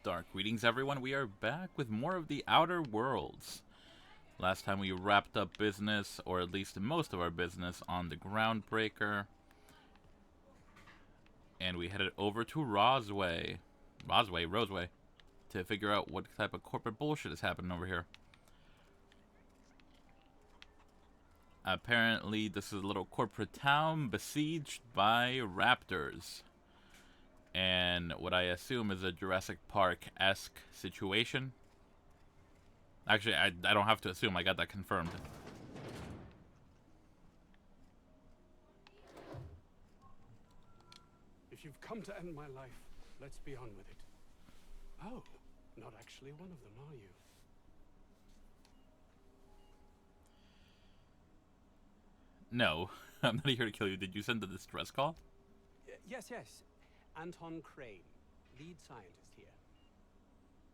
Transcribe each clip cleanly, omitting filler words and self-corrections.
Dark greetings, everyone. We are back with more of the Outer Worlds. Last time we wrapped up business, or at least most of our business, on the Groundbreaker. And we headed over to Roseway, to figure out what type of corporate bullshit is happening over here. Apparently, this is a little corporate town besieged by raptors. And what I assume is a Jurassic Park-esque situation. Actually, I don't have to assume, I got that confirmed. If you've come to end my life, let's be on with it. Oh, not actually one of them, are you? No, I'm not here to kill you. Did you send the distress call? Yes. Anton Crane, lead scientist here.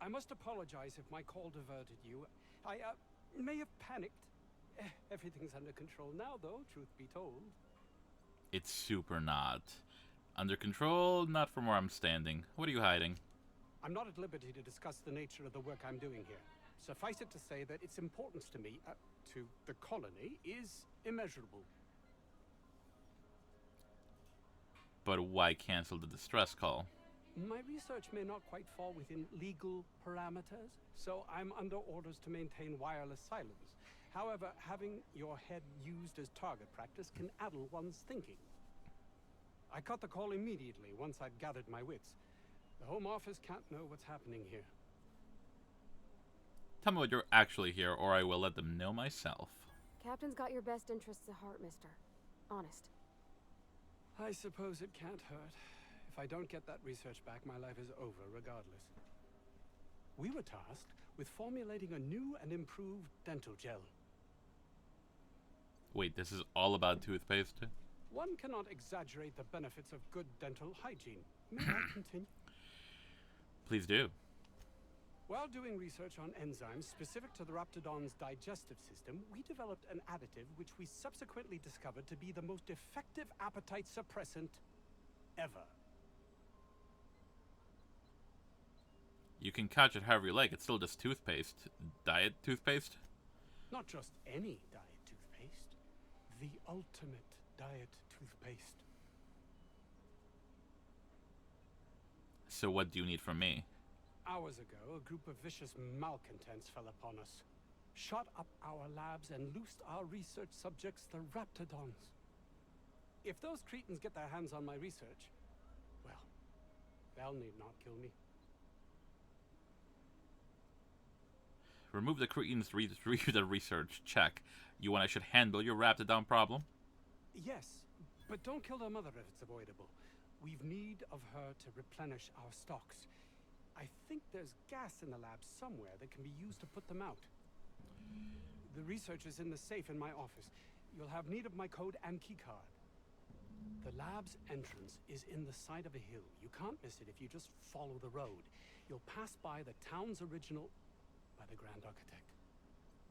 I must apologize if my call diverted you. I may have panicked. Everything's under control now, though, truth be told. It's super not. Under control, not from where I'm standing. What are you hiding? I'm not at liberty to discuss the nature of the work I'm doing here. Suffice it to say that its importance to me, to the colony, is immeasurable. But why cancel the distress call? My research may not quite fall within legal parameters, so I'm under orders to maintain wireless silence. However, having your head used as target practice can addle one's thinking. I cut the call immediately once I'd gathered my wits. The Home Office can't know what's happening here. Tell me what you're actually here, or I will let them know myself. Captain's got your best interests at heart, mister. Honest. I suppose it can't hurt. If I don't get that research back, my life is over regardless. We were tasked with formulating a new and improved dental gel. Wait, this is all about toothpaste? One cannot exaggerate the benefits of good dental hygiene. May I continue? Please do. While doing research on enzymes specific to the Raptidon's digestive system, we developed an additive which we subsequently discovered to be the most effective appetite suppressant ever. You can couch it however you like, it's still just toothpaste. Diet toothpaste? Not just any diet toothpaste. The ultimate diet toothpaste. So what do you need from me? Hours ago, a group of vicious malcontents fell upon us, shot up our labs and loosed our research subjects, the Raptidons. If those cretins get their hands on my research, well, they'll need not kill me. Remove the cretins, read the research. Check. You want I should handle your Raptidon problem? Yes, but don't kill their mother if it's avoidable. We've need of her to replenish our stocks. I think there's gas in the lab somewhere that can be used to put them out. The research is in the safe in my office. You'll have need of my code and keycard. The lab's entrance is in the side of a hill. You can't miss it if you just follow the road. You'll pass by the town's original by the Grand Architect.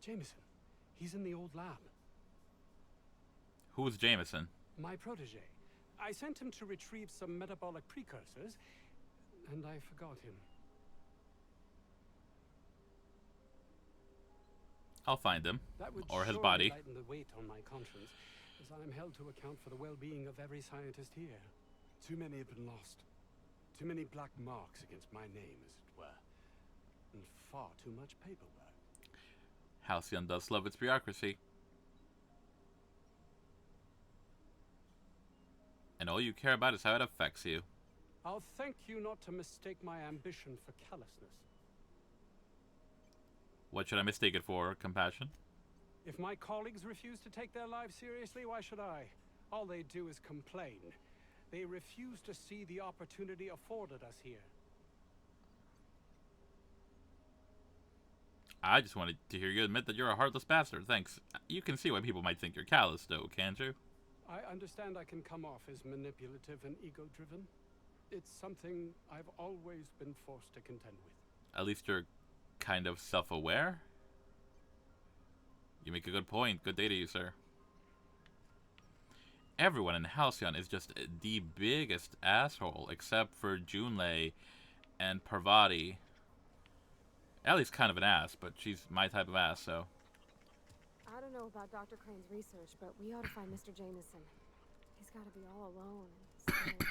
Jameson. He's in the old lab. Who's Jameson? My protege. I sent him to retrieve some metabolic precursors, and I forgot him. I'll find him. That would or his surely body. lighten the weight on my conscience, as I am held to account for the well-being of every scientist here. Too many have been lost. Too many black marks against my name, as it were. And far too much paperwork. Halcyon does love its bureaucracy. And all you care about is how it affects you. I'll thank you not to mistake my ambition for callousness. What should I mistake it for? Compassion? If my colleagues refuse to take their lives seriously, why should I? All they do is complain. They refuse to see the opportunity afforded us here. I just wanted to hear you admit that you're a heartless bastard. Thanks. You can see why people might think you're callous, though, can't you? I understand I can come off as manipulative and ego-driven. It's something I've always been forced to contend with. At least you're kind of self-aware? You make a good point. Good day to you, sir. Everyone in Halcyon is just the biggest asshole, except for Junlei and Parvati. Ellie's kind of an ass, but she's my type of ass, so. I don't know about Dr. Crane's research, but we ought to find Mr. Jameson. He's got to be all alone and scared.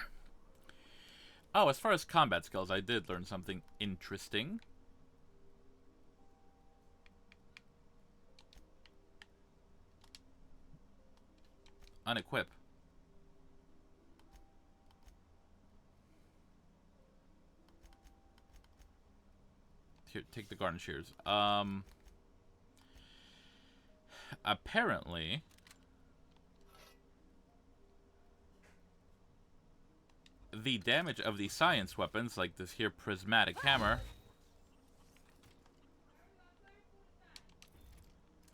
Oh, as far as combat skills, I did learn something interesting. Unequip. Here, take the garden shears. Apparently, the damage of the science weapons, like this here prismatic hammer,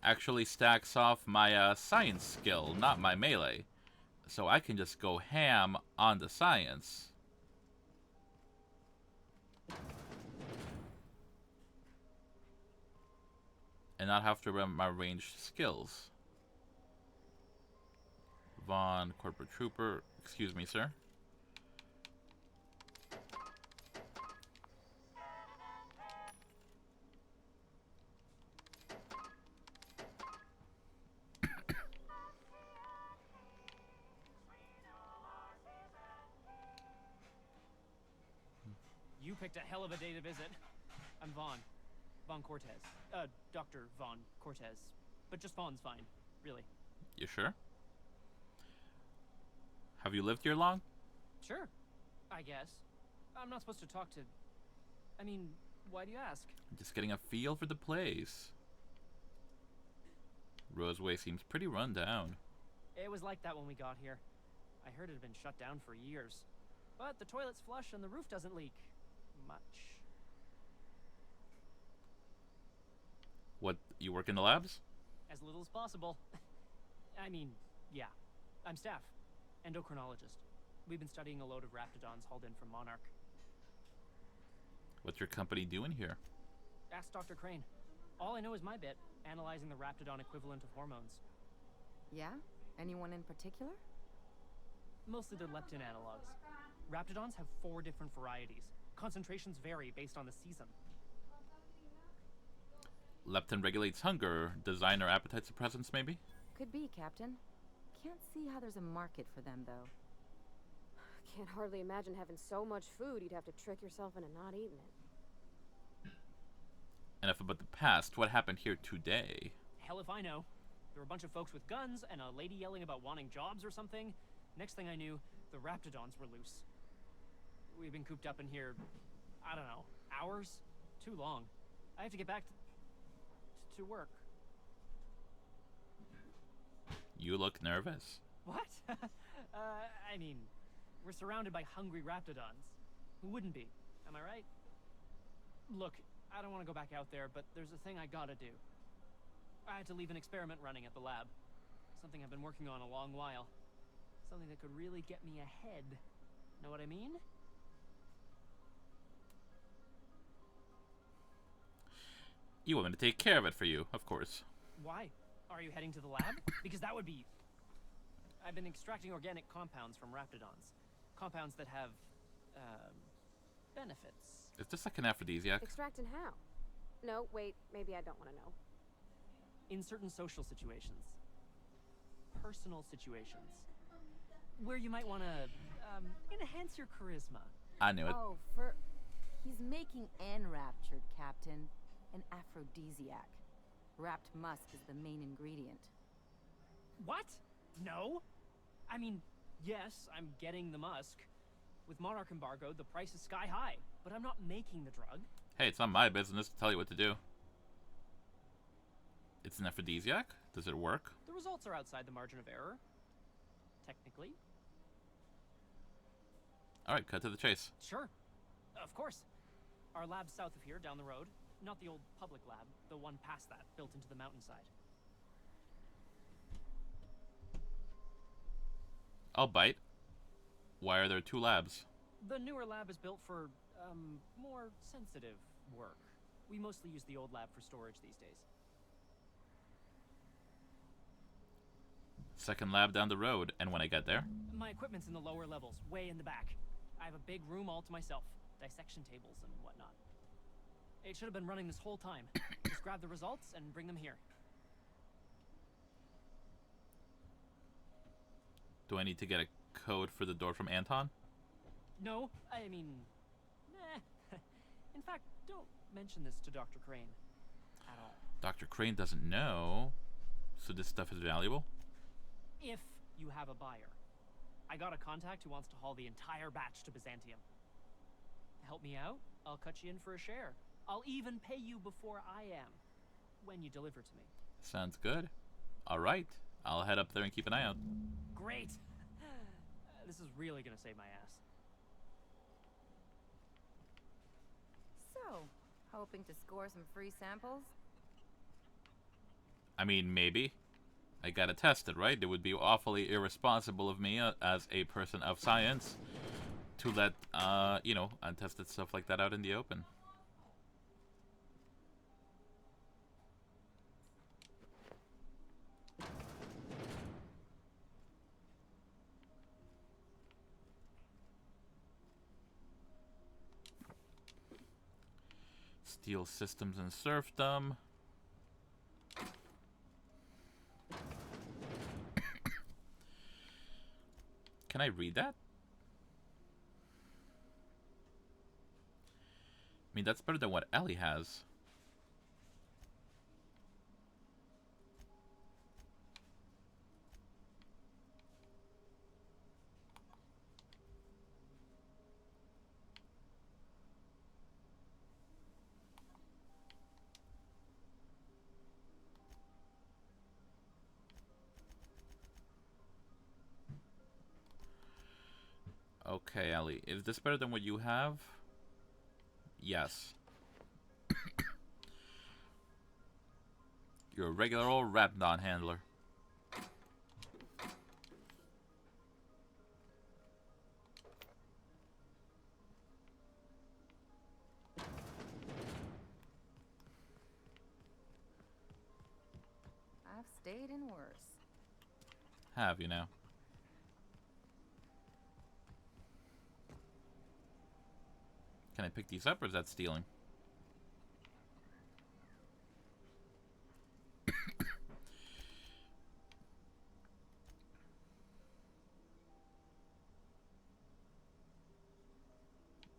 actually stacks off my science skill, not my melee. So I can just go ham on the science. And not have to run my ranged skills. Vaughn, Corporate Trooper. Excuse me, sir. You picked a hell of a day to visit. I'm Vaughn. Vaughn Cortez. Dr. Vaughn Cortez. But just Vaughn's fine, really. You sure? Have you lived here long? Sure, I guess. I'm not supposed to talk to... I mean, why do you ask? Just getting a feel for the place. Roseway seems pretty run down. It was like that when we got here. I heard it had been shut down for years. But the toilet's flush and the roof doesn't leak. Much. What, you work in the labs? As little as possible. I mean, yeah. I'm staff. Endocrinologist. We've been studying a load of raptidons hauled in from Monarch. What's your company doing here? Ask Dr. Crane. All I know is my bit, analyzing the raptidon equivalent of hormones. Yeah? Anyone in particular? Mostly they're leptin analogs. Raptidons have 4 different varieties. Concentrations vary based on the season. Leptin regulates hunger. Designer appetite suppressants, maybe? Could be, Captain. Can't see how there's a market for them, though. Can't hardly imagine having so much food you'd have to trick yourself into not eating it. Enough about the past. What happened here today? Hell if I know. There were a bunch of folks with guns and a lady yelling about wanting jobs or something. Next thing I knew, the raptidons were loose. We've been cooped up in here, I don't know, hours? Too long. I have to get back to work. You look nervous. What? I mean, we're surrounded by hungry raptidons. Who wouldn't be? Am I right? Look, I don't want to go back out there, but there's a thing I gotta do. I had to leave an experiment running at the lab. Something I've been working on a long while. Something that could really get me ahead. Know what I mean? You want me to take care of it for you, of course. Why? Are you heading to the lab? Because that would be... I've been extracting organic compounds from raptidons. Compounds that have, benefits. Is this like an aphrodisiac? Extracting how? No, wait, maybe I don't want to know. In certain social situations. Personal situations. Where you might want to, enhance your charisma. I knew it. Oh, he's making enraptured, Captain. An aphrodisiac. Wrapped musk is the main ingredient. What? No? I mean, yes, I'm getting the musk. With Monarch embargo, the price is sky high, but I'm not making the drug. Hey, it's not my business to tell you what to do. It's an aphrodisiac? Does it work? The results are outside the margin of error. Technically. Alright, cut to the chase. Sure. Of course. Our lab's south of here, down the road. Not the old public lab, the one past that, built into the mountainside. I'll bite. Why are there 2 labs? The newer lab is built for, more sensitive work. We mostly use the old lab for storage these days. Second lab down the road, and when I get there? My equipment's in the lower levels, way in the back. I have a big room all to myself. Dissection tables and whatnot. It should have been running this whole time. Just grab the results and bring them here. Do I need to get a code for the door from Anton? No, I mean, nah. In fact, don't mention this to Dr. Crane at all. Dr. Crane doesn't know. So this stuff is valuable? If you have a buyer. I got a contact who wants to haul the entire batch to Byzantium. Help me out, I'll cut you in for a share. I'll even pay you before I am, when you deliver to me. Sounds good. Alright, I'll head up there and keep an eye out. Great! This is really gonna save my ass. So, hoping to score some free samples? I mean, maybe. I gotta test it, right? It would be awfully irresponsible of me as a person of science to let, you know, untested stuff like that out in the open. Steel systems and serfdom. Can I read that? I mean, that's better than what Ellie has. Okay, Ellie. Is this better than what you have? Yes. You're a regular old Rapdon handler. I've stayed in worse. Have you now? Can I pick these up, or is that stealing?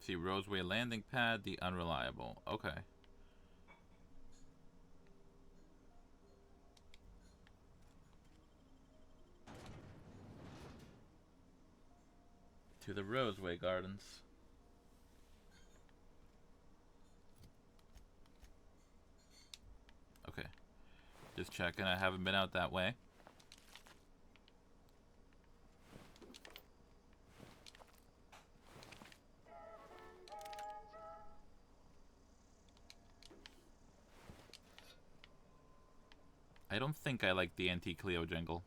See, Roseway landing pad, the unreliable. Okay. To the Roseway Gardens. Okay. Just checking, I haven't been out that way. I don't think I like the anti-Cleo jingle.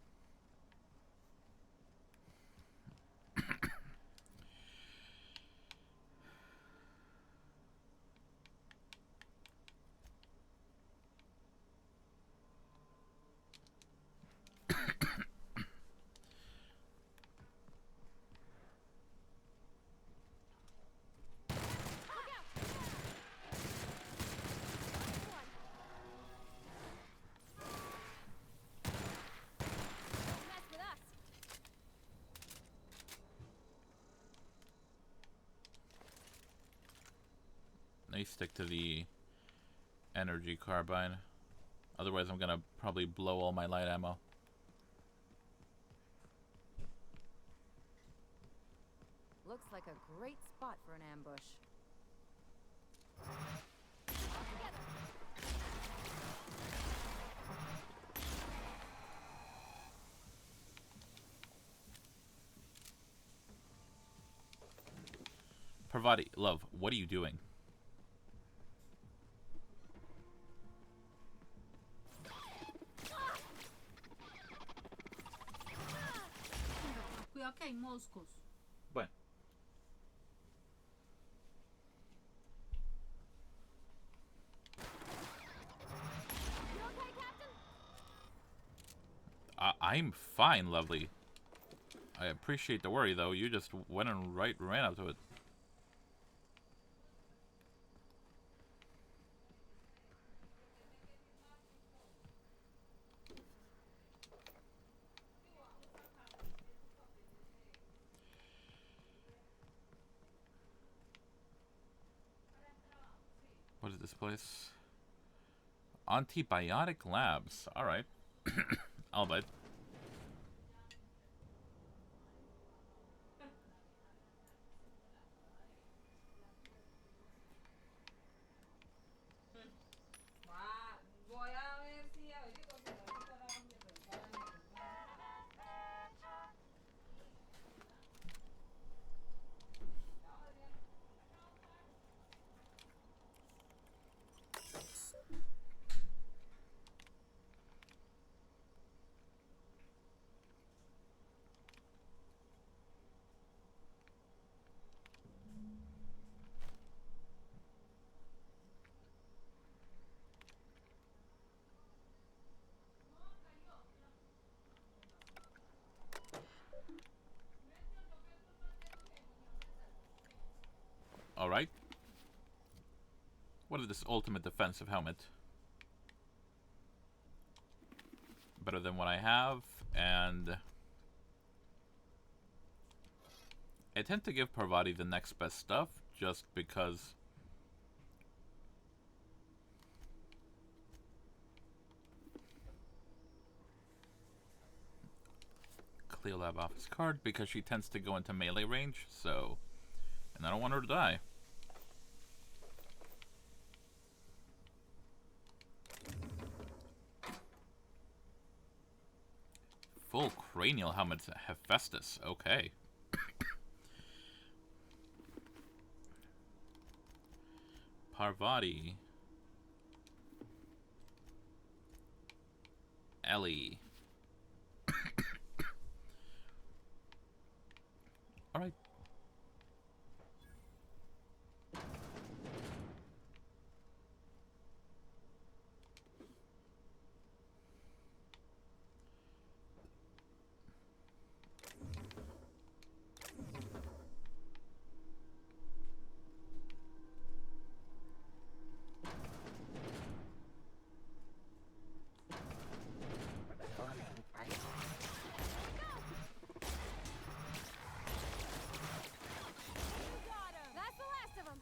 I stick to the energy carbine. Otherwise, I'm gonna probably blow all my light ammo. Looks like a great spot for an ambush. Parvati, love, what are you doing? Cuidado que hay moscos. Bueno. I'm fine, lovely. I appreciate the worry, though. You just went and ran up to it. What is this place? Antibiotic Labs. Alright. I'll bite. Alright. What is this ultimate defensive helmet? Better than what I have, and I tend to give Parvati the next best stuff just because Clear Lab office card because she tends to go into melee range, so, and I don't want her to die. Full cranial helmet Hephaestus, okay. Parvati. Ellie. Alright. That's the last of them.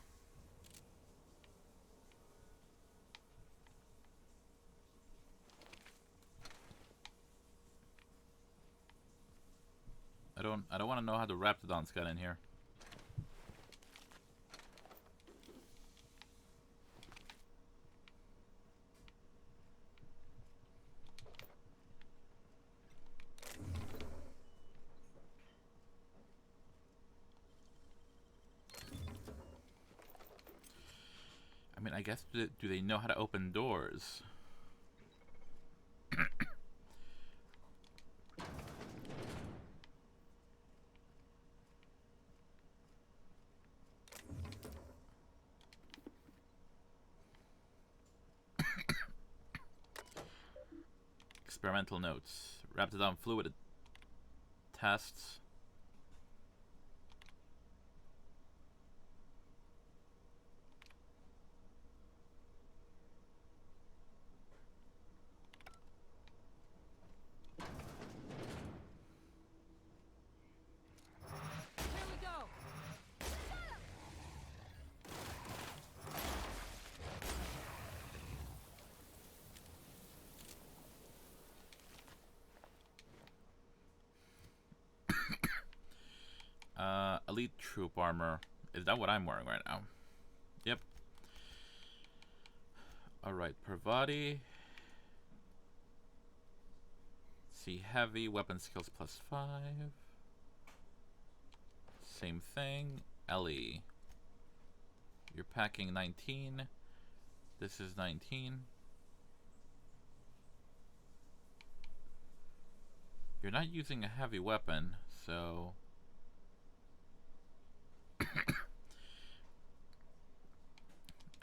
I don't want to know how the Raptidons got in here. I mean, I guess, do they know how to open doors? Experimental notes. Raptidon fluid tests. Here we go. Elite troop armor. Is that what I'm wearing right now? Yep. Alright, Parvati. See, heavy, weapon skills +5. Same thing. Ellie. You're packing 19. This is 19. You're not using a heavy weapon, so...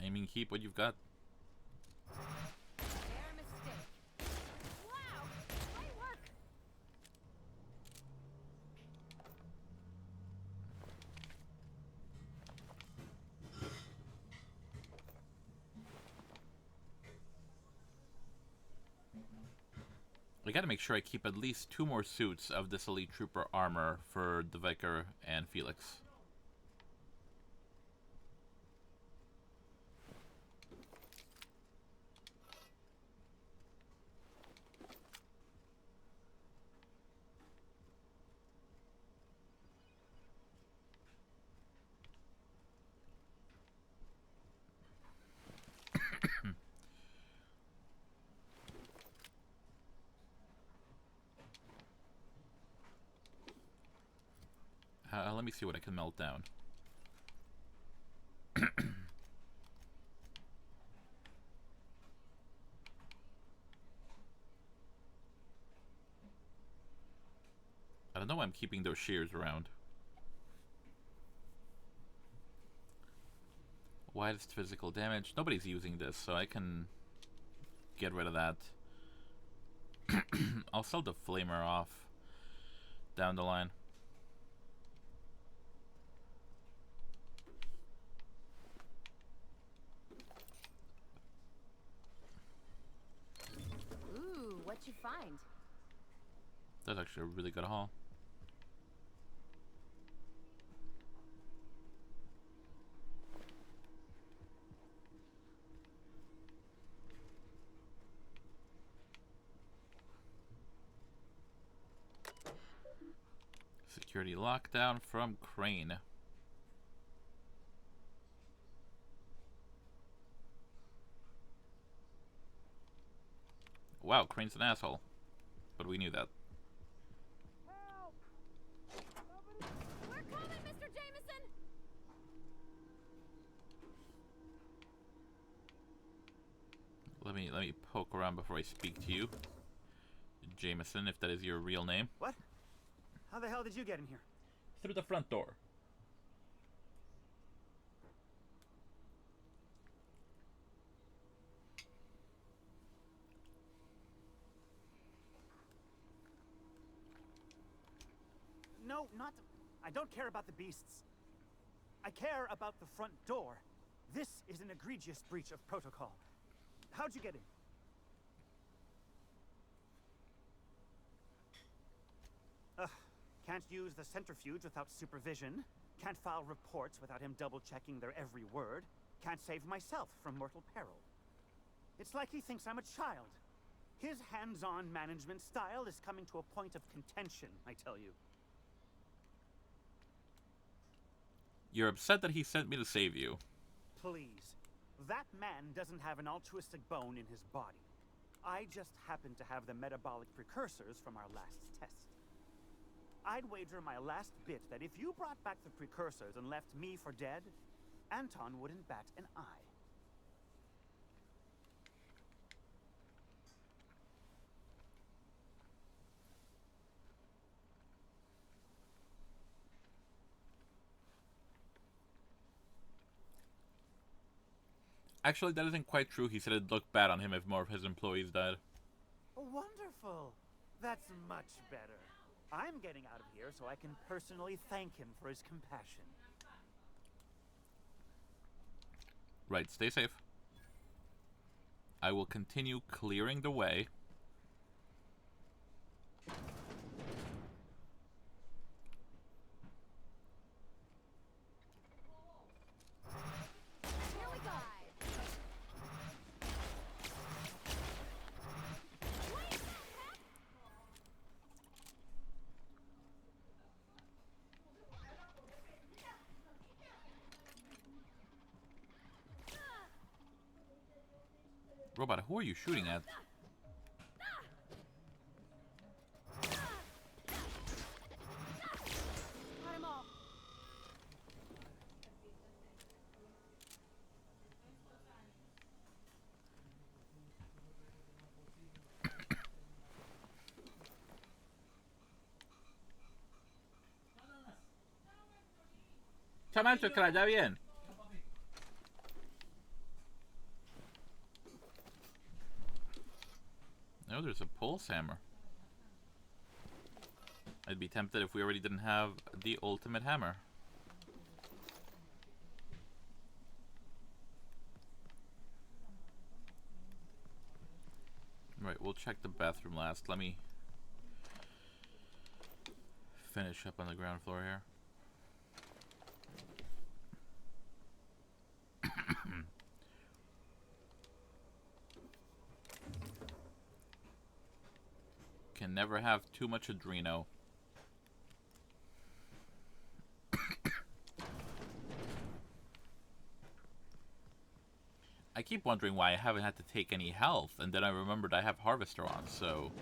I mean, keep what you've got. Fair mistake. Wow, great work. I gotta make sure I keep at least 2 more suits of this Elite Trooper armor for the Vicar and Felix. let me see what I can melt down. I don't know why I'm keeping those shears around. Widest physical damage. Nobody's using this, so I can get rid of that. I'll sell the flamer off down the line. Ooh, what you find? That's actually a really good haul. Security lockdown from Crane. Wow, Crane's an asshole. But we knew that. We're coming, Mr. Jameson! Let me poke around before I speak to you. Jameson, if that is your real name. What? How the hell did you get in here? Through the front door. No, not... I don't care about the beasts. I care about the front door. This is an egregious breach of protocol. How'd you get in? Ugh. Can't use the centrifuge without supervision. Can't file reports without him double-checking their every word. Can't save myself from mortal peril. It's like he thinks I'm a child. His hands-on management style is coming to a point of contention, I tell you. You're upset that he sent me to save you. Please. That man doesn't have an altruistic bone in his body. I just happen to have the metabolic precursors from our last test. I'd wager my last bit that if you brought back the precursors and left me for dead, Anton wouldn't bat an eye. Actually, that isn't quite true. He said it'd look bad on him if more of his employees died. Wonderful. That's much better. I'm getting out of here so I can personally thank him for his compassion. Right, stay safe. I will continue clearing the way. Here we go! Robot, who are you shooting at? Got 'em all. Chaval, chokra, ya bien. Oh, there's a pulse hammer. I'd be tempted if we already didn't have the ultimate hammer. Right, we'll check the bathroom last. Let me finish up on the ground floor here. Can never have too much Adreno. I keep wondering why I haven't had to take any health, and then I remembered I have Harvester on, so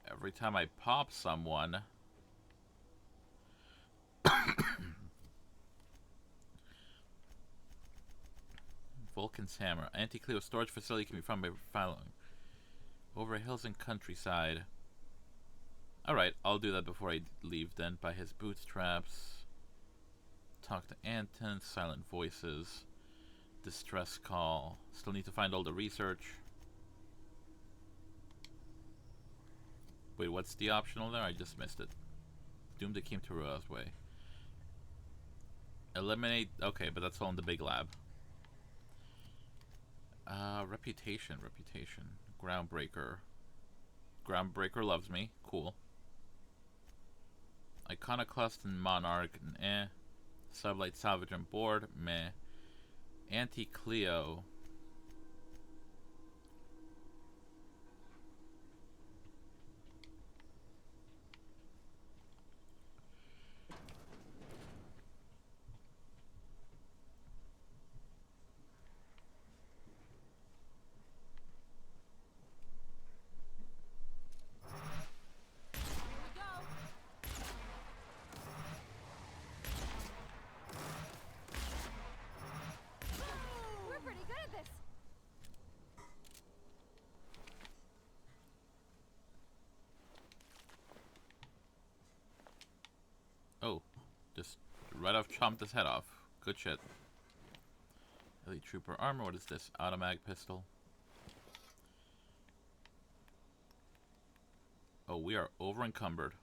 every time I pop someone, Vulcan's hammer. Anti-Cleo storage facility can be found by following. Over hills and countryside. Alright, I'll do that before I leave then. By his bootstraps. Talk to Anton. Silent voices. Distress call. Still need to find all the research. Wait, what's the optional there? I just missed it. Doom that came to Roseway. Eliminate. Okay, but that's all in the big lab. Reputation. Groundbreaker. Groundbreaker loves me. Cool. Iconoclast and Monarch. Eh. Sublight Salvage on board. Meh. Anti-Cleo. We're pretty good at this. Oh, just right off chomped his head off. Good shit. Elite Trooper armor. What is this? Automatic pistol. Oh, we are over encumbered.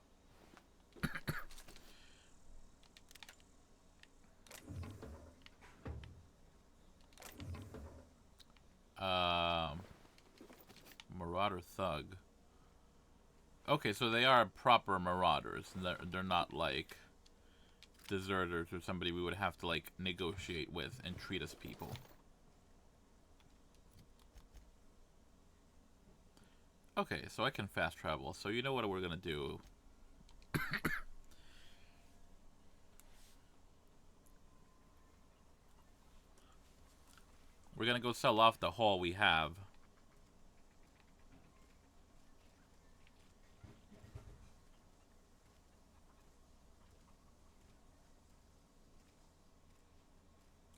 Marauder thug. Okay, so they are proper marauders. They're not like deserters or somebody we would have to like negotiate with and treat as people. Okay, so I can fast travel. So you know what we're gonna do. We're gonna go sell off the haul we have.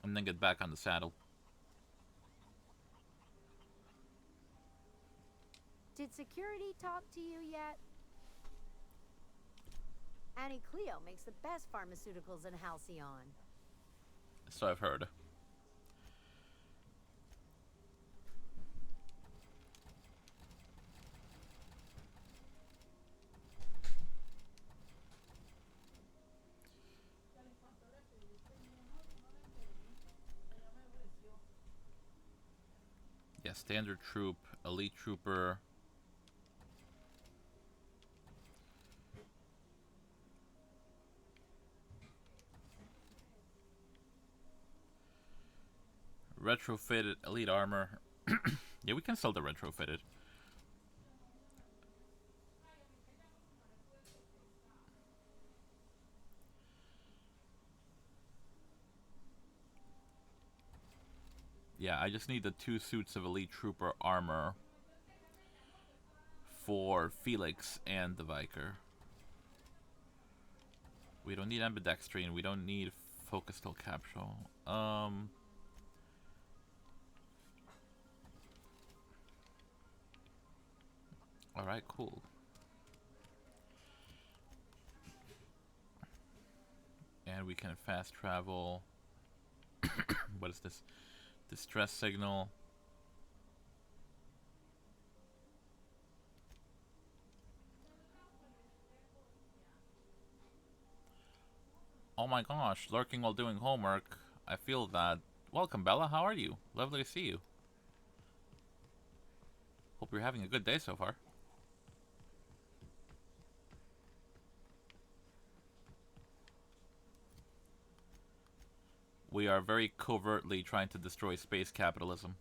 And then get back on the saddle. Did security talk to you yet? Annie Cleo makes the best pharmaceuticals in Halcyon. So I've heard. Yeah, standard troop, elite trooper. Retrofitted elite armor. Yeah, we can sell the retrofitted. Yeah, I just need the 2 suits of elite trooper armor for Felix and the Viker. We don't need ambidextrine. We don't need focus till capsule. Alright, cool. And we can fast travel. What is this? Distress signal. Oh my gosh, lurking while doing homework. I feel that. Welcome, Bella. How are you? Lovely to see you. Hope you're having a good day so far. We are very covertly trying to destroy space capitalism.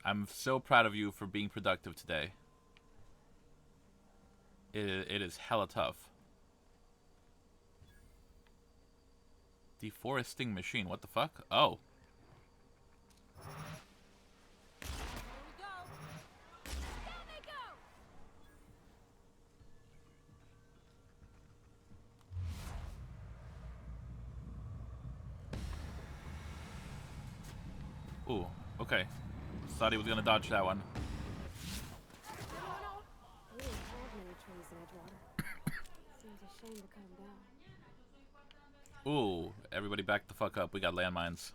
I'm so proud of you for being productive today. It is hella tough. Deforesting machine, what the fuck? Oh. Ooh, okay. Thought he was gonna dodge that one. We didn't have many trees in Edgewater. Seems a shame to cut them down. Ooh, everybody back the fuck up. We got landmines.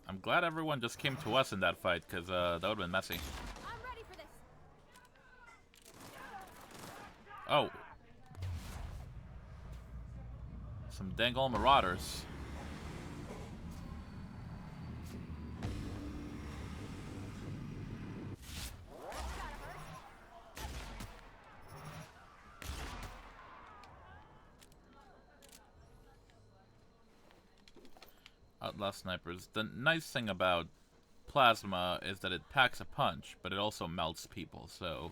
I'm glad everyone just came to us in that fight, because that would have been messy. I'm ready for this. Oh. Some dang old marauders. Outlaw snipers. The nice thing about plasma is that it packs a punch, but it also melts people, so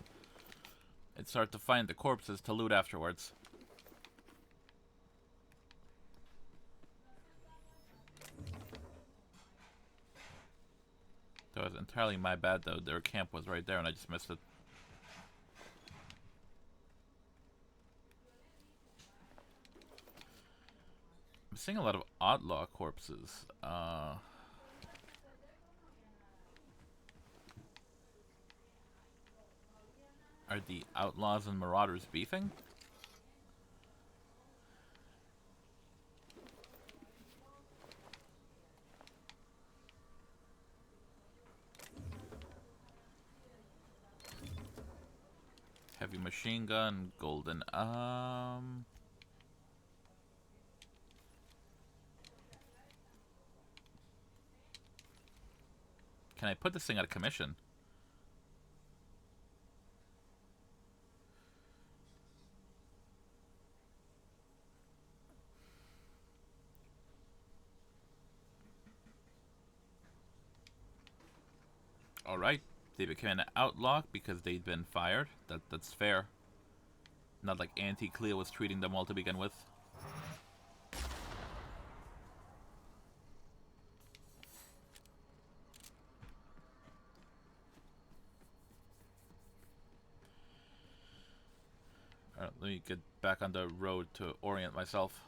it's hard to find the corpses to loot afterwards. That was entirely my bad, though. Their camp was right there, and I just missed it. I'm seeing a lot of outlaw corpses. Are the outlaws and marauders beefing? Heavy machine gun, golden. Can I put this thing out of commission? Alright. They became an outlaw because they'd been fired. That's fair. Not like Auntie Cleo was treating them well to begin with. Alright, let me get back on the road to orient myself.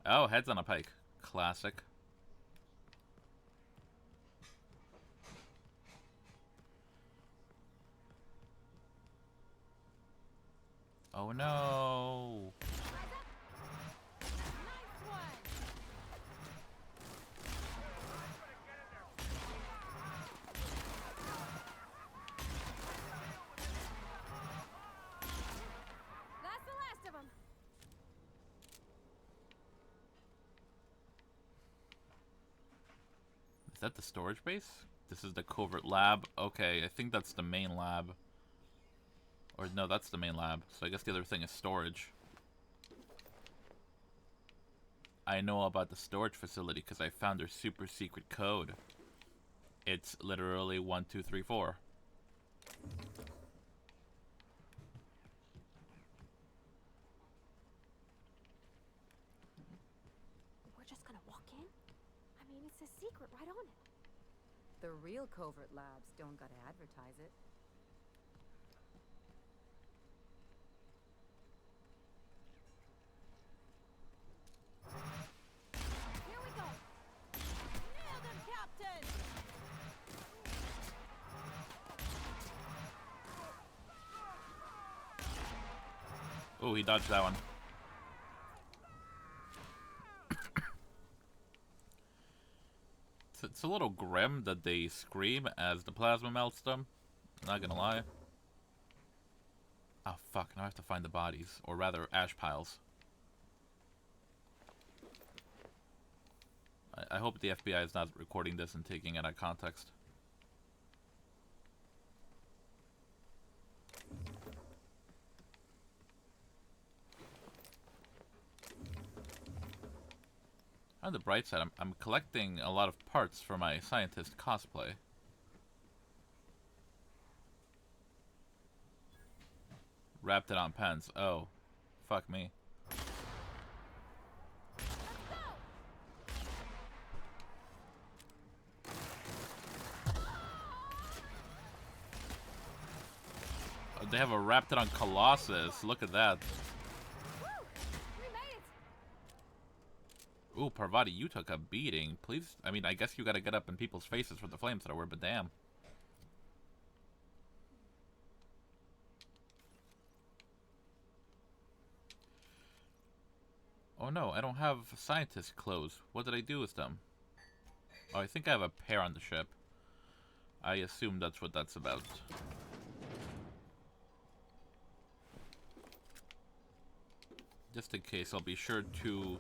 Oh, heads on a pike. Classic. Oh no! That's the last of them. Is that the storage base? This is the covert lab? Okay, I think that's the main lab. Or no, that's the main lab. So I guess the other thing is storage. I know about the storage facility because I found their super secret code. It's literally 1234. We're just gonna walk in? I mean, it's a secret right on it. The real covert labs don't gotta advertise it. Here we go. Nailed him, Captain! Oh, he dodged that one. It's a little grim that they scream as the plasma melts them. Not gonna lie. Oh fuck, now I have to find the bodies. Or rather, ash piles. I hope the FBI is not recording this and taking it out of context. On the bright side, I'm collecting a lot of parts for my scientist cosplay. Wrapped it on pens. Oh, fuck me. They have a Raptidon Colossus. Look at that. Woo! We made it! Ooh, Parvati, you took a beating. Please, I mean, I guess you gotta get up in people's faces for the flamethrower, but damn. Oh no, I don't have scientist clothes. What did I do with them? Oh, I think I have a pair on the ship. I assume that's what that's about. Just in case, I'll be sure to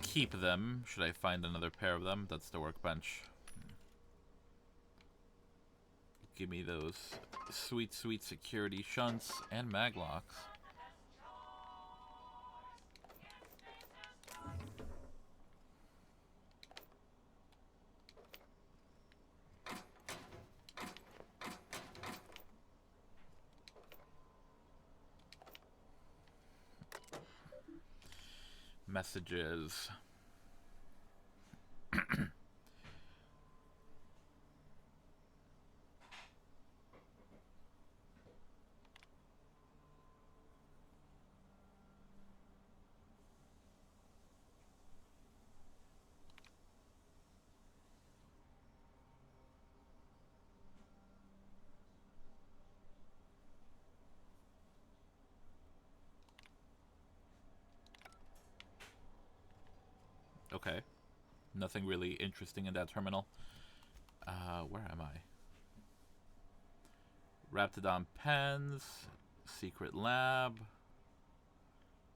keep them, should I find another pair of them. That's the workbench. Give me those sweet, sweet security shunts and maglocks. Messages. Okay. Nothing really interesting in that terminal. Where am I? Raptidon pens, secret lab,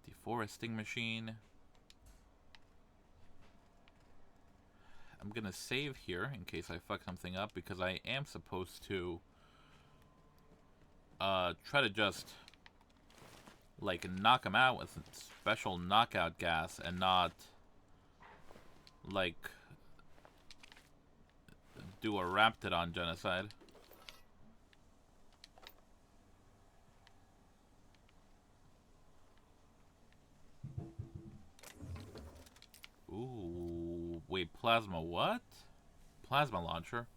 deforesting machine. I'm gonna save here in case I fuck something up because I am supposed to try to just like knock him out with special knockout gas and not like do a Raptidon genocide. Ooh, wait, plasma what? Plasma launcher?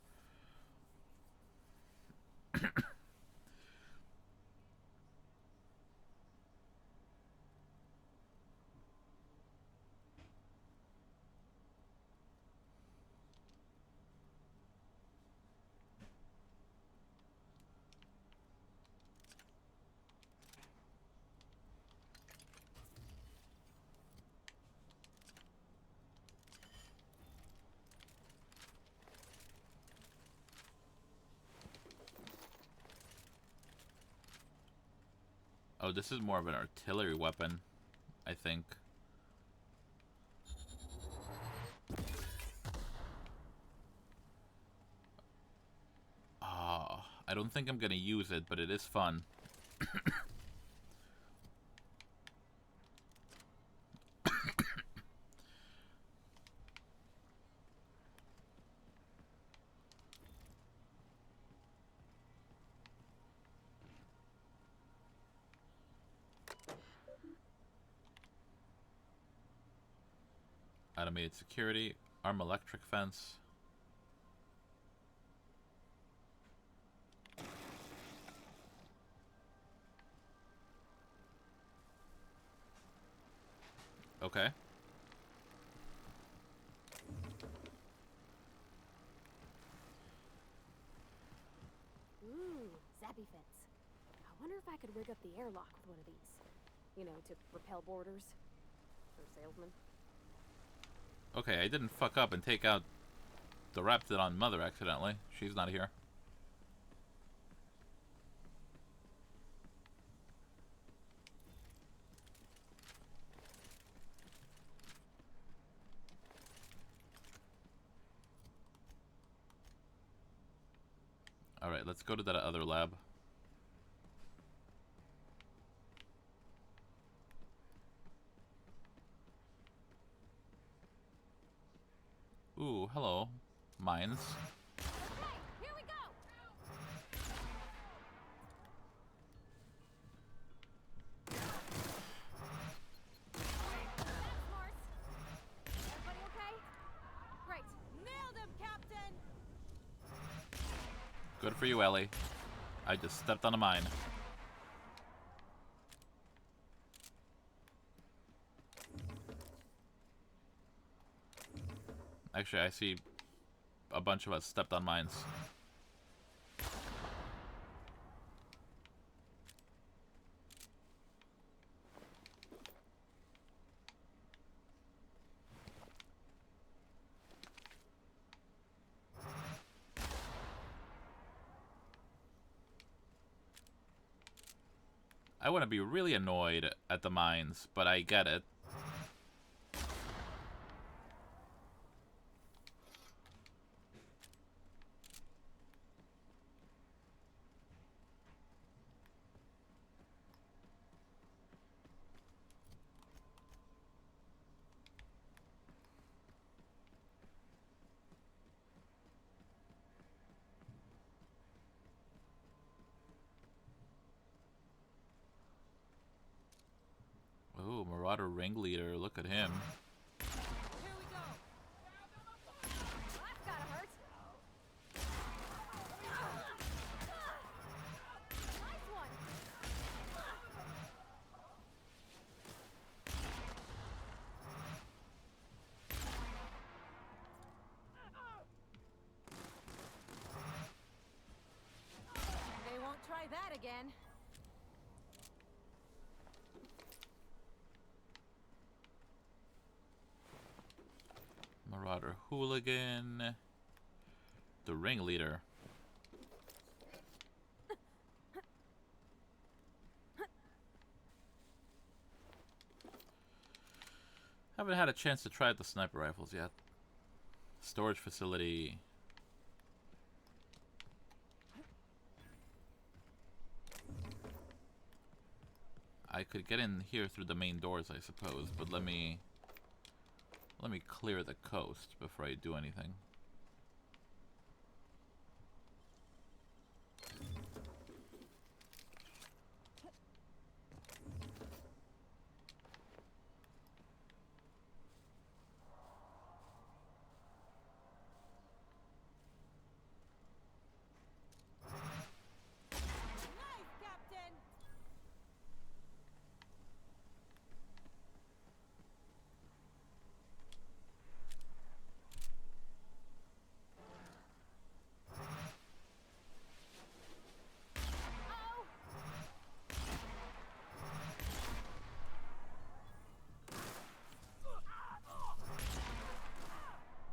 Oh, this is more of an artillery weapon, I think. Ah, I don't think I'm gonna use it, but it is fun. Automated security, arm electric fence. Okay. Ooh, zappy fence. I wonder if I could rig up the airlock with one of these. You know, to repel boarders. Or salesmen. Okay, I didn't fuck up and take out the Raptidon mother accidentally. She's not here. Alright, let's go to that other lab. Ooh, hello. Mines. Okay, here we go! That's Morse. Everybody okay? Great. Nailed him, Captain! Good for you, Ellie. I just stepped on a mine. Actually, I see a bunch of us stepped on mines. I want to be really annoyed at the mines, but I get it. Oh, Marauder Ringleader, look at him. Here we go. Well, that's gotta hurt. Nice one. They won't try that again. Marauder Hooligan. The Ringleader. Haven't had a chance to try out the sniper rifles yet. Storage facility. I could get in here through the main doors, I suppose, but let me clear the coast before I do anything. Nice, Captain! Oh!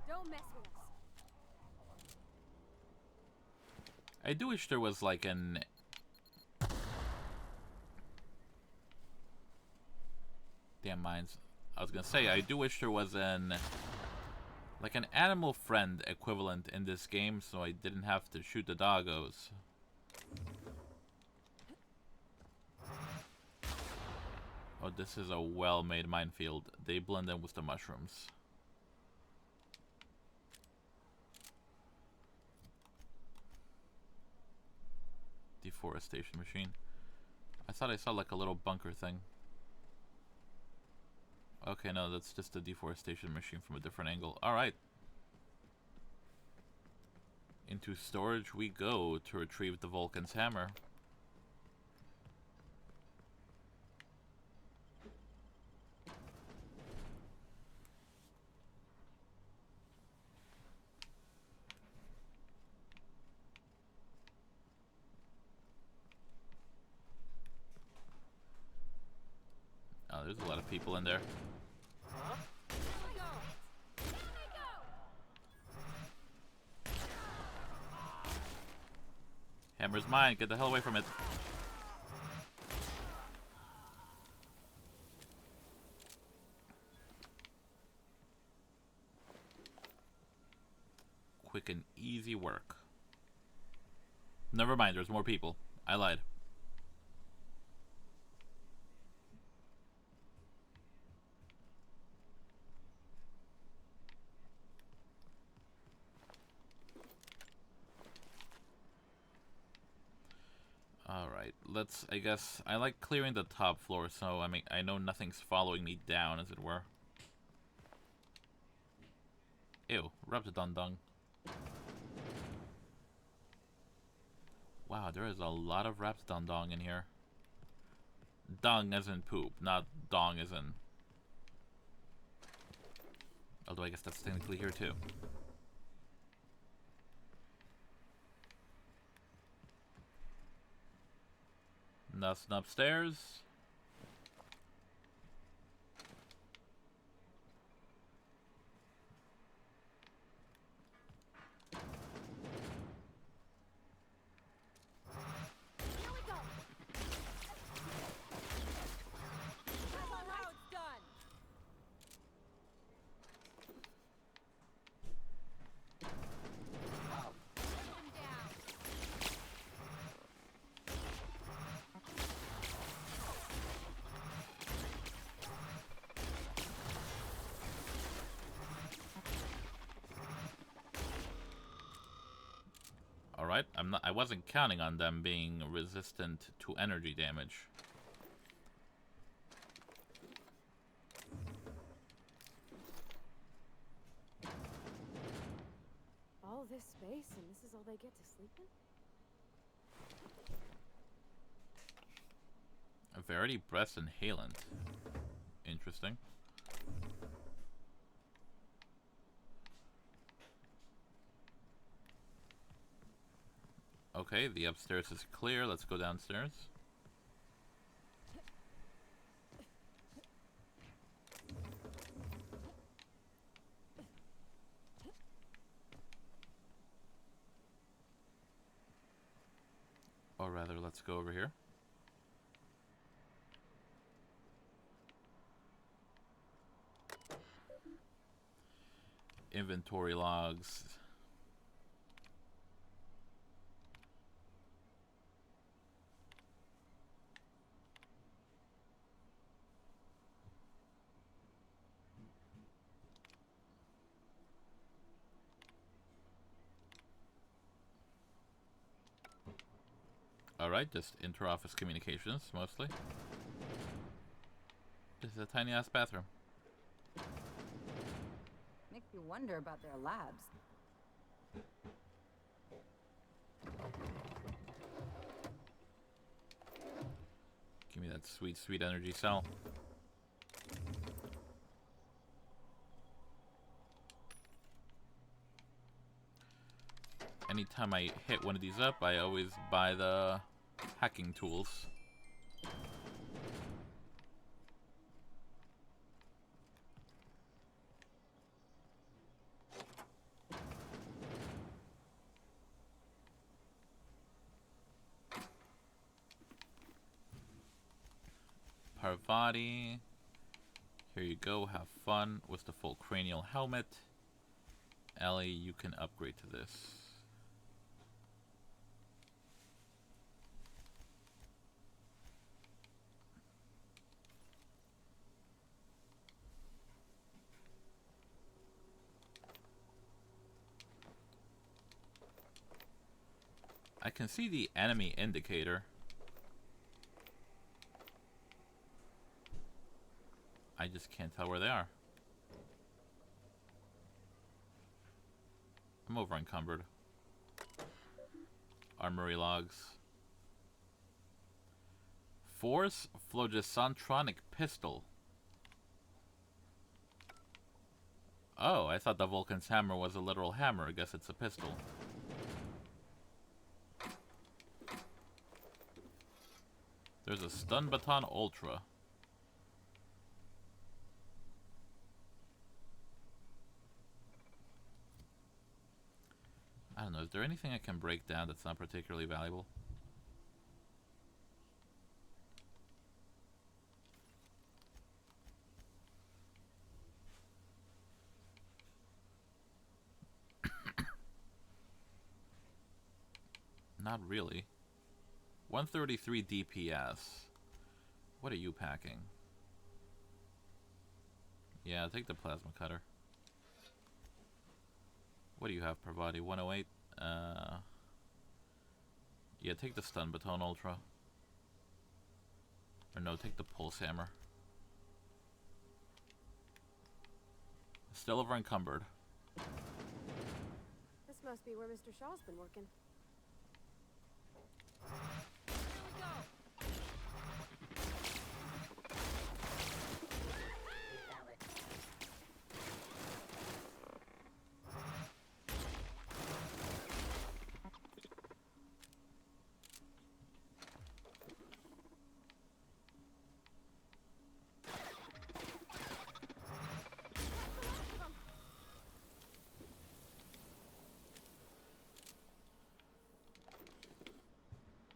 Don't mess with us. I do wish there was like an... Damn mines. I was gonna say, I do wish there was an... like an animal friend equivalent in this game, so I didn't have to shoot the doggos. Oh, this is a well-made minefield. They blend in with the mushrooms. Deforestation machine. I thought I saw like a little bunker thing. Okay, no, that's just a deforestation machine from a different angle. Alright. Into storage we go to retrieve the Vulcan's hammer. Oh, there's a lot of people in there. Here we go. Here we go. Hammer's mine, get the hell away from it. Quick and easy work. Never mind, there's more people. I lied. Alright, let's, I guess, I like clearing the top floor, so I mean, I know nothing's following me down, as it were. Ew, Raptidon dung. Wow, there is a lot of Raptidon dung in here. Dung as in poop, not dong as in... Although I guess that's technically here too. Nothing upstairs. Here we go. That's all how it's done. Take him down. Alright, I wasn't counting on them being resistant to energy damage. All this space, and this is all they get to sleep in? A Verity Breast Inhalant. Interesting. Okay, the upstairs is clear. Let's go downstairs. Or rather, let's go over here. Inventory logs. Alright, just inter-office communications, mostly. This is a tiny-ass bathroom. Makes you wonder about their labs. Give me that sweet, sweet energy cell. Anytime I hit one of these up, I always buy the hacking tools. Parvati. Here you go, have fun with the full cranial helmet. Ellie, you can upgrade to this. I can see the enemy indicator. I just can't tell where they are. I'm over encumbered. Armory logs. Force Phlogisantronic pistol. Oh, I thought the Vulcan's hammer was a literal hammer. I guess it's a pistol. There's a stun baton ultra. I don't know, is there anything I can break down that's not particularly valuable? Not really. 133 DPS. What are you packing? Yeah, take the plasma cutter. What do you have, Parvati? 108? Yeah, take the stun baton ultra. Or no, take the pulse hammer. Still over encumbered. This must be where Mr. Shaw's been working.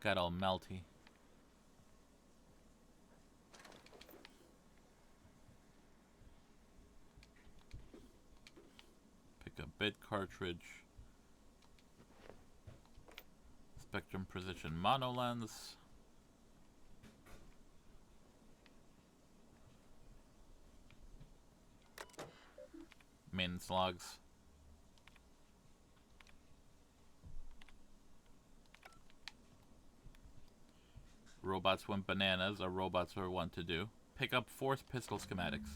got all melty. Pick a bit cartridge. Spectrum Precision monolens. Maintenance logs. Robots went bananas, or robots are one to do. Pick up force pistol schematics.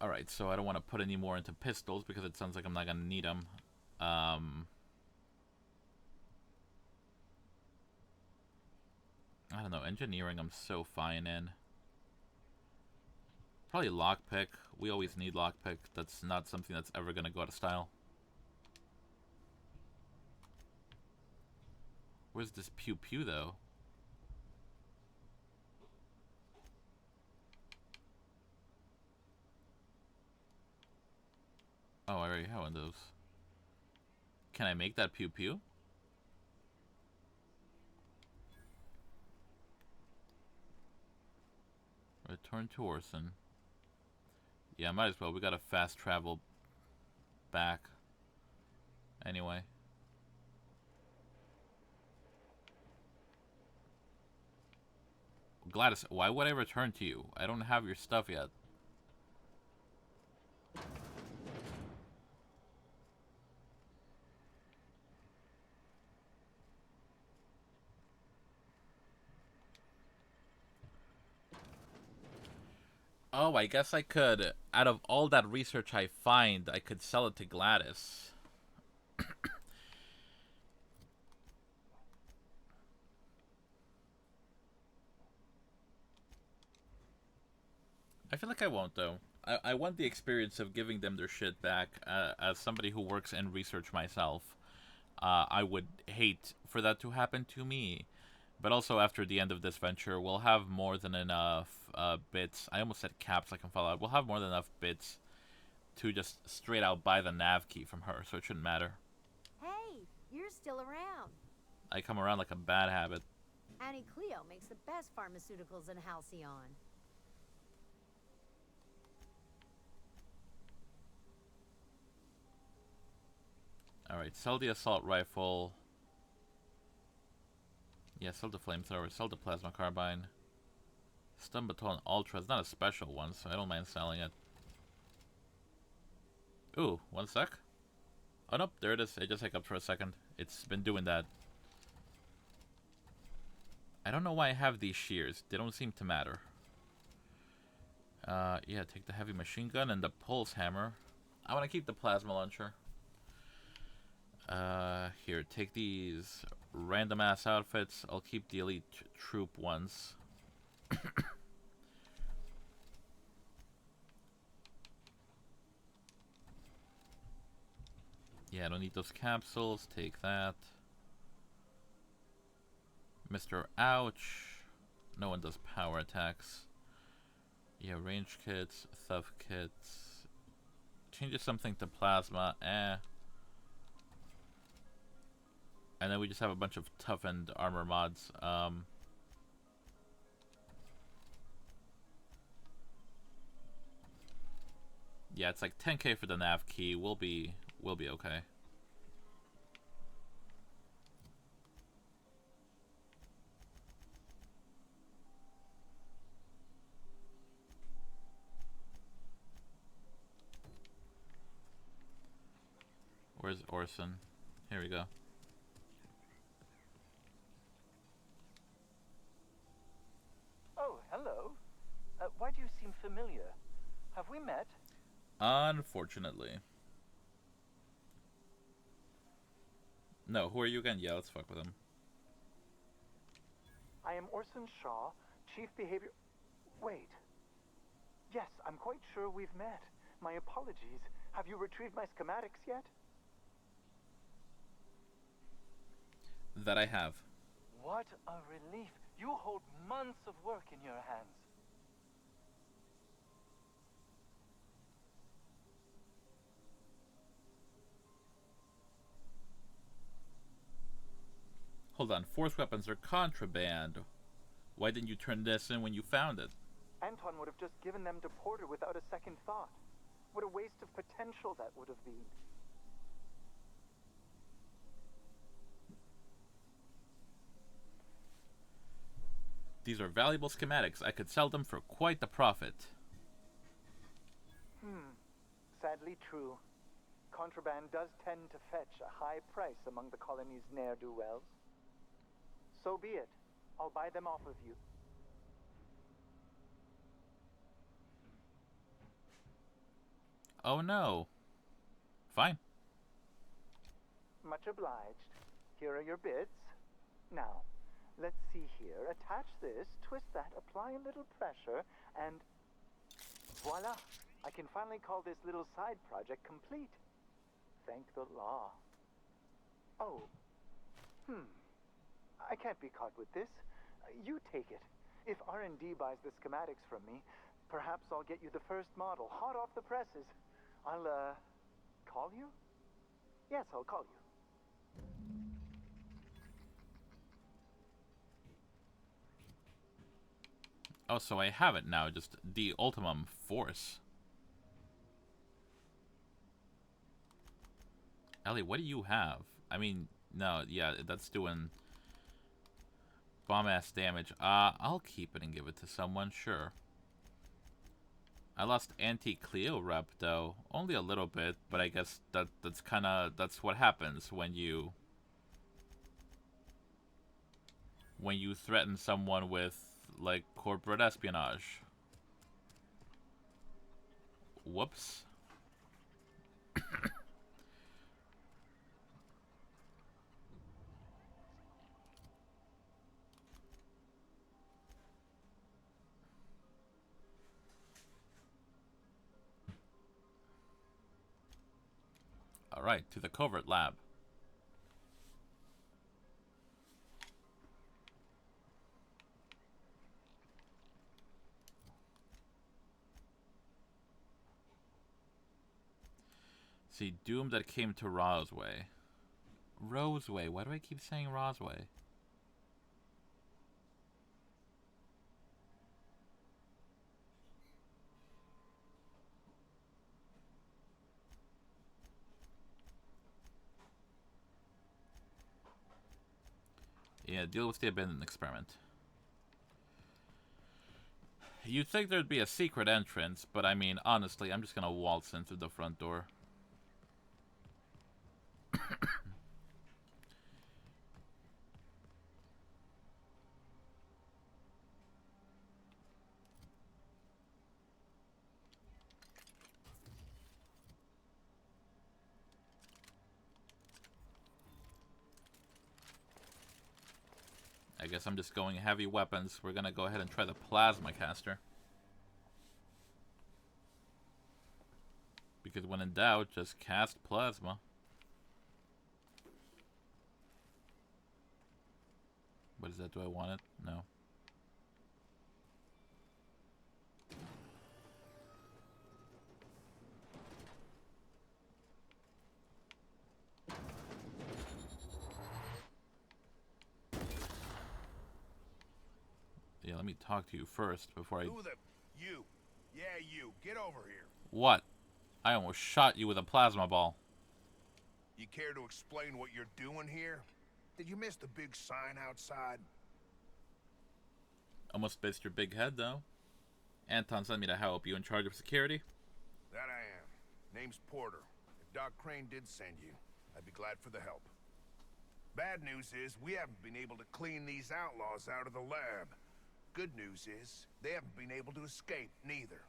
Alright, so I don't want to put any more into pistols because it sounds like I'm not going to need them. I don't know, engineering I'm so fine in. Probably lockpick. We always need lockpick. That's not something that's ever going to go out of style. Where's this pew pew though? Oh, I already have one of those. Can I make that pew pew? Return to Orson. Yeah, might as well. We gotta fast travel back. Anyway. Gladys, why would I return to you? I don't have your stuff yet. Oh, I guess I could, out of all that research I find, I could sell it to Gladys. I feel like I won't, though. I want the experience of giving them their shit back. As somebody who works in research myself, I would hate for that to happen to me. But also, after the end of this venture, we'll have more than enough bits. I almost said caps like in Fallout. We'll have more than enough bits to just straight out buy the nav key from her, so it shouldn't matter. Hey, you're still around. I come around like a bad habit. Annie Cleo makes the best pharmaceuticals in Halcyon. Alright, sell the assault rifle. Yeah, sell the flamethrower, sell the plasma carbine. Stun baton ultra is not a special one, so I don't mind selling it. Ooh, one sec. Oh nope, there it is. It just hiccuped for a second. It's been doing that. I don't know why I have these shears. They don't seem to matter. Yeah, take the heavy machine gun and the pulse hammer. I want to keep the plasma launcher. Here, take these random ass outfits. I'll keep the elite troop ones. Yeah, I don't need those capsules. Take that. Mr. Ouch. No one does power attacks. Yeah, range kits, theft kits. Changes something to plasma. And then we just have a bunch of toughened armor mods. Yeah, it's like 10k for the nav key. We'll be okay. Where's Orson? Here we go. Oh, hello. Why do you seem familiar? Have we met? Unfortunately. No, who are you again? Yeah, let's fuck with him. I am Orson Shaw, Chief Behavior... Wait. Yes, I'm quite sure we've met. My apologies. Have you retrieved my schematics yet? That I have. What a relief. You hold months of work in your hands. Hold on, force weapons are contraband. Why didn't you turn this in when you found it? Anton would have just given them to Porter without a second thought. What a waste of potential that would have been. These are valuable schematics. I could sell them for quite the profit. Sadly true. Contraband does tend to fetch a high price among the colony's ne'er-do-wells. So be it. I'll buy them off of you. Oh no. Fine. Much obliged. Here are your bids. Now, let's see here. Attach this, twist that, apply a little pressure, and voila! I can finally call this little side project complete. Thank the law. Oh. I can't be caught with this. You take it. If R&D buys the schematics from me, perhaps I'll get you the first model, hot off the presses. I'll, call you? Yes, I'll call you. Oh, so I have it now, just the Ultimum Force. Ellie, what do you have? I mean, no, yeah, that's doing bomb-ass damage. I'll keep it and give it to someone, sure. I lost anti-Cleo rep, though. Only a little bit, but I guess that's what happens when you threaten someone with, like, corporate espionage. Whoops. Alright, to the covert lab. See, doom that came to Roseway. Roseway, why do I keep saying Roseway? Yeah, deal with the abandoned experiment. You'd think there'd be a secret entrance, but I mean, honestly, I'm just gonna waltz in through the front door. I guess I'm just going heavy weapons. We're gonna go ahead and try the plasma caster. Because when in doubt, just cast plasma. What is that? Do I want it? No. Yeah, let me talk to you first before I... Who the... You. Yeah, you. Get over here. What? I almost shot you with a plasma ball. You care to explain what you're doing here? Did you miss the big sign outside? Almost missed your big head, though. Anton sent me to help. You in charge of security? That I am. Name's Porter. If Doc Crane did send you, I'd be glad for the help. Bad news is, we haven't been able to clean these outlaws out of the lab. Good news is, they haven't been able to escape, neither.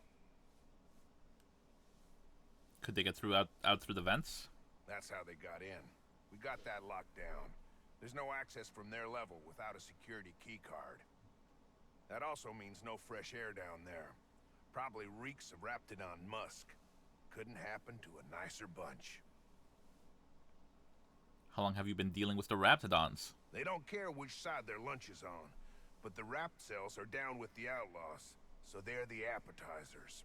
Could they get through out through the vents? That's how they got in. We got that locked down. There's no access from their level without a security key card. That also means no fresh air down there. Probably reeks of Raptidon musk. Couldn't happen to a nicer bunch. How long have you been dealing with the Raptidons? They don't care which side their lunch is on, but the Rapt cells are down with the outlaws, so they're the appetizers.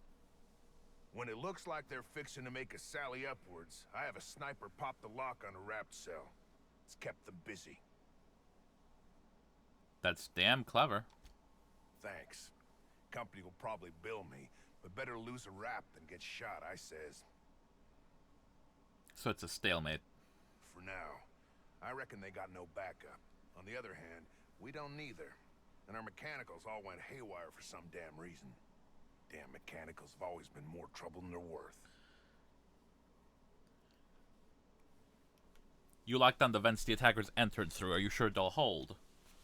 When it looks like they're fixing to make a sally upwards, I have a sniper pop the lock on a Rapt cell. It's kept them busy. That's damn clever. Thanks. Company will probably bill me, but better lose a rap than get shot, I says. So it's a stalemate. For now. I reckon they got no backup. On the other hand, we don't neither. And our mechanicals all went haywire for some damn reason. Damn mechanicals have always been more trouble than they're worth. You locked down the vents the attackers entered through. Are you sure they'll hold?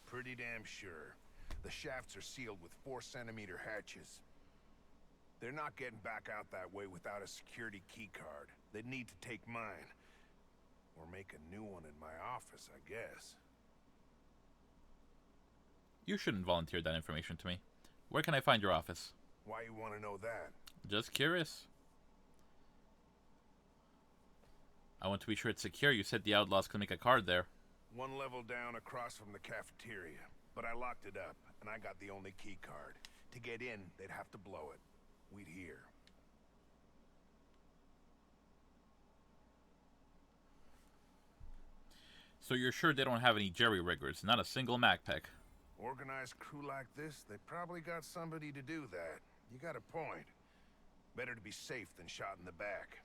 Pretty damn sure. The shafts are sealed with 4-centimeter hatches. They're not getting back out that way without a security keycard. They'd need to take mine. Or make a new one in my office, I guess. You shouldn't volunteer that information to me. Where can I find your office? Why you want to know that? Just curious. I want to be sure it's secure. You said the outlaws could make a card there. One level down across from the cafeteria. But I locked it up, and I got the only key card. To get in, they'd have to blow it. We'd hear. So you're sure they don't have any jerry-riggers? Not a single MacPack? Organized crew like this, they probably got somebody to do that. You got a point. Better to be safe than shot in the back.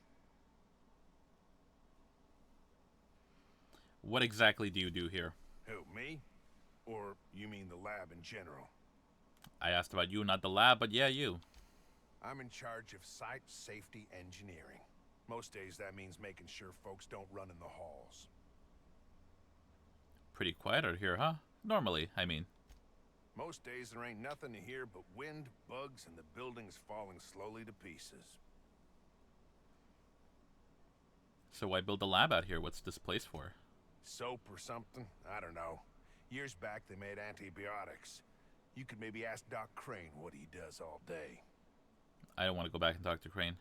What exactly do you do here? Who, me? Or you mean the lab in general? I asked about you, not the lab, but yeah, you. I'm in charge of site safety engineering. Most days that means making sure folks don't run in the halls. Pretty quiet out here, huh? Normally, I mean. Most days there ain't nothing to hear but wind, bugs, and the buildings falling slowly to pieces. So why build a lab out here? What's this place for? Soap or something? I don't know. Years back they made antibiotics. You could maybe ask Doc Crane what he does all day. I don't want to go back and talk to Crane.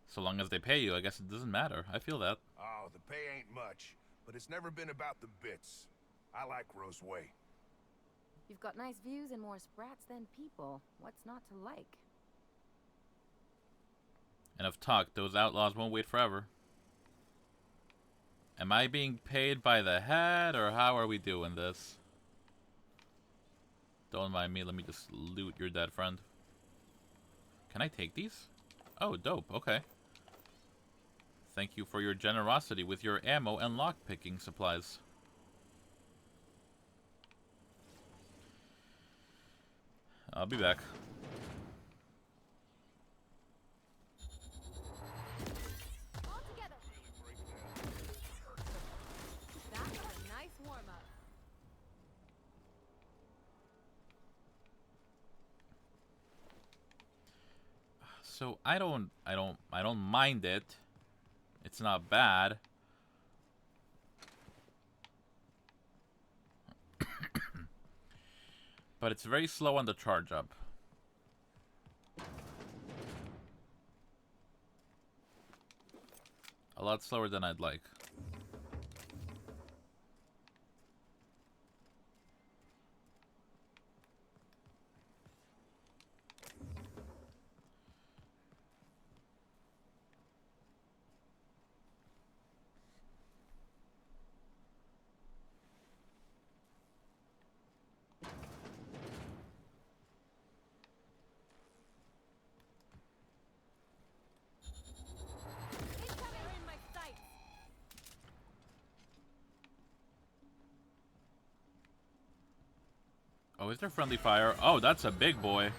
So long as they pay you, I guess it doesn't matter. I feel that. Oh, the pay ain't much, but it's never been about the bits. I like Roseway. You've got nice views and more sprats than people. What's not to like? Enough talk. Those outlaws won't wait forever. Am I being paid by the head, or how are we doing this? Don't mind me. Let me just loot your dead friend. Can I take these? Oh, dope. Okay. Thank you for your generosity with your ammo and lockpicking supplies. I'll be back. All together. That was a nice warm-up. So I don't mind it. It's not bad. But it's very slow on the charge up. A lot slower than I'd like. In my sights. Oh, is there friendly fire? Oh, that's a big boy.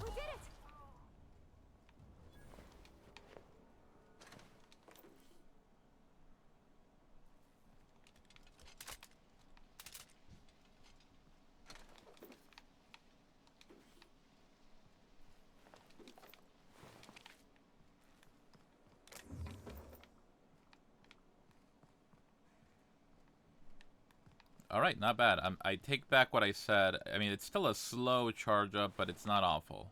We did it! All right, not bad. I take back what I said. I mean, it's still a slow charge up, but it's not awful.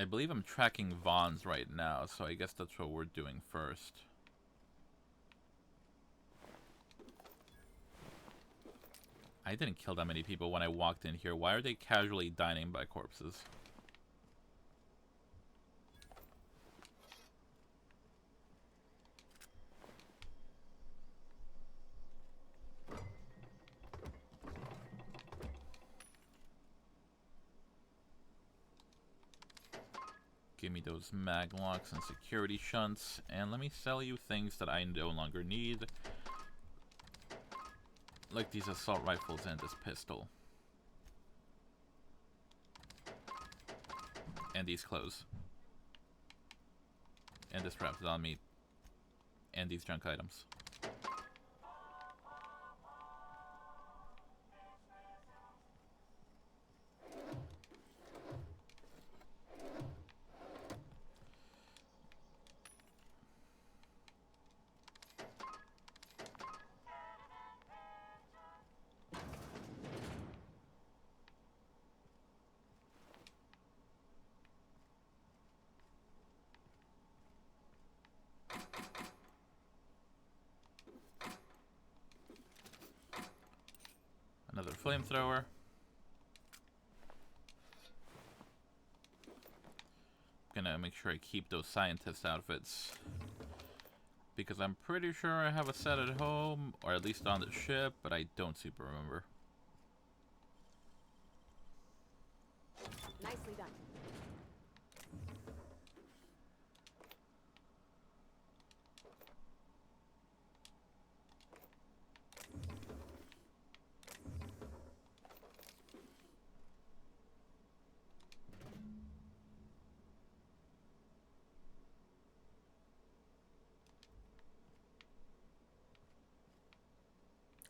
I believe I'm tracking Vaughn's right now, so I guess that's what we're doing first. I didn't kill that many people when I walked in here. Why are they casually dining by corpses? Give me those mag locks and security shunts, and let me sell you things that I no longer need. Like these assault rifles and this pistol. And these clothes. And this raptidon meat. And these junk items. Another flamethrower. Gonna make sure I keep those scientist outfits. Because I'm pretty sure I have a set at home, or at least on the ship, but I don't super remember. Nicely done.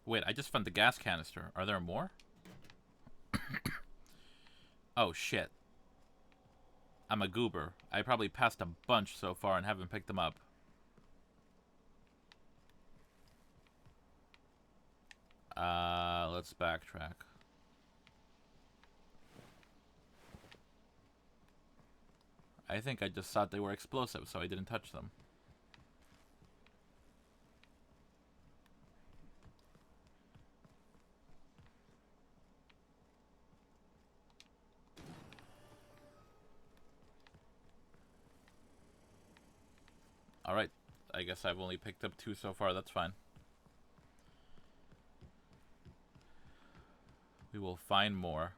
Wait, I just found the gas canister. Are there more? Oh, shit. I'm a goober. I probably passed a bunch so far and haven't picked them up. Let's backtrack. I think I just thought they were explosive, so I didn't touch them. Alright, I guess I've only picked up 2 so far, that's fine. We will find more.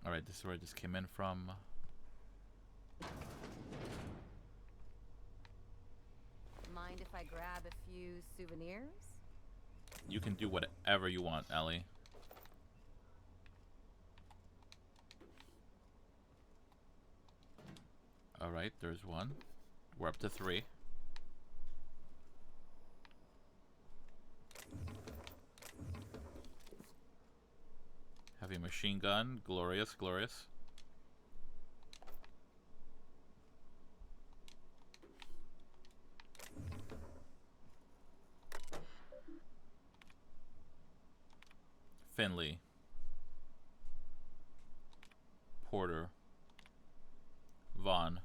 Alright, this is where I just came in from. Mind if I grab a few souvenirs? You can do whatever you want, Ellie. Alright, there's one. We're up to 3. Heavy machine gun. Glorious, glorious. Finley. Porter. Vaughn.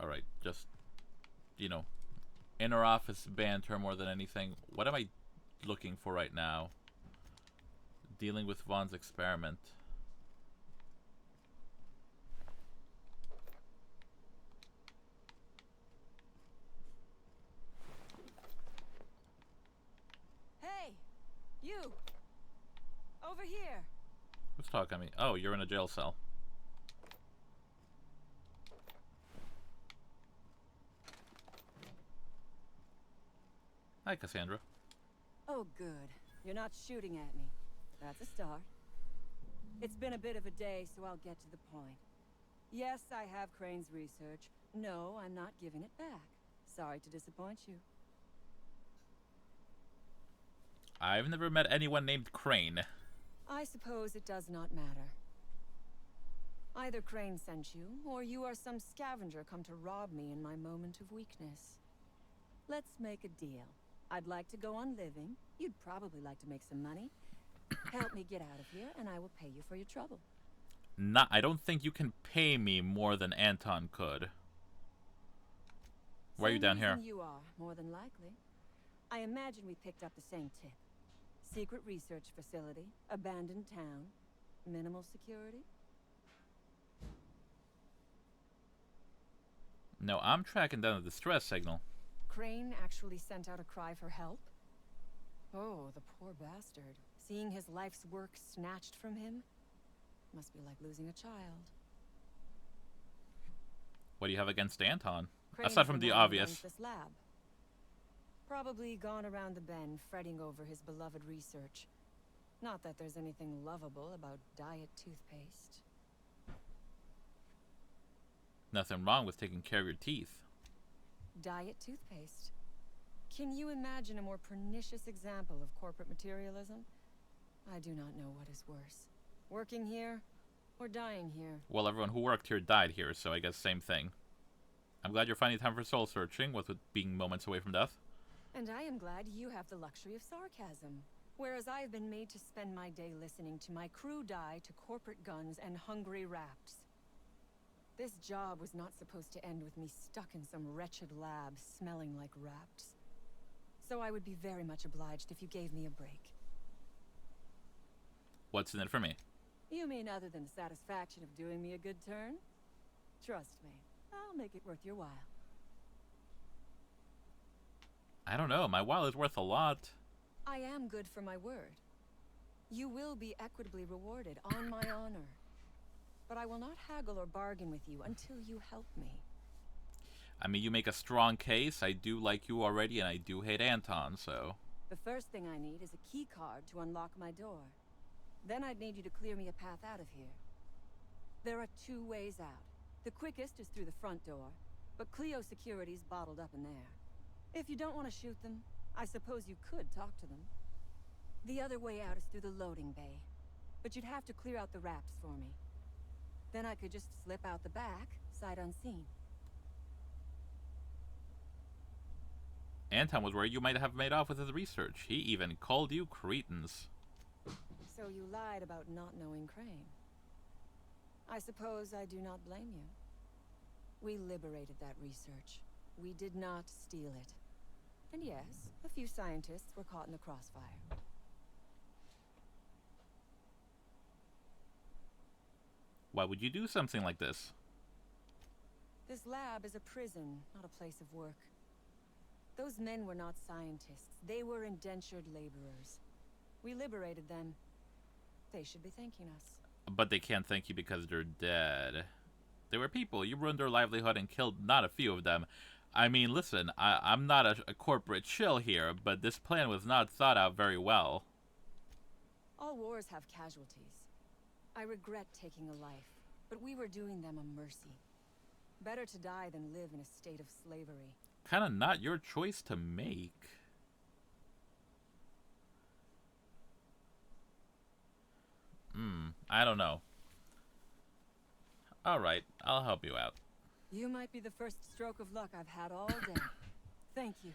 Alright, just, you know, inner office banter more than anything. What am I looking for right now? Dealing with Vaughn's experiment. Hey! You! Over here! Who's talking to me? Oh, you're in a jail cell. Hi, Cassandra. Oh, good. You're not shooting at me. That's a start. It's been a bit of a day, so I'll get to the point. Yes, I have Crane's research. No, I'm not giving it back. Sorry to disappoint you. I've never met anyone named Crane. I suppose it does not matter. Either Crane sent you, or you are some scavenger come to rob me in my moment of weakness. Let's make a deal. I'd like to go on living. You'd probably like to make some money. Help me get out of here, and I will pay you for your trouble. I don't think you can pay me more than Anton could. Why are you down here? You are, more than likely. I imagine we picked up the same tip. Secret research facility, abandoned town, minimal security. No, I'm tracking down a distress signal. Crane actually sent out a cry for help? Oh, the poor bastard. Seeing his life's work snatched from him? Must be like losing a child. What do you have against Anton? Crane's Aside from the one who obvious. runs this lab. Probably gone around the bend fretting over his beloved research. Not that there's anything lovable about diet toothpaste. Nothing wrong with taking care of your teeth. Diet toothpaste. Can you imagine a more pernicious example of corporate materialism? I do not know what is worse. Working here, or dying here. Well, everyone who worked here died here, so I guess same thing. I'm glad you're finding time for soul searching, with being moments away from death. And I am glad you have the luxury of sarcasm. Whereas I have been made to spend my day listening to my crew die to corporate guns and hungry rafts. This job was not supposed to end with me stuck in some wretched lab smelling like rats. So I would be very much obliged if you gave me a break. What's in it for me? You mean other than the satisfaction of doing me a good turn? Trust me, I'll make it worth your while. I don't know, my while is worth a lot. I am good for my word. You will be equitably rewarded, on my honor. But I will not haggle or bargain with you until you help me. I mean, you make a strong case. I do like you already, and I do hate Anton, so... The first thing I need is a key card to unlock my door. Then I'd need you to clear me a path out of here. There are 2 ways out. The quickest is through the front door, but Cleo Security's bottled up in there. If you don't want to shoot them, I suppose you could talk to them. The other way out is through the loading bay, but you'd have to clear out the rafts for me. Then I could just slip out the back, sight unseen. Anton was where you might have made off with his research. He even called you cretins. So you lied about not knowing Crane. I suppose I do not blame you. We liberated that research. We did not steal it. And yes, a few scientists were caught in the crossfire. Why would you do something like this? This lab is a prison, not a place of work. Those men were not scientists. They were indentured laborers. We liberated them. They should be thanking us. But they can't thank you because they're dead. They were people. You ruined their livelihood and killed not a few of them. I mean, listen, I'm not a corporate shill here, but this plan was not thought out very well. All wars have casualties. I regret taking a life, but we were doing them a mercy. Better to die than live in a state of slavery. Kinda not your choice to make. I don't know. Alright, I'll help you out. You might be the first stroke of luck I've had all day. Thank you.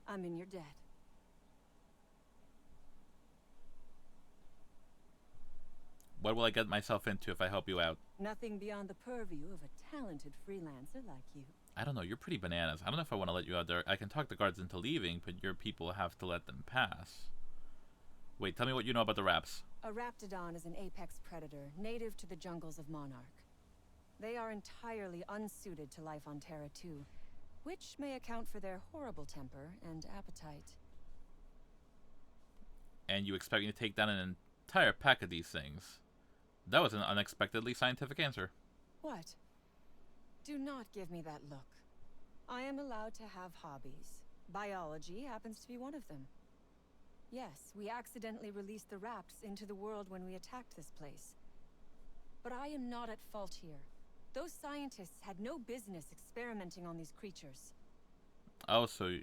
I'm in your debt. What will I get myself into if I help you out? Nothing beyond the purview of a talented freelancer like you. I don't know, you're pretty bananas. I don't know if I want to let you out there. I can talk the guards into leaving, but your people have to let them pass. Wait, tell me what you know about the Raps. A Raptidon is an apex predator, native to the jungles of Monarch. They are entirely unsuited to life on Terra 2, which may account for their horrible temper and appetite. And you expect me to take down an entire pack of these things? That was an unexpectedly scientific answer. What? Do not give me that look. I am allowed to have hobbies. Biology happens to be one of them. Yes, we accidentally released the Raps into the world when we attacked this place. But I am not at fault here. Those scientists had no business experimenting on these creatures. Oh, so...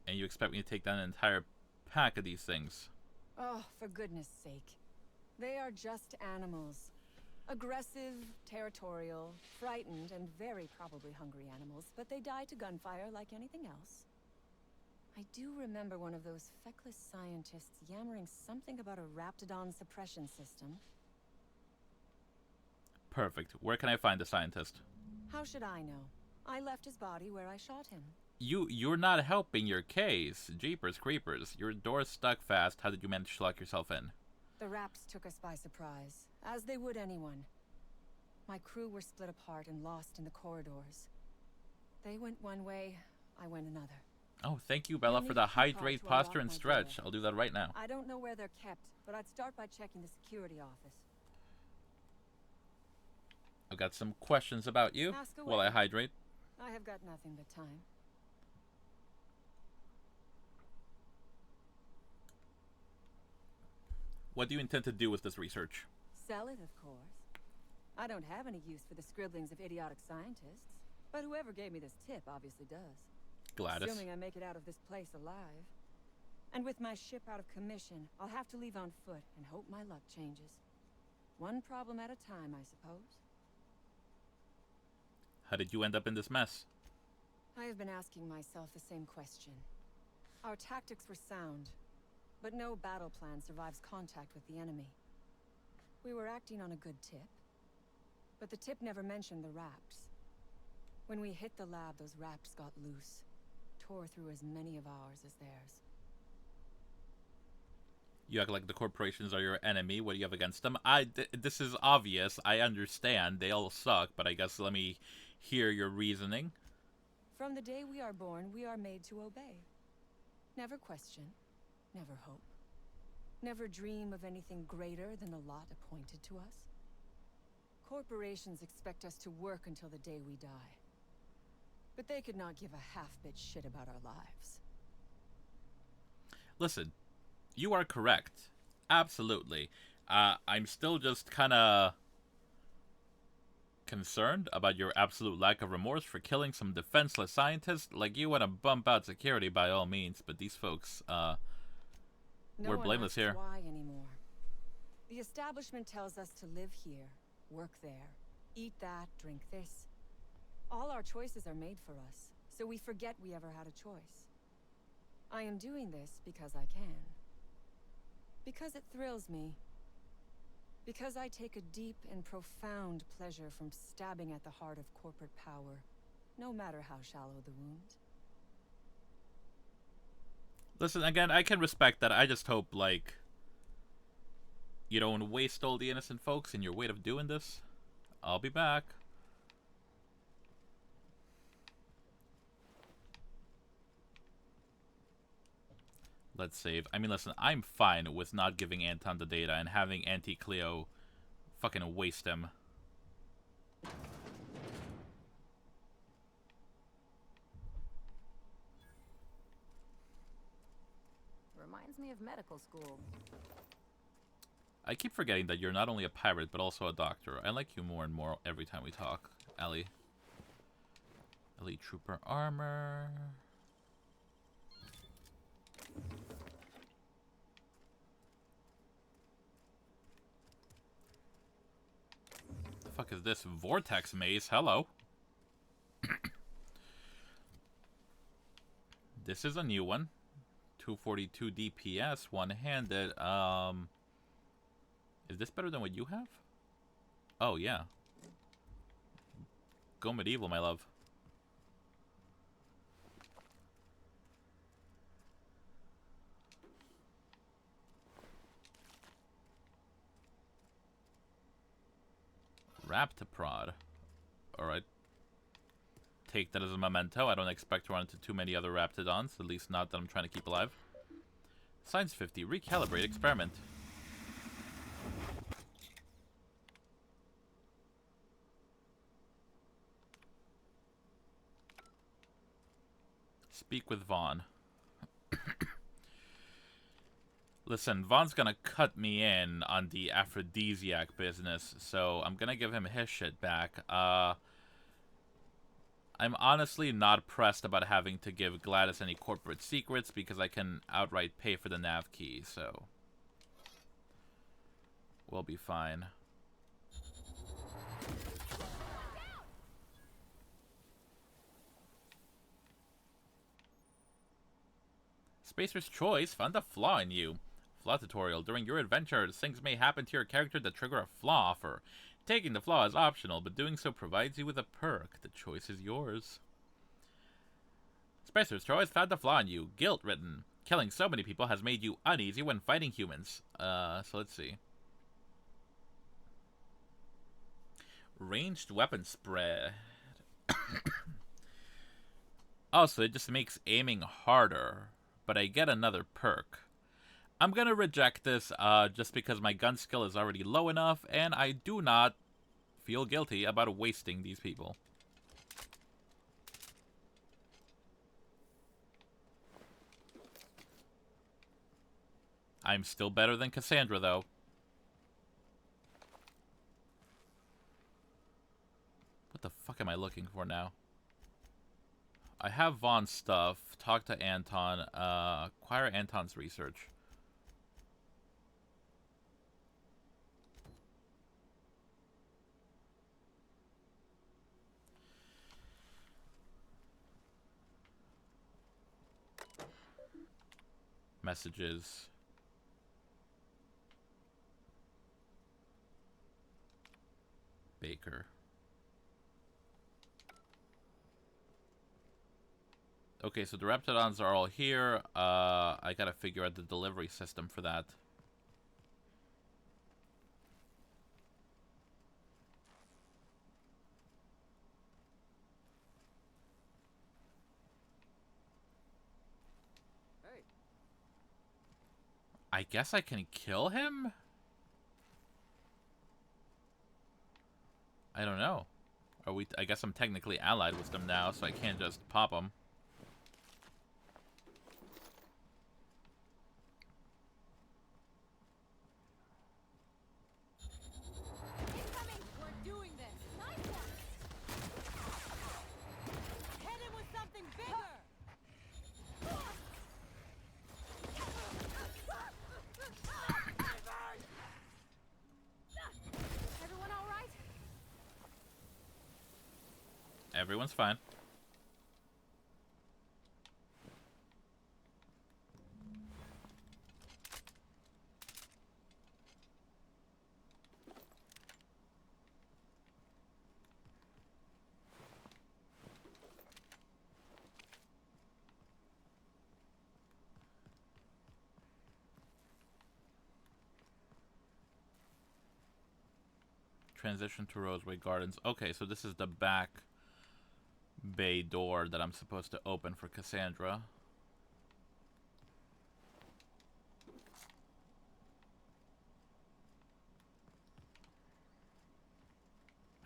And you expect me to take down an entire pack of these things. Oh, for goodness sake. They are just animals. Aggressive, territorial, frightened, and very probably hungry animals, but they die to gunfire like anything else. I do remember one of those feckless scientists yammering something about a Raptidon suppression system. Perfect. Where can I find the scientist? How should I know? I left his body where I shot him. You're not helping your case. Jeepers creepers. Your door's stuck fast. How did you manage to lock yourself in? The Raps took us by surprise, as they would anyone. My crew were split apart and lost in the corridors. They went one way, I went another. Oh, thank you, Bella, for the hydrate, posture, and stretch. I'll do that right now. I don't know where they're kept, but I'd start by checking the security office. I've got some questions about you while I hydrate. I have got nothing but time. What do you intend to do with this research? Sell it, of course. I don't have any use for the scribblings of idiotic scientists, but whoever gave me this tip obviously does. Gladys. Assuming I make it out of this place alive. And with my ship out of commission, I'll have to leave on foot and hope my luck changes. One problem at a time, I suppose. How did you end up in this mess? I have been asking myself the same question. Our tactics were sound, but no battle plan survives contact with the enemy. We were acting on a good tip, but the tip never mentioned the Raps. When we hit the lab, those Raps got loose, tore through as many of ours as theirs. You act like the corporations are your enemy. What do you have against them? This is obvious. I understand. They all suck, but I guess let me hear your reasoning. From the day we are born, we are made to obey. Never question, never hope. Never dream of anything greater than the lot appointed to us. Corporations expect us to work until the day we die. But they could not give a half-bit shit about our lives. Listen, you are correct. Absolutely. I'm still just kind of concerned about your absolute lack of remorse for killing some defenseless scientists. Like, you want to bump out security by all means, but these folks, we're blameless here. Why anymore? The establishment tells us to live here, work there, eat that, drink this. All our choices are made for us, so we forget we ever had a choice. I am doing this because I can. Because it thrills me. Because I take a deep and profound pleasure from stabbing at the heart of corporate power, no matter how shallow the wound. Listen, again, I can respect that. I just hope, like, you don't waste all the innocent folks in your way of doing this. I'll be back. Let's save. I mean, listen, I'm fine with not giving Anton the data and having Auntie Cleo fucking waste him. Reminds me of medical school. I keep forgetting that you're not only a pirate, but also a doctor. I like you more and more every time we talk, Ellie. Elite Trooper armor. The fuck is this? Vortex maze? Hello. This is a new one. 242 DPS, one-handed. Is this better than what you have? Oh, yeah. Go medieval, my love. Raptiprod. Alright. Take that as a memento. I don't expect to run into too many other Raptidons, at least not that I'm trying to keep alive. Science 50. Recalibrate experiment. Speak with Vaughn. Listen, Vaughn's gonna cut me in on the aphrodisiac business, so I'm gonna give him his shit back. I'm honestly not pressed about having to give Gladys any corporate secrets because I can outright pay for the nav key, so we'll be fine. Spacer's Choice found a flaw in you. Flaw tutorial. During your adventures, things may happen to your character that trigger a flaw offer. Taking the flaw is optional, but doing so provides you with a perk. The choice is yours. Spacer's Choice found a flaw in you. Guilt written. Killing so many people has made you uneasy when fighting humans. So let's see. Ranged weapon spread. Also, it just makes aiming harder, but I get another perk. I'm gonna reject this just because my gun skill is already low enough, and I do not feel guilty about wasting these people. I'm still better than Cassandra, though. What the fuck am I looking for now? I have Vaughn's stuff. Talk to Anton. Acquire Anton's research. Messages. Baker. Okay, so the Raptidons are all here. I gotta figure out the delivery system for that. Hey. I guess I can kill him? I don't know. Are we? I guess I'm technically allied with them now, so I can't just pop them. We're doing this. Nice one. Hit him with something bigger. Everyone all right? Everyone's fine. Transition to Roseway Gardens. Okay, so this is the back bay door that I'm supposed to open for Cassandra.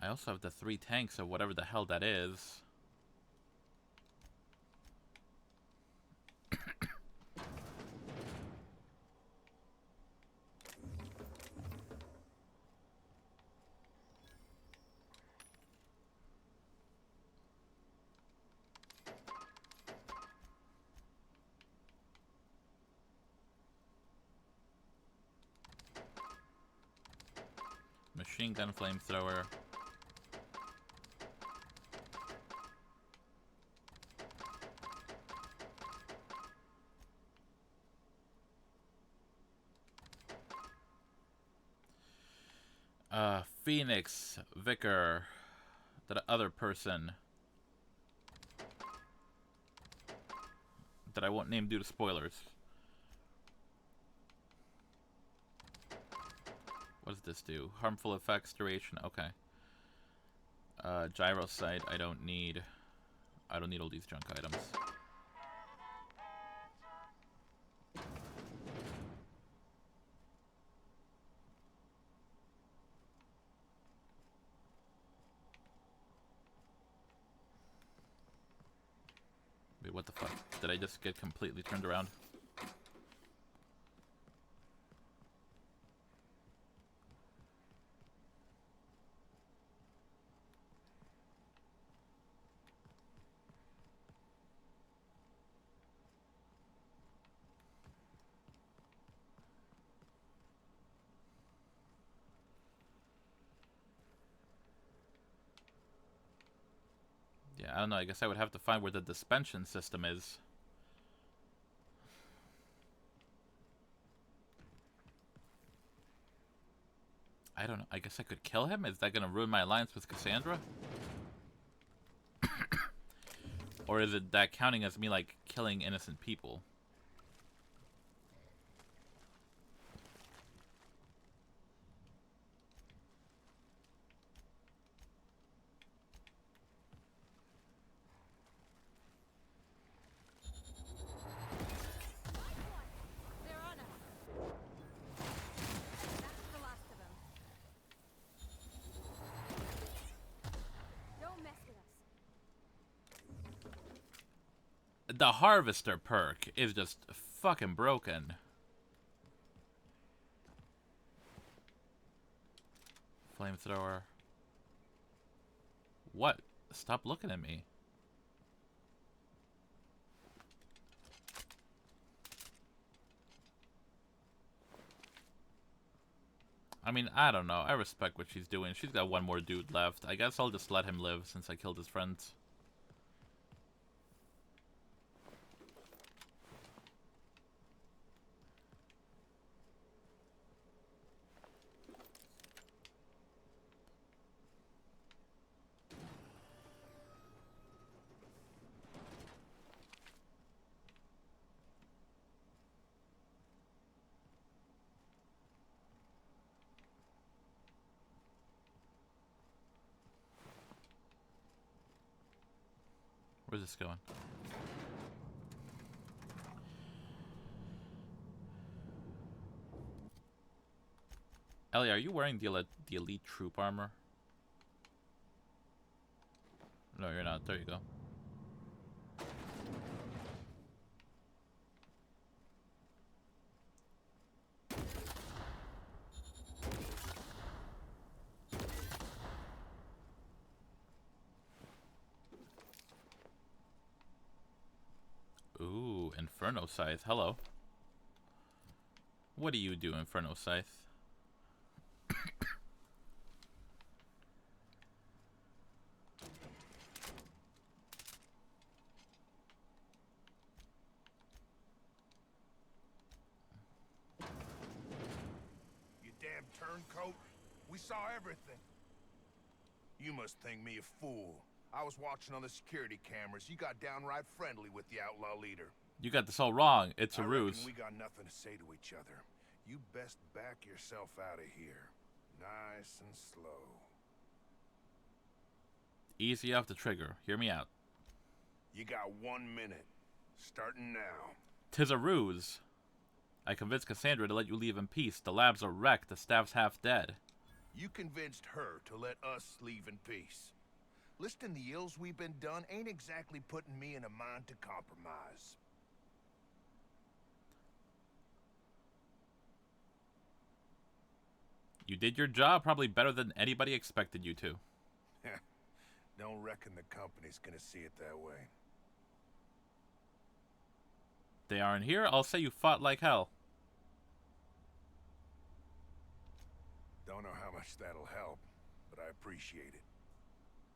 I also have the 3 tanks of whatever the hell that is. Machine gun flamethrower. Phoenix, Vicar, that other person that I won't name due to spoilers. What does this do? Harmful effects, duration, okay. Gyro sight, I don't need all these junk items. Wait, what the fuck? Did I just get completely turned around? Yeah, I don't know. I guess I would have to find where the suspension system is. I don't know. I guess I could kill him? Is that going to ruin my alliance with Cassandra? Or is it that counting as me, like, killing innocent people? They're on us. That's the last of them. Don't mess with us. The Harvester perk is just fucking broken. Flamethrower. What? Stop looking at me. I mean, I don't know. I respect what she's doing. She's got one more dude left. I guess I'll just let him live since I killed his friends. Where's this going? Ellie, are you wearing the elite troop armor? No, you're not. There you go. Ooh, Inferno Scythe. Hello. What do you do, Inferno Scythe? You damn turncoat. We saw everything. You must think me a fool. I was watching on the security cameras. You got downright friendly with the outlaw leader. You got this all wrong. It's a I ruse. reckon we got nothing to say to each other. You best back yourself out of here. Nice and slow. Easy off the trigger. Hear me out. You got 1 minute. Starting now. 'Tis a ruse. I convinced Cassandra to let you leave in peace. The labs are wrecked. The staff's half dead. You convinced her to let us leave in peace. Listing the ills we've been done ain't exactly putting me in a mind to compromise. You did your job probably better than anybody expected you to. Don't reckon the company's gonna see it that way. They aren't here. I'll say you fought like hell. Don't know how much that'll help, but I appreciate it.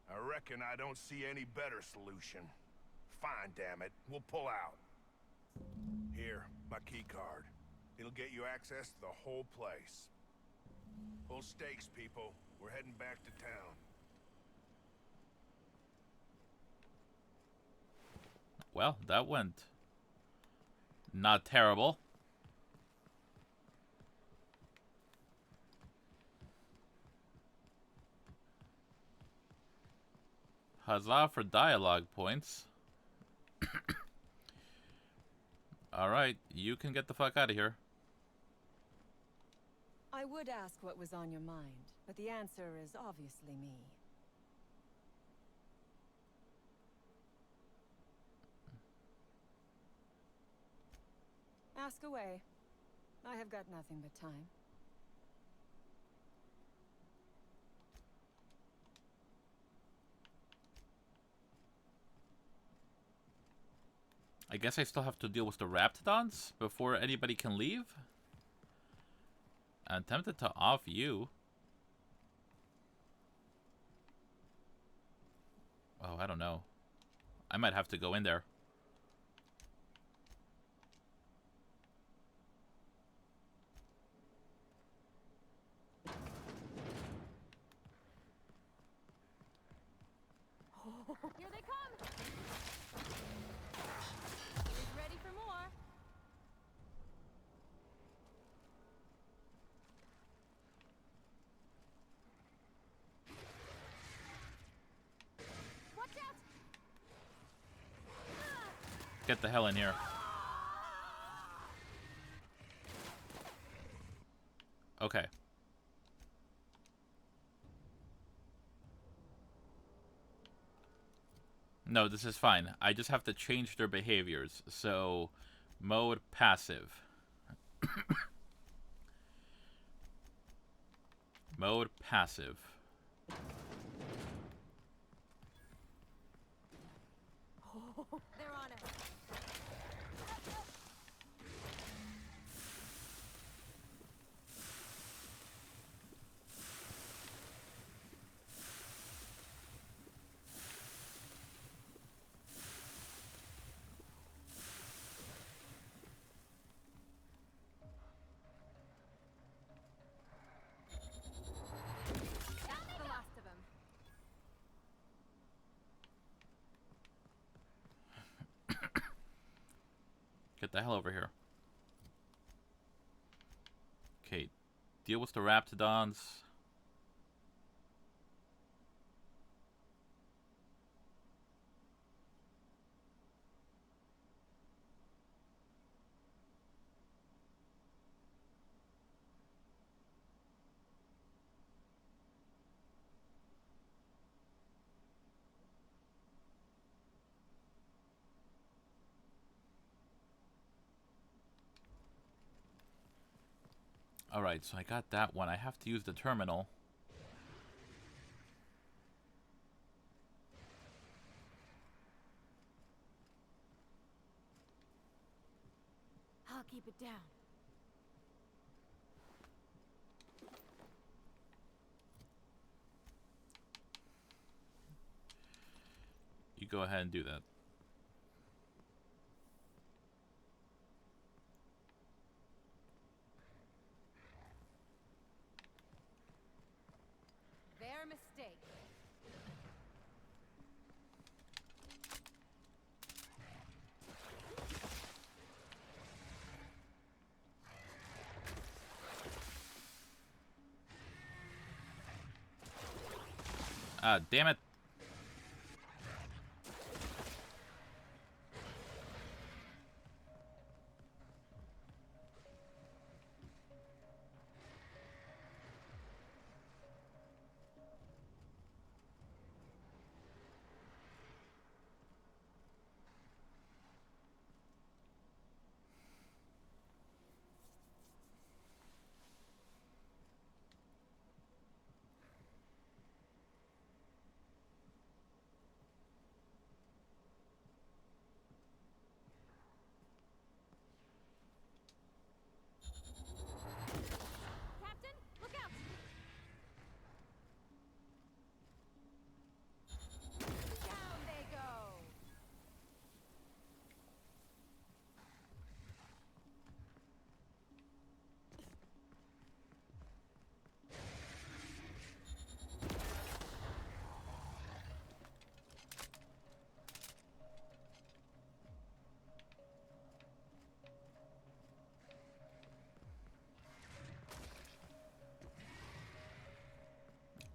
I reckon I don't see any better solution. Fine, damn it. We'll pull out. Here, my key card. It'll get you access to the whole place. Full stakes, people. We're heading back to town. Well, that went not terrible. Huzzah for dialogue points. Alright, you can get the fuck out of here. I would ask what was on your mind, but the answer is obviously me. Ask away. I have got nothing but time. I guess I still have to deal with the Raptidons before anybody can leave? I'm tempted to off you. Oh, I don't know. I might have to go in there. Here they come! Who's ready for more? Watch out! Get the hell in here. Okay. No, this is fine. I just have to change their behaviors. So, mode passive. Mode passive. They're on us. That's the last of them. Get the hell over here. Okay. Deal with the Raptidons. Alright, so I got that one. I have to use the terminal. I'll keep it down. You go ahead and do that. Their mistake. Ah, damn it. Captain, look out! Down they go!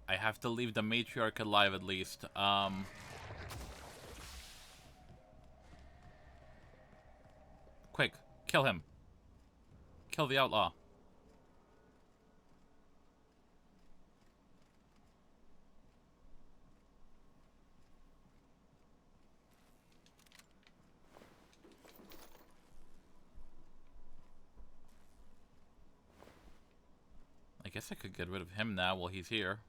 I have to leave the matriarch alive at least. Quick, kill him. Kill the outlaw. I guess I could get rid of him now while he's here.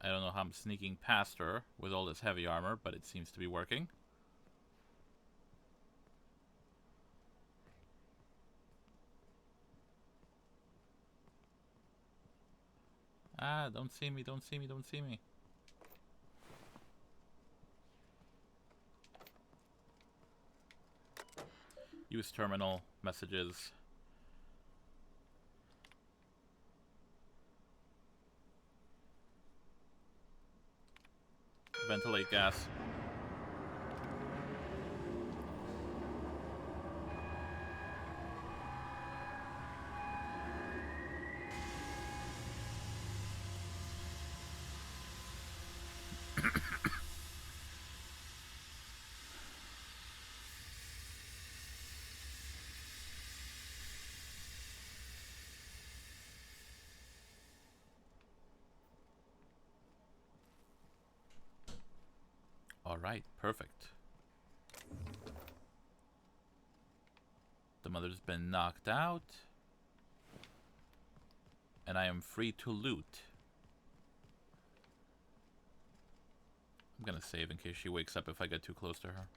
I don't know how I'm sneaking past her with all this heavy armor, but it seems to be working. Ah, don't see me, don't see me, don't see me. Use terminal messages. Ventilate gas. Alright, perfect. The mother's been knocked out. And I am free to loot. I'm gonna save in case she wakes up if I get too close to her.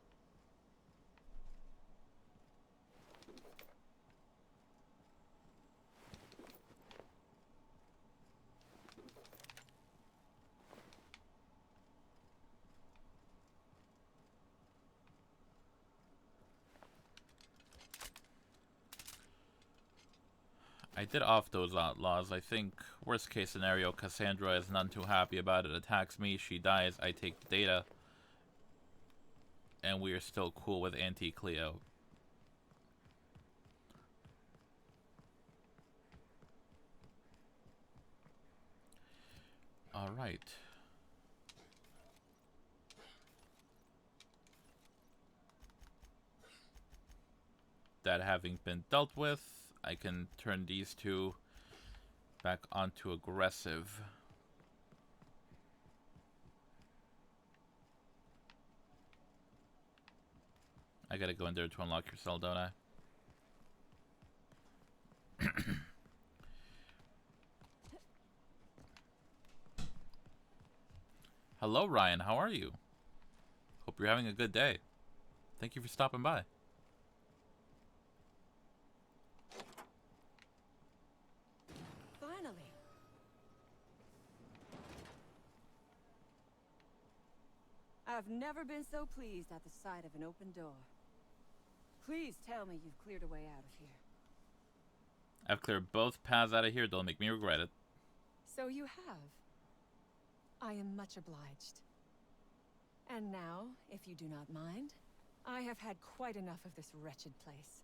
I did off those outlaws. I think worst case scenario, Cassandra is none too happy about it, attacks me, she dies, I take the data, and we are still cool with Auntie Cleo. Alright. That having been dealt with, I can turn these two back onto aggressive. I gotta go in there to unlock your cell, don't I? Hello, Ryan. How are you? Hope you're having a good day. Thank you for stopping by. Finally. I've never been so pleased at the sight of an open door. Please tell me you've cleared a way out of here. I've cleared both paths out of here. Don't make me regret it. So you have. I am much obliged. And now, if you do not mind, I have had quite enough of this wretched place.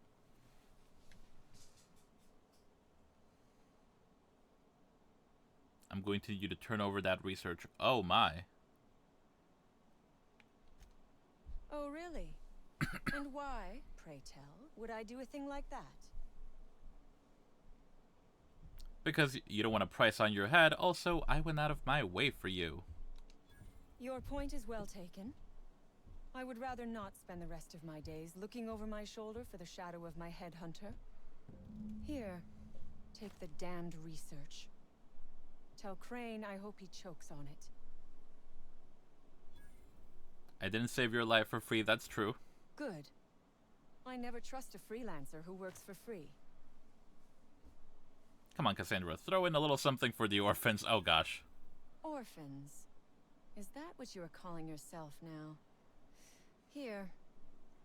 I'm going to need you to turn over that research. Oh my. Oh, really? And why, pray tell, would I do a thing like that? Because you don't want a price on your head. Also, I went out of my way for you. Your point is well taken. I would rather not spend the rest of my days looking over my shoulder for the shadow of my headhunter. Here, take the damned research. Tell Crane I hope he chokes on it. I didn't save your life for free, that's true. Good. I never trust a freelancer who works for free. Come on, Cassandra, throw in a little something for the orphans. Oh gosh. Orphans? Is that what you are calling yourself now? Here,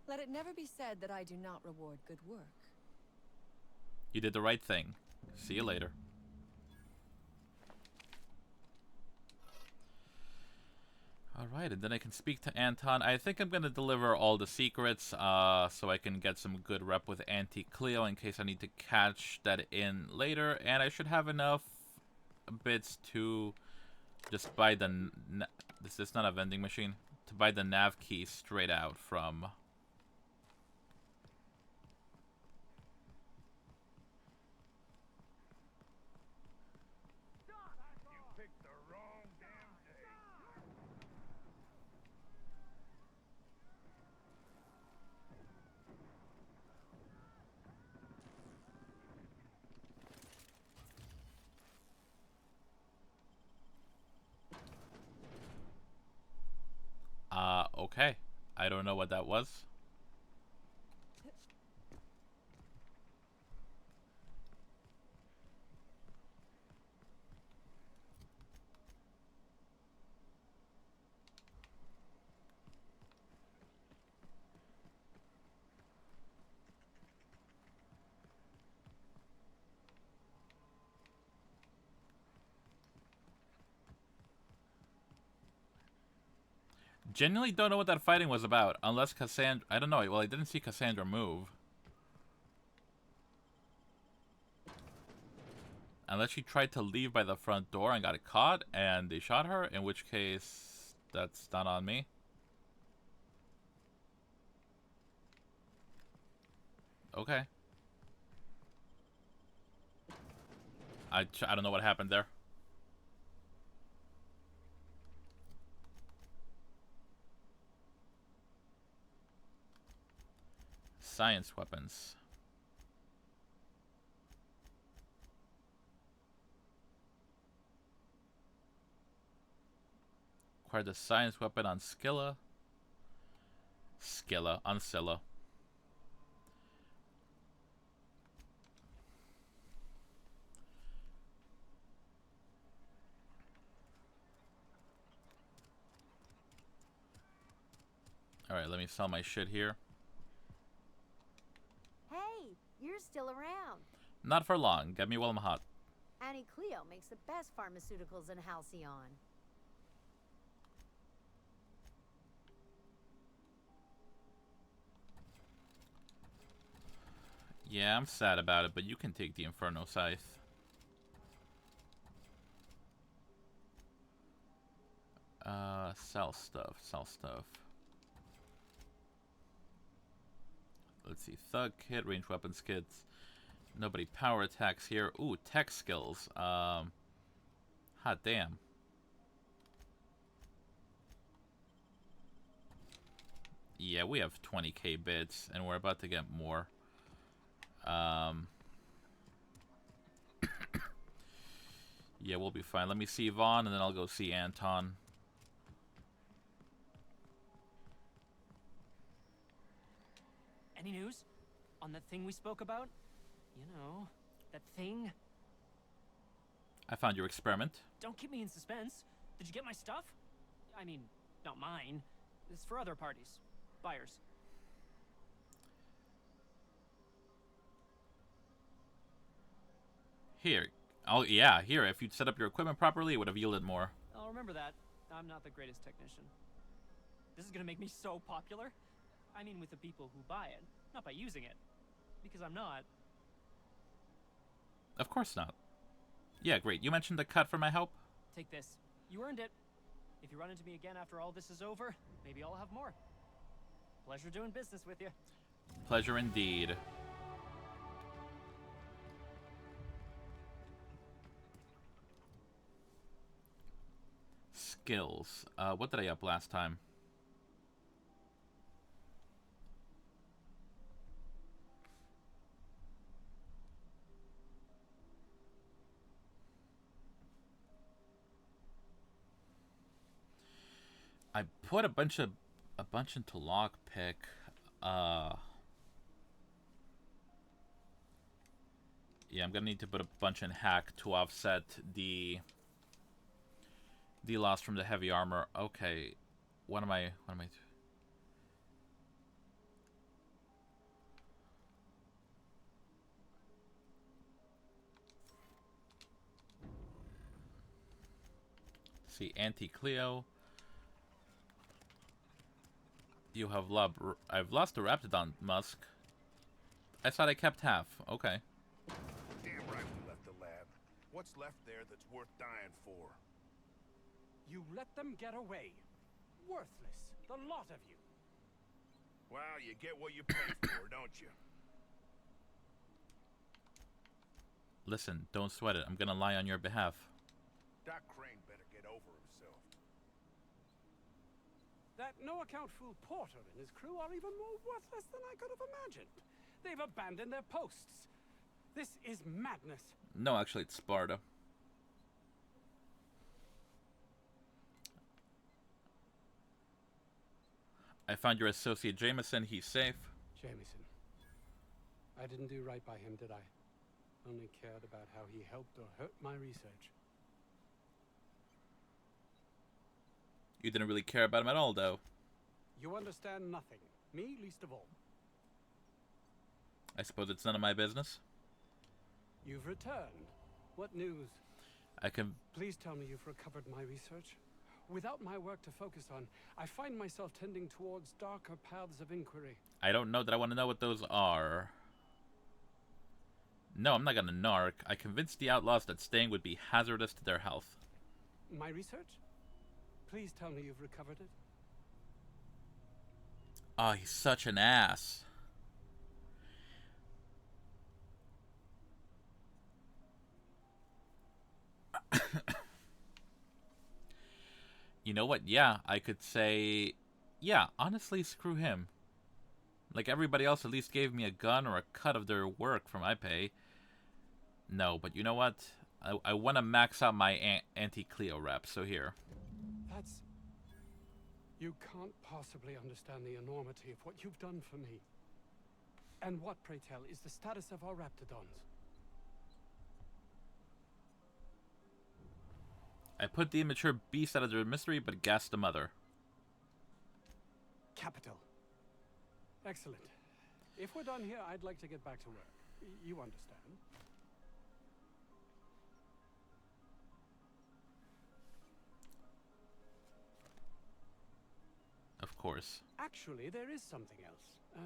let it never be said that I do not reward good work. You did the right thing. See you later. Alright, and then I can speak to Anton. I think I'm going to deliver all the secrets so I can get some good rep with Auntie Cleo in case I need to catch that in later. And I should have enough bits to just buy the... This is not a vending machine. To buy the nav key straight out from... Okay. I don't know what that was. Genuinely don't know what that fighting was about, unless Cassandra... I don't know. Well, I didn't see Cassandra move. Unless she tried to leave by the front door and got caught, and they shot her, in which case, that's not on me. Okay. I don't know what happened there. Science weapons. Acquired the science weapon on Scylla. On Scylla. Alright, let me sell my shit here. Hey, you're still around. Not for long. Get me while I'm hot. Annie Cleo makes the best pharmaceuticals in Halcyon. Yeah, I'm sad about it, but you can take the Inferno Scythe. Sell stuff, sell stuff. Let's see, Thug Kit, range weapons kits. Nobody power attacks here. Ooh, tech skills. Hot damn. Yeah, we have 20k bits, and we're about to get more. Yeah, we'll be fine. Let me see Vaughn, and then I'll go see Anton. Any news? On that thing we spoke about? You know, that thing? I found your experiment. Don't keep me in suspense. Did you get my stuff? I mean, not mine. It's for other parties. Buyers. Here. Oh, yeah, here. If you'd set up your equipment properly, it would have yielded more. I'll remember that. I'm not the greatest technician. This is gonna make me so popular. I mean with the people who buy it, not by using it. Because I'm not. Of course not. Yeah, great. You mentioned the cut for my help? Take this. You earned it. If you run into me again after all this is over, maybe I'll have more. Pleasure doing business with you. Pleasure indeed. Skills. What did I up last time? I put a bunch into lockpick. Yeah, I'm gonna need to put a bunch in hack to offset the loss from the heavy armor. Okay, what am I? See, anti-Cleo. You have I've lost the Raptidon Musk. I thought I kept half. Okay. Damn right we left the lab. What's left there that's worth dying for? You let them get away. Worthless, the lot of you. Well, you get what you pay for, don't you? Listen, don't sweat it. I'm gonna lie on your behalf. Doc Crane better get over himself. That no-account fool Porter and his crew are even more worthless than I could have imagined. They've abandoned their posts. This is madness. No, actually, it's Sparta. I found your associate Jameson. He's safe. Jameson. I didn't do right by him, did I? Only cared about how he helped or hurt my research. You didn't really care about him at all, though. You understand nothing. Me least of all. I suppose it's none of my business. You've returned. What news? I can... Please tell me you've recovered my research. Without my work to focus on, I find myself tending towards darker paths of inquiry. I don't know that I want to know what those are. No, I'm not gonna narc. I convinced the outlaws that staying would be hazardous to their health. My research? Please tell me you've recovered it. Oh, he's such an ass. You know what? Yeah, I could say... Yeah, honestly, screw him. Like, everybody else at least gave me a gun or a cut of their work for my pay. No, but you know what? I want to max out my anti-Cleo rep, so here. That's... You can't possibly understand the enormity of what you've done for me. And what, pray tell, is the status of our raptidons? I put the immature beast out of their mystery, but gassed the mother. Capital. Excellent. If we're done here, I'd like to get back to work. You understand. Of course. Actually, there is something else.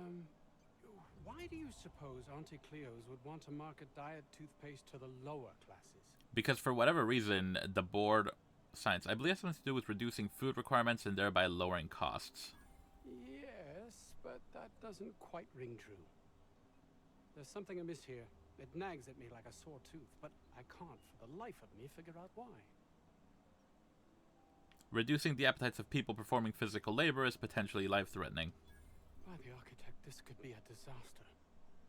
Why do you suppose Auntie Cleo's would want to market diet toothpaste to the lower classes? Because for whatever reason, the board science, I believe, has something to do with reducing food requirements and thereby lowering costs. Yes, but that doesn't quite ring true. There's something amiss here. It nags at me like a sore tooth, but I can't for the life of me figure out why. Reducing the appetites of people performing physical labor is potentially life-threatening. By the architect, this could be a disaster.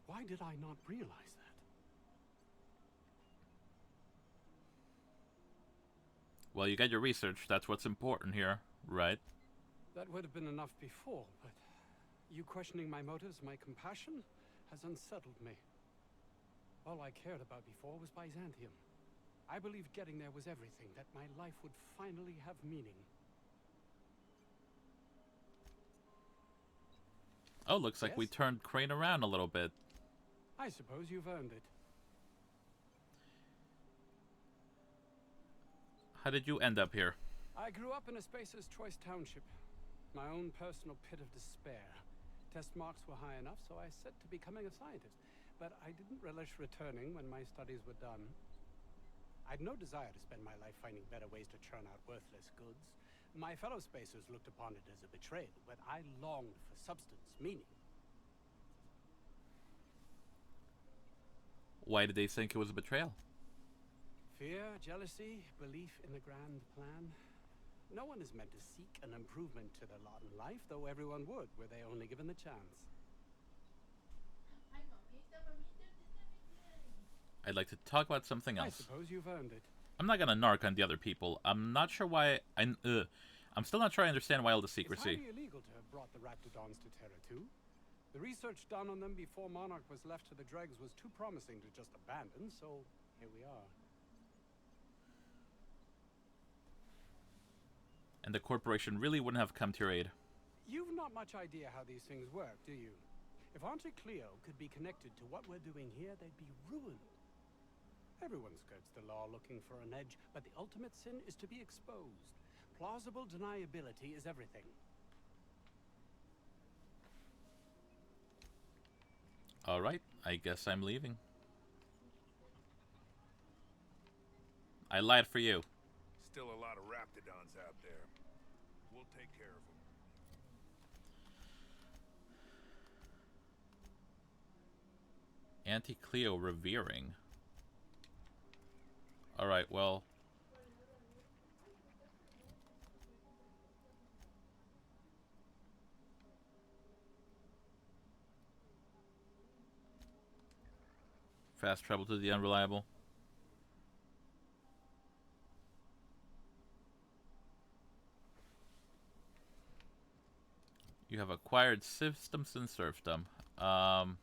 Why did I not realize that? Well, you got your research. That's what's important here, right? That would have been enough before, but you questioning my motives, my compassion, has unsettled me. All I cared about before was Byzantium. I believed getting there was everything, that my life would finally have meaning. Oh, looks like we turned Crane around a little bit. I suppose you've earned it. How did you end up here? I grew up in a Spacer's Choice township. My own personal pit of despair. Test marks were high enough, so I set to becoming a scientist. But I didn't relish returning when my studies were done. I'd no desire to spend my life finding better ways to churn out worthless goods. My fellow Spacers looked upon it as a betrayal, but I longed for substance, meaning. Why did they think it was a betrayal? Fear, jealousy, belief in the grand plan. No one is meant to seek an improvement to their lot in life, though everyone would, were they only given the chance. I'd like to talk about something else. I suppose you've earned it. I'm not gonna narc on the other people. I'm not sure why I'm still not sure I understand why all the secrecy. It's highly illegal to have brought the raptidons to Terra 2. The research done on them before Monarch was left to the dregs was too promising to just abandon, so here we are. And the corporation really wouldn't have come to your aid. You've not much idea how these things work, do you? If Auntie Cleo could be connected to what we're doing here, they'd be ruined. Everyone skirts the law looking for an edge, but the ultimate sin is to be exposed. Plausible deniability is everything. All right, I guess I'm leaving. I lied for you. Still a lot of raptidons out there. We'll take care of them. Auntie Cleo revering. All right, well. Fast travel to the unreliable. You have acquired systems and serfdom. Alright,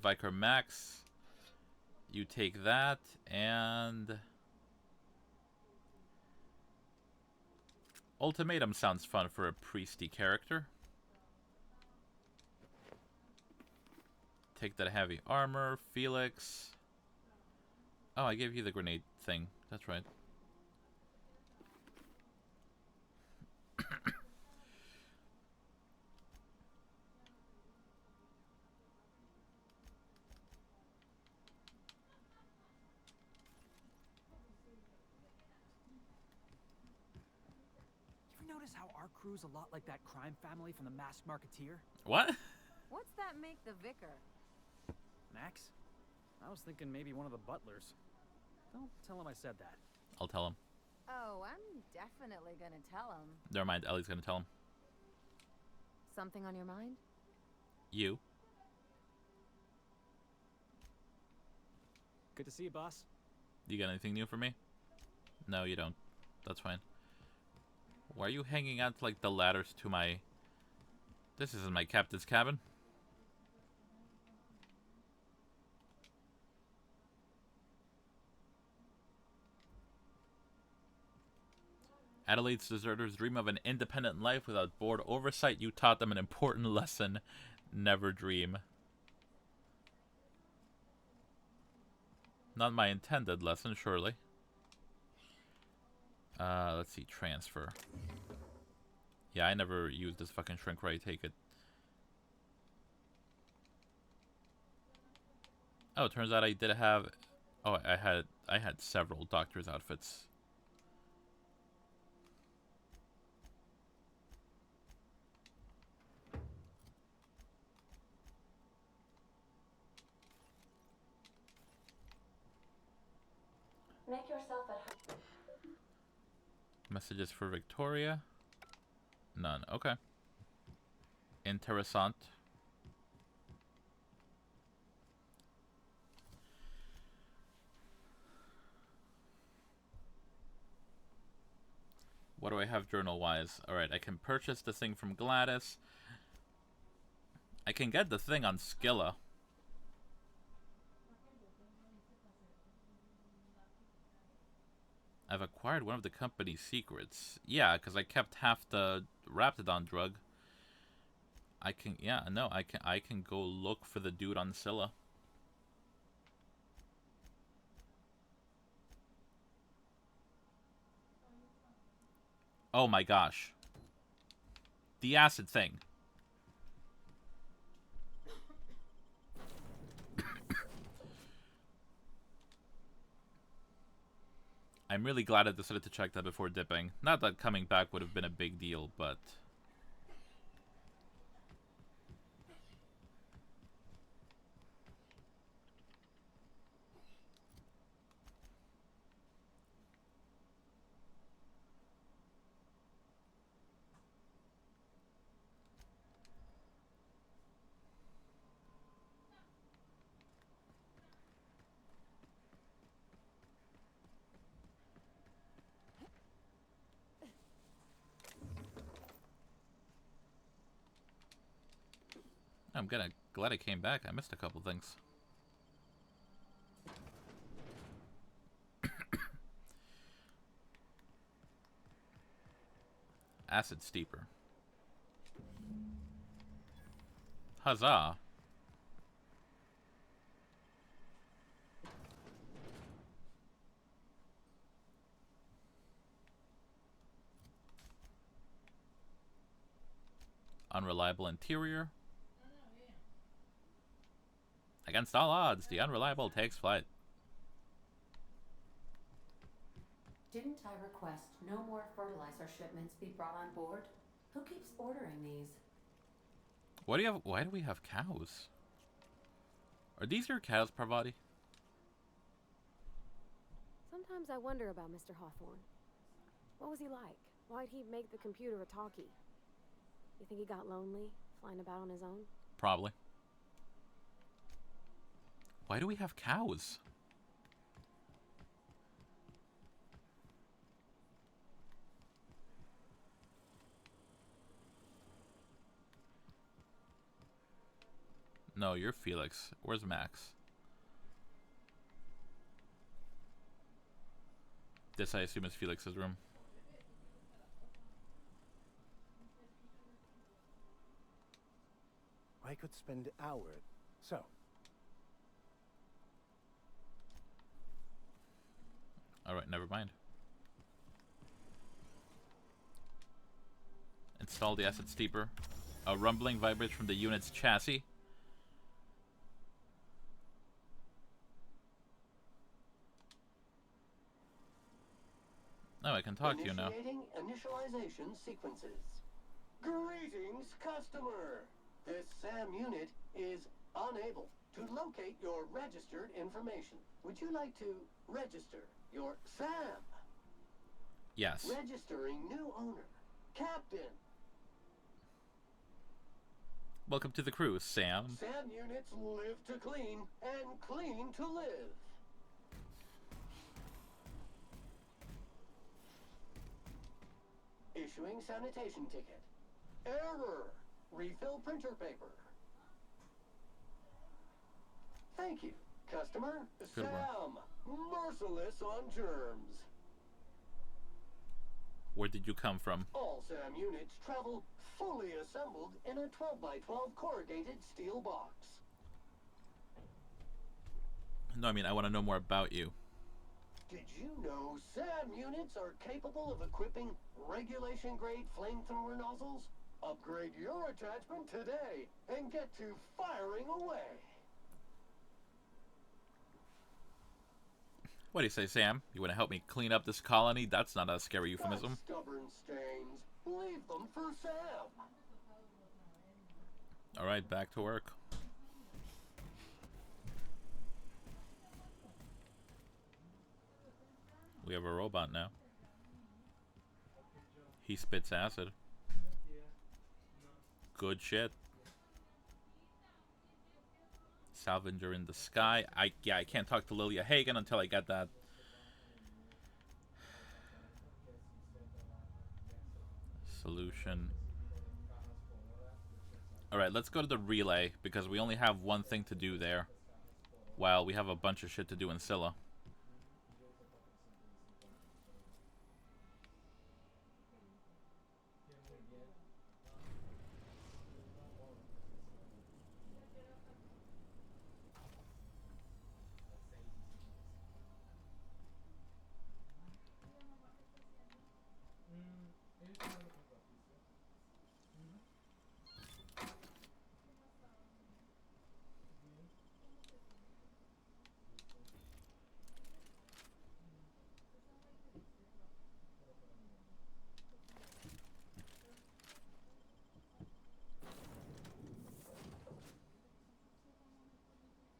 Vicar Max. You take that, and... Ultimatum sounds fun for a priesty character. Take that heavy armor. Felix. Oh, I gave you the grenade thing. That's right. Notice how our crew's a lot like that crime family from the Masked Marketeer? What? What's that make the vicar? Max? I was thinking maybe one of the butlers. Don't tell him I said that. I'll tell him. Oh, I'm definitely gonna tell him. Never mind, Ellie's gonna tell him. Something on your mind? You. Good to see you, boss. You got anything new for me? No, you don't. That's fine. Why are you hanging out like the ladders to my... This isn't my captain's cabin. Adelaide's deserters dream of an independent life without board oversight. You taught them an important lesson. Never dream. Not my intended lesson, surely. Let's see, transfer. Yeah, I never used this fucking shrink ray, take it. Oh, it turns out I did have... Oh, I had several doctor's outfits. Make yourself at home. Messages for Victoria? None. Okay. Interessant. What do I have journal-wise? Alright, I can purchase the thing from Gladys. I can get the thing on Skilla. I've acquired one of the company's secrets. Yeah, because I kept half the Raptidon drug. I can, yeah, no, I can go look for the dude on Scylla. Oh my gosh. The acid thing. I'm really glad I decided to check that before dipping. Not that coming back would have been a big deal, but... I'm glad I came back. I missed a couple things. Acid steeper. Huzzah. Unreliable interior. Against all odds, the unreliable takes flight. Didn't I request no more fertilizer shipments be brought on board? Who keeps ordering these? What do you have? Why do we have cows? Are these your cows, Parvati? Sometimes I wonder about Mr. Hawthorne. What was he like? Why'd he make the computer a talkie? You think he got lonely, flying about on his own? Probably. Why do we have cows? No, you're Felix. Where's Max? This, I assume, is Felix's room. I could spend hours. So, Alright, never mind. Install the asset steeper. A rumbling vibrates from the unit's chassis. Oh, I can talk to you now. Initiating initialization sequences. Greetings, customer! This SAM unit is unable to locate your registered information. Would you like to register your SAM? Yes. Registering new owner. Captain. Welcome to the crew, Sam. SAM units live to clean and clean to live. Issuing sanitation ticket. Error. Refill printer paper. Thank you, customer. Good Sam, merciless on germs. Where did you come from? All SAM units travel fully assembled in a 12x12 corrugated steel box. No, I mean, I want to know more about you. Did you know SAM units are capable of equipping regulation-grade flamethrower nozzles? Upgrade your attachment today and get to firing away. What do you say, Sam? You want to help me clean up this colony? That's not a scary euphemism. Got stubborn stains. Leave them for Sam. Alright, back to work. We have a robot now. He spits acid. Good shit. Salvager in the sky. I can't talk to Lilia Hagen until I get that. Solution. Alright, let's go to the relay, because we only have one thing to do there, while we have a bunch of shit to do in Scylla.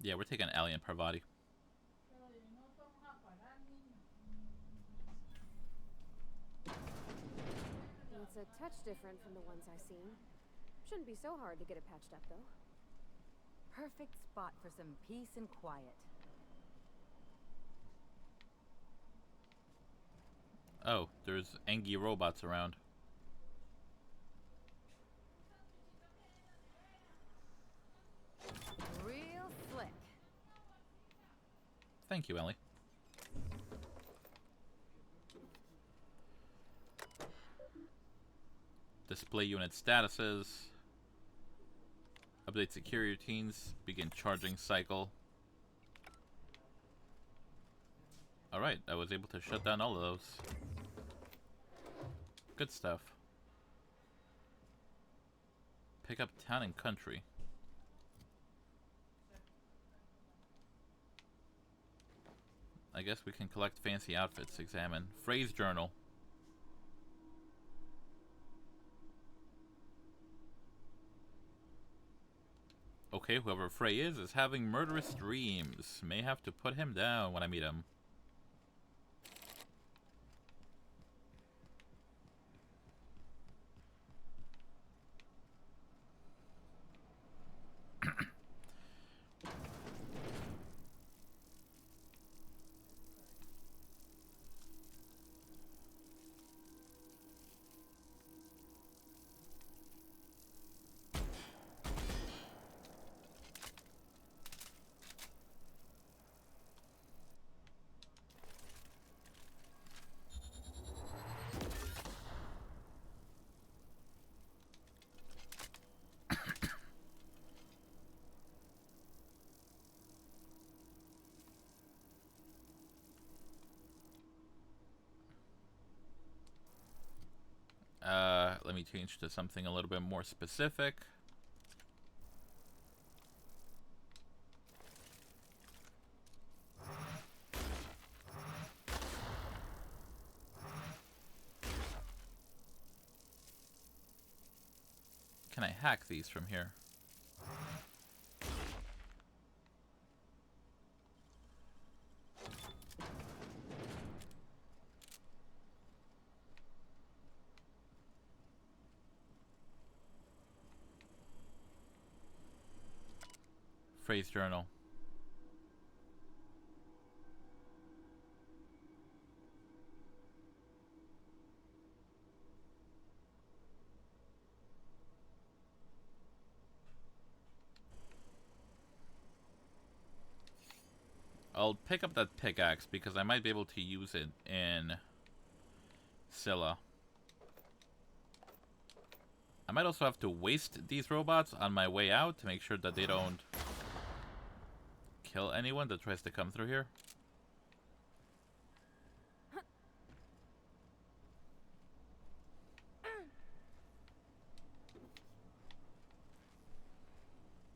Yeah, we're taking Alien Parvati. It's a touch different from the ones I've seen. Shouldn't be so hard to get it patched up, though. Perfect spot for some peace and quiet. Oh, there's Engi robots around. Real slick. Thank you, Ellie. Display unit statuses. Update security routines. Begin charging cycle. Alright, I was able to shut down all of those. Good stuff. Pick up town and country. I guess we can collect fancy outfits. Examine. Phrase journal. Okay, whoever Frey is having murderous dreams. May have to put him down when I meet him. let me change to something a little bit more specific. Can I hack these from here? Phrase journal. I'll pick up that pickaxe because I might be able to use it in Scylla. I might also have to waste these robots on my way out to make sure that they don't kill anyone that tries to come through here.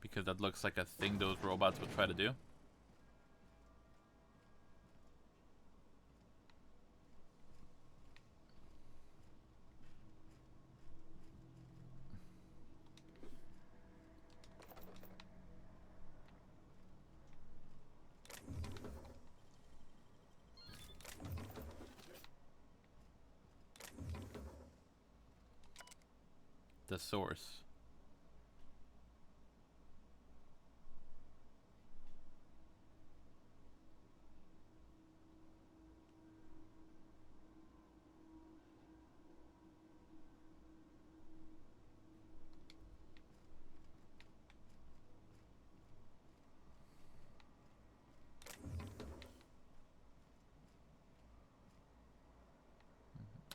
Because that looks like a thing those robots would try to do. The source.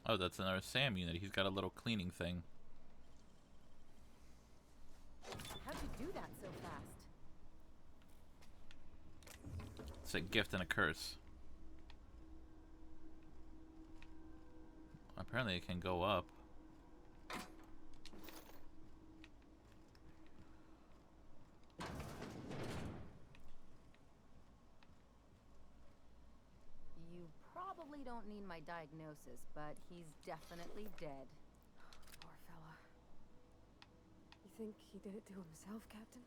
Oh, that's another SAM unit. He's got a little cleaning thing. How'd you do that so fast? It's a gift and a curse. Apparently it can go up. You probably don't need my diagnosis, but he's definitely dead. Poor fella. You think he did it to himself, Captain?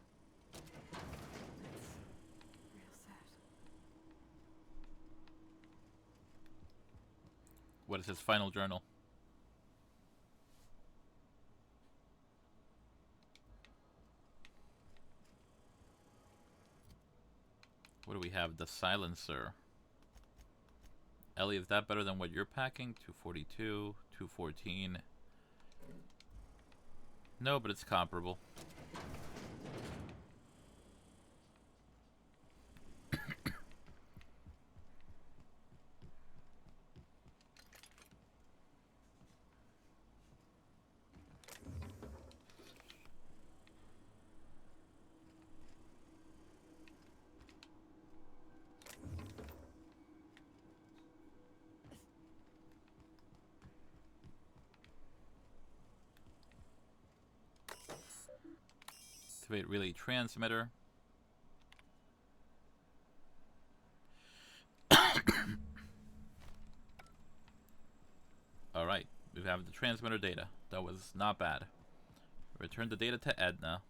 That's real sad. What is his final journal? What do we have? The silencer. Ellie, is that better than what you're packing? 242, 214. No, but it's comparable. Activate relay transmitter. Alright, we have the transmitter data. That was not bad. Return the data to Edna.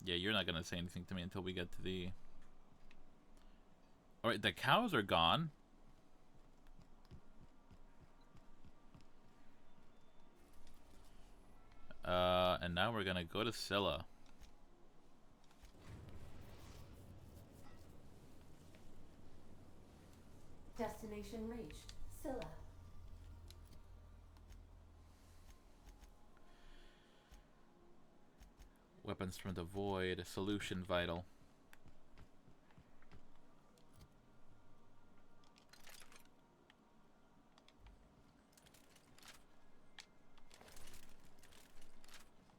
Yeah, you're not gonna say anything to me until we get to the... Alright, the cows are gone. And now we're gonna go to Scylla. Destination reached. Scylla. Weapons from the void. Solution vital.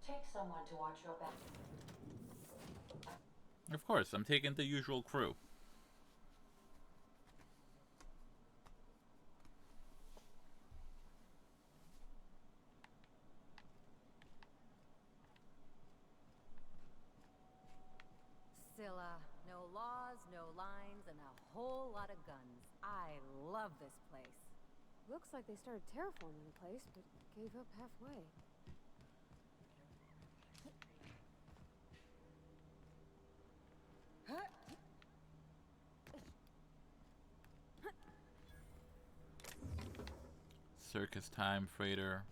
Take someone to watch your back. Of course, I'm taking the usual crew. Scylla, no laws, no lines, and a whole lot of guns. I love this place. Looks like they started terraforming the place, but gave up halfway. Circus time, freighter.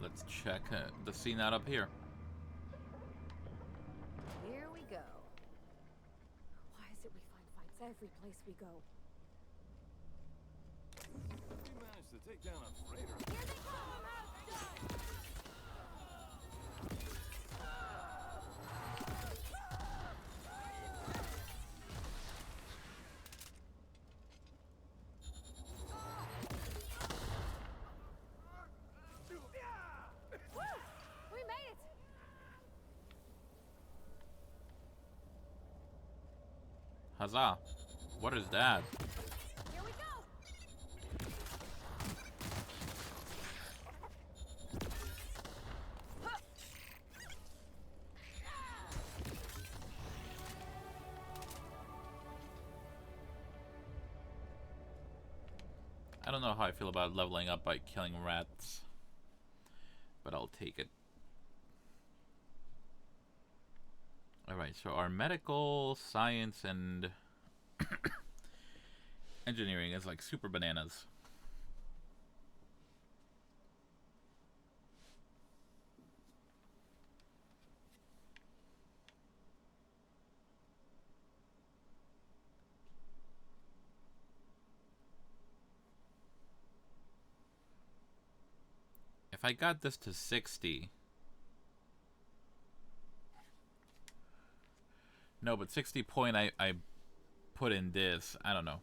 Let's check the scene out up here. Here we go. Why is it we find fights every place we go? We managed to take down a freighter. Here they come! We made it! Huzzah! What is that? Here we go! I don't know how I feel about leveling up by killing rats, but I'll take it. Alright, so our medical, science, and engineering is like super bananas. If I got this to 60... No, but 60 point I put in this. I don't know.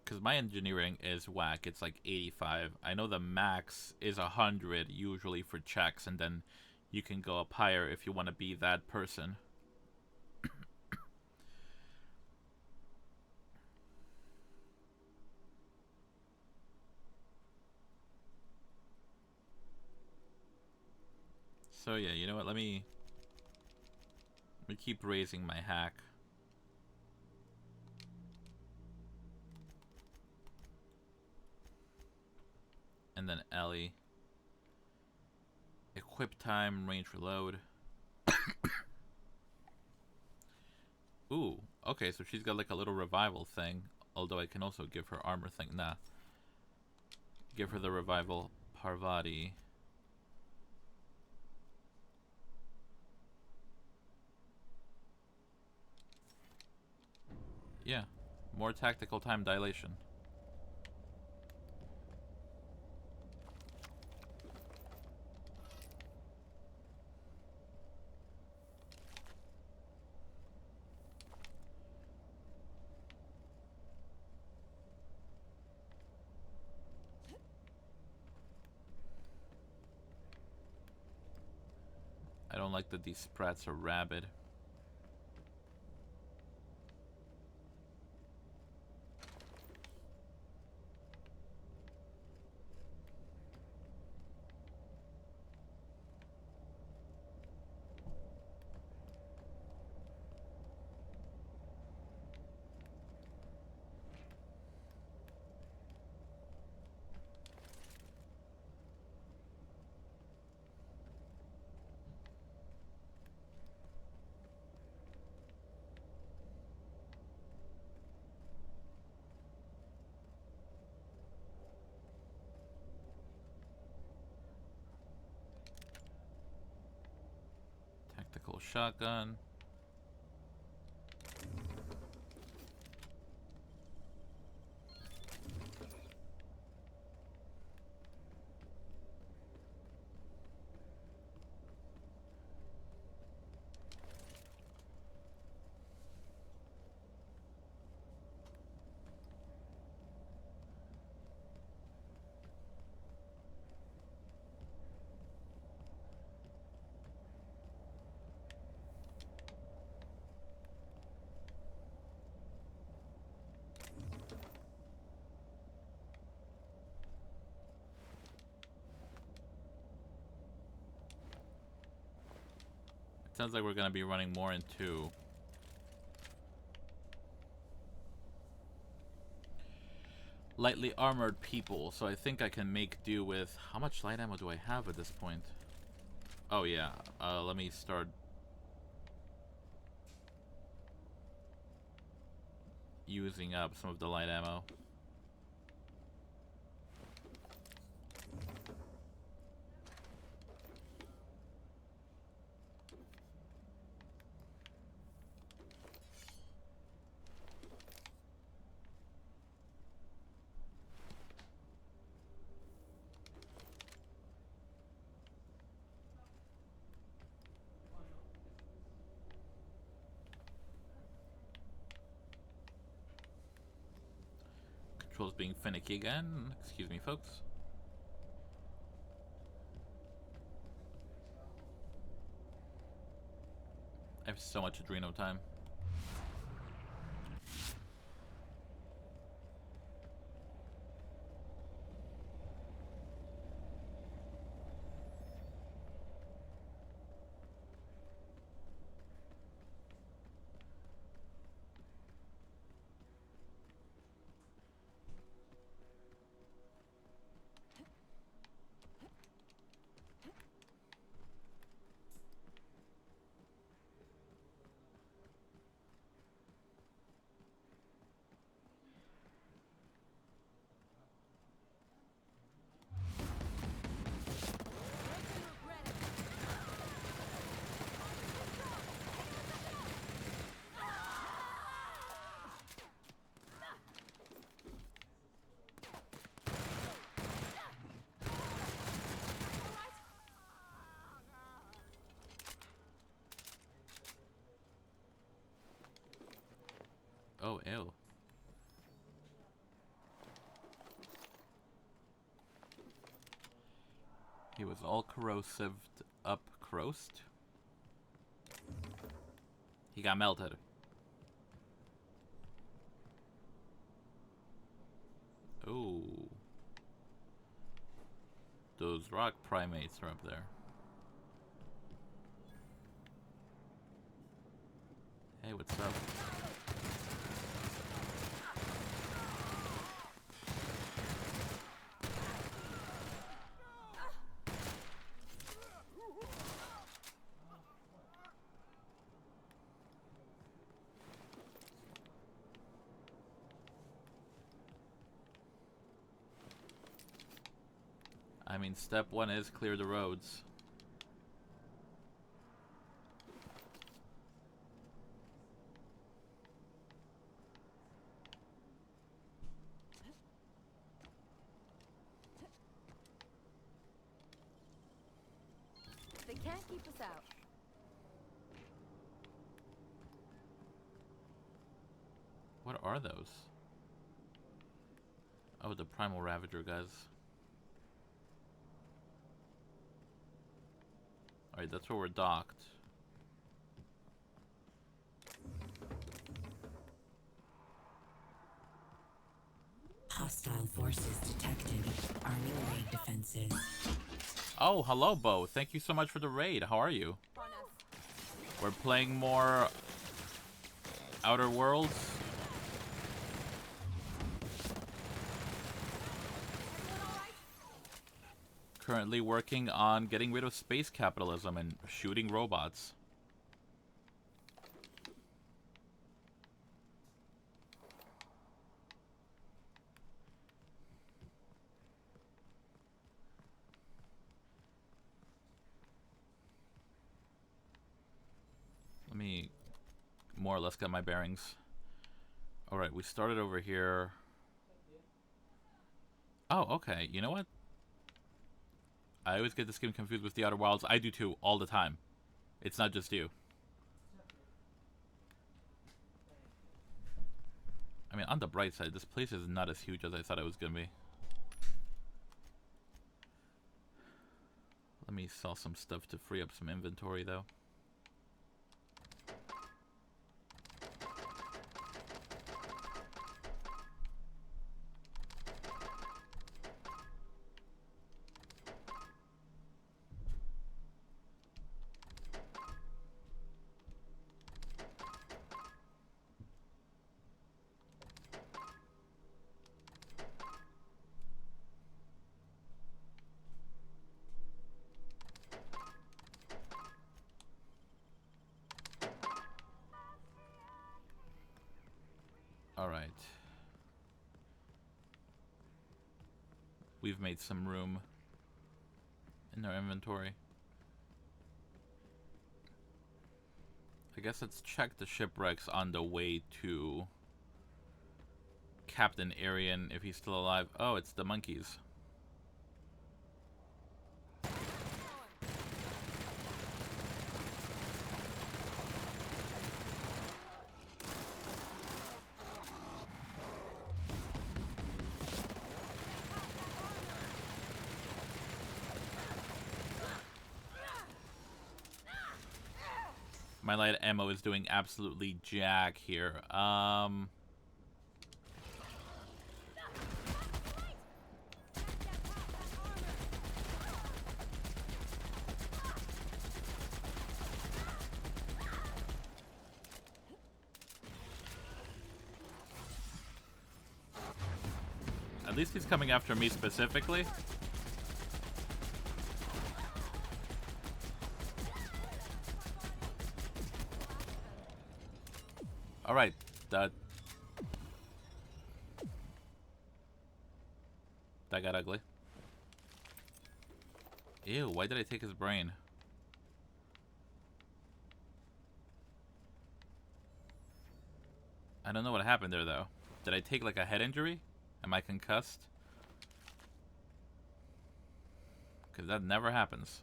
Because my engineering is whack. It's like 85. I know the max is 100 usually for checks, and then you can go up higher if you want to be that person. So yeah, you know what? Let me keep raising my hack. And then Ellie. Equip time, range reload. Ooh, okay, so she's got like a little revival thing. Although I can also give her armor thing. Nah. Give her the revival Parvati. Yeah, more tactical time dilation. I don't like that these sprats are rabid. shotgun. Sounds like we're gonna be running more into lightly armored people, so I think I can make do with... How much light ammo do I have at this point? Oh yeah, let me start using up some of the light ammo. Controls being finicky again. Excuse me, folks. I have so much Adreno time. Oh, ew. He was all corrosive up crossed. He got melted. Oh. Those rock primates are up there. Hey, what's up? I mean, step one is clear the roads. They can't keep us out. What are those? Oh, the Primal Ravager guys. Alright, that's where we're docked. Hostile forces detected. Army raid defenses. Oh, hello, Bo. Thank you so much for the raid. How are you? We're playing more Outer Worlds. Currently working on getting rid of space capitalism and shooting robots. or less get my bearings. Alright, we started over here. Oh, okay. You know what? I always get this game confused with the Outer Wilds. I do too, all the time. It's not just you. I mean, on the bright side, this place is not as huge as I thought it was going to be. Let me sell some stuff to free up some inventory, though. Alright. We've made some room in our inventory. I guess let's check the shipwrecks on the way to Captain Arian, if he's still alive. Oh, it's the monkeys. My light ammo is doing absolutely jack here. At least he's coming after me specifically. Alright, that got ugly. Ew, why did I take his brain? I don't know what happened there, though. Did I take, like, a head injury? Am I concussed? Because that never happens.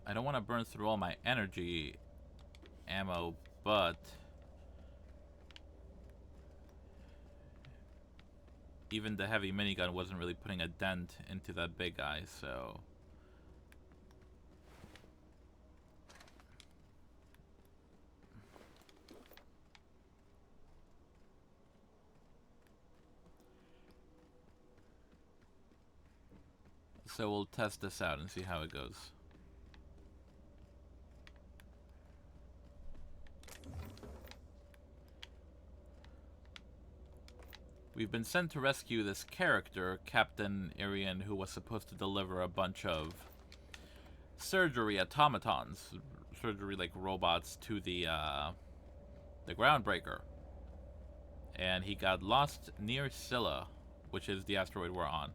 I don't want to burn through all my energy ammo, but even the heavy minigun wasn't really putting a dent into that big guy, so we'll test this out and see how it goes. We've been sent to rescue this character, Captain Arian, who was supposed to deliver a bunch of surgery automatons, surgery like robots, to the Groundbreaker. And he got lost near Scylla, which is the asteroid we're on.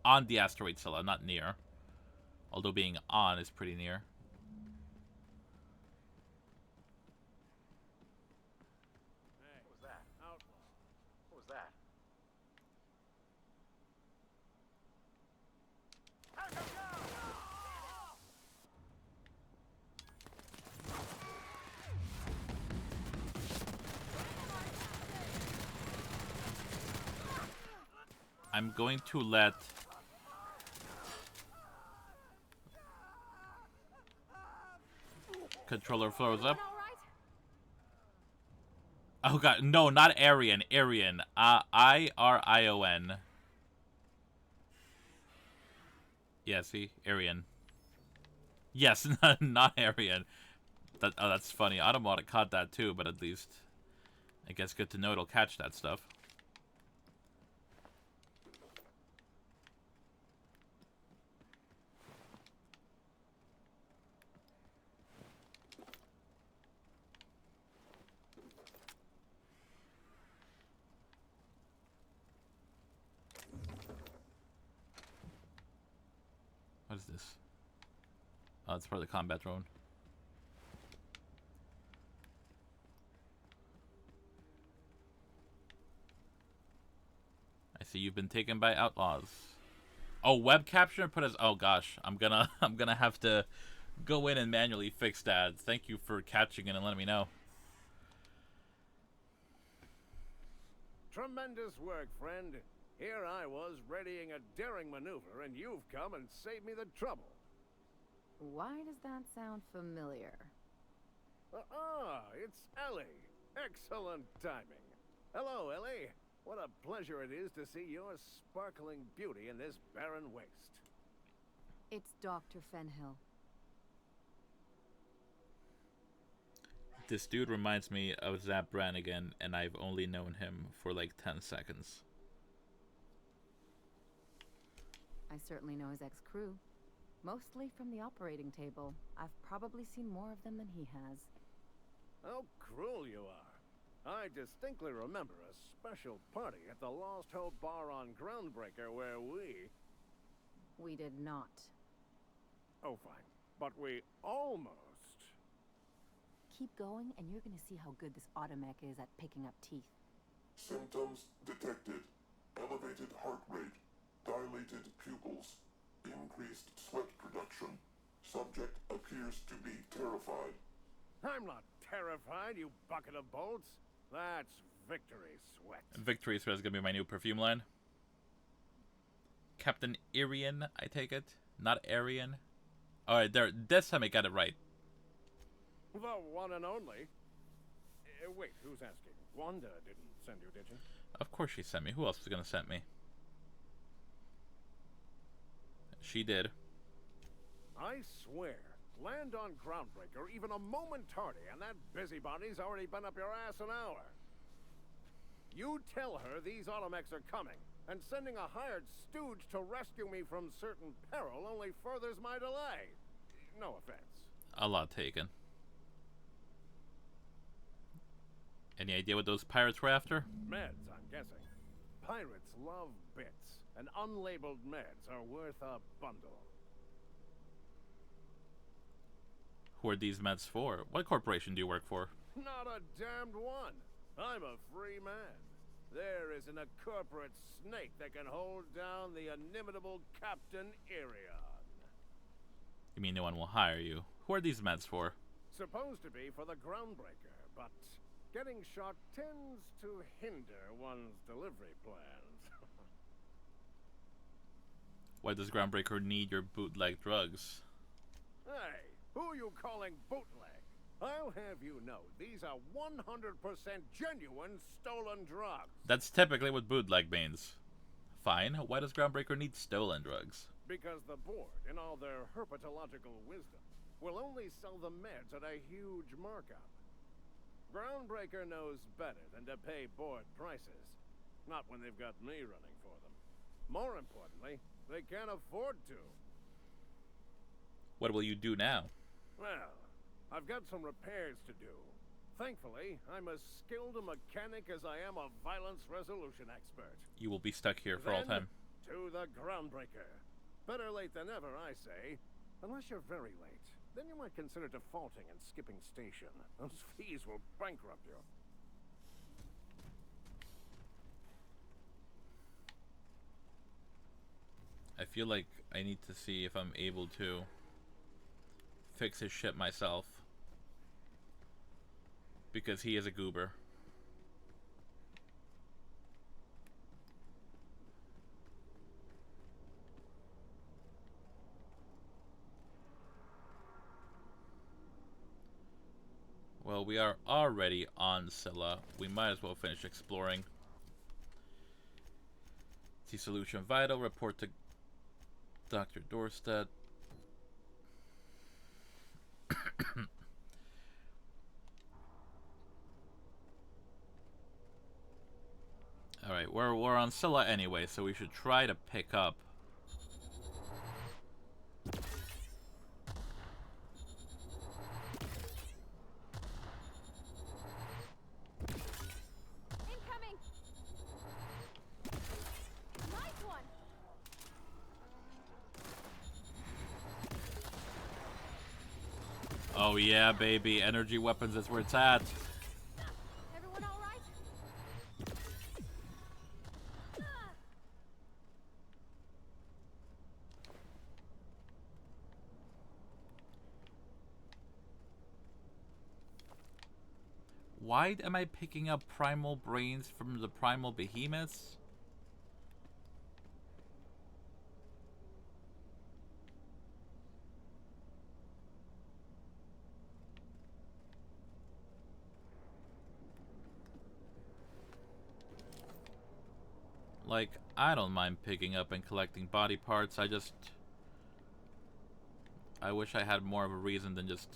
On the asteroid Scylla, not near. Although being on is pretty near. What was that? Outlaw. What was that? I'm going to let controller froze up. Oh god, no, not Arian. Arian. I-R-I-O-N. Yeah, see? Arian. Yes, not Arian. Oh, that's funny. Automata caught that too, but at least I guess good to know it'll catch that stuff. is this? Oh, it's part of the combat drone. I see you've been taken by outlaws. Oh, web capture put us. Oh gosh, I'm gonna have to go in and manually fix that. Thank you for catching it and letting me know. Tremendous work, friend. Here I was readying a daring maneuver, and you've come and saved me the trouble. Why does that sound familiar? It's Ellie. Excellent timing. Hello, Ellie. What a pleasure it is to see your sparkling beauty in this barren waste. It's Dr. Fenhill. This dude reminds me of Zap Brannigan, and I've only known him for like 10 seconds. I certainly know his ex-crew. Mostly from the operating table. I've probably seen more of them than he has. How cruel you are. I distinctly remember a special party at the Lost Hope Bar on Groundbreaker where We did not. Oh, fine. But we almost... Keep going, and you're gonna see how good this automech is at picking up teeth. Symptoms detected. Elevated heart rate. Dilated pupils. Increased sweat production. Subject appears to be terrified. I'm not terrified, you bucket of bolts. That's Victory Sweat. Victory Sweat is gonna be my new perfume line. Captain Irian, I take it? Not Arian? Alright, there. This time I got it right. The one and only. Wait, who's asking? Wanda didn't send you, did she? Of course she sent me. Who else was gonna send me? She did. I swear, land on Groundbreaker even a moment tardy, and that busybody's already been up your ass an hour. You tell her these automechs are coming, and sending a hired stooge to rescue me from certain peril only furthers my delay. No offense. A lot taken. Any idea what those pirates were after? Meds, I'm guessing. Pirates love bits, and unlabeled meds are worth a bundle. Who are these meds for? What corporation do you work for? Not a damned one. I'm a free man. There isn't a corporate snake that can hold down the inimitable Captain Irion. You mean no one will hire you? Who are these meds for? Supposed to be for the Groundbreaker, but getting shot tends to hinder one's delivery plans. Why does Groundbreaker need your bootleg drugs? Hey, who are you calling bootleg? I'll have you know, these are 100% genuine stolen drugs. That's typically what bootleg means. Fine, why does Groundbreaker need stolen drugs? Because the board, in all their herpetological wisdom, will only sell the meds at a huge markup. Groundbreaker knows better than to pay board prices. Not when they've got me running for them. More importantly, they can't afford to. What will you do now? Well, I've got some repairs to do. Thankfully, I'm as skilled a mechanic as I am a violence resolution expert. You will be stuck here for all time. To the Groundbreaker. Better late than never, I say. Unless you're very late. Then you might consider defaulting and skipping station. Those fees will bankrupt you. I feel like I need to see if I'm able to fix his ship myself. Because he is a goober. Well, we are already on Scylla. We might as well finish exploring. See solution vital. Report to Dr. Dorstead. Alright, we're on Scylla anyway, so we should try to pick up. Incoming! Nice one! Oh yeah, baby. Energy weapons is where it's at. Everyone all right? Why am I picking up primal brains from the primal behemoths? Like, I don't mind picking up and collecting body parts, I wish I had more of a reason than just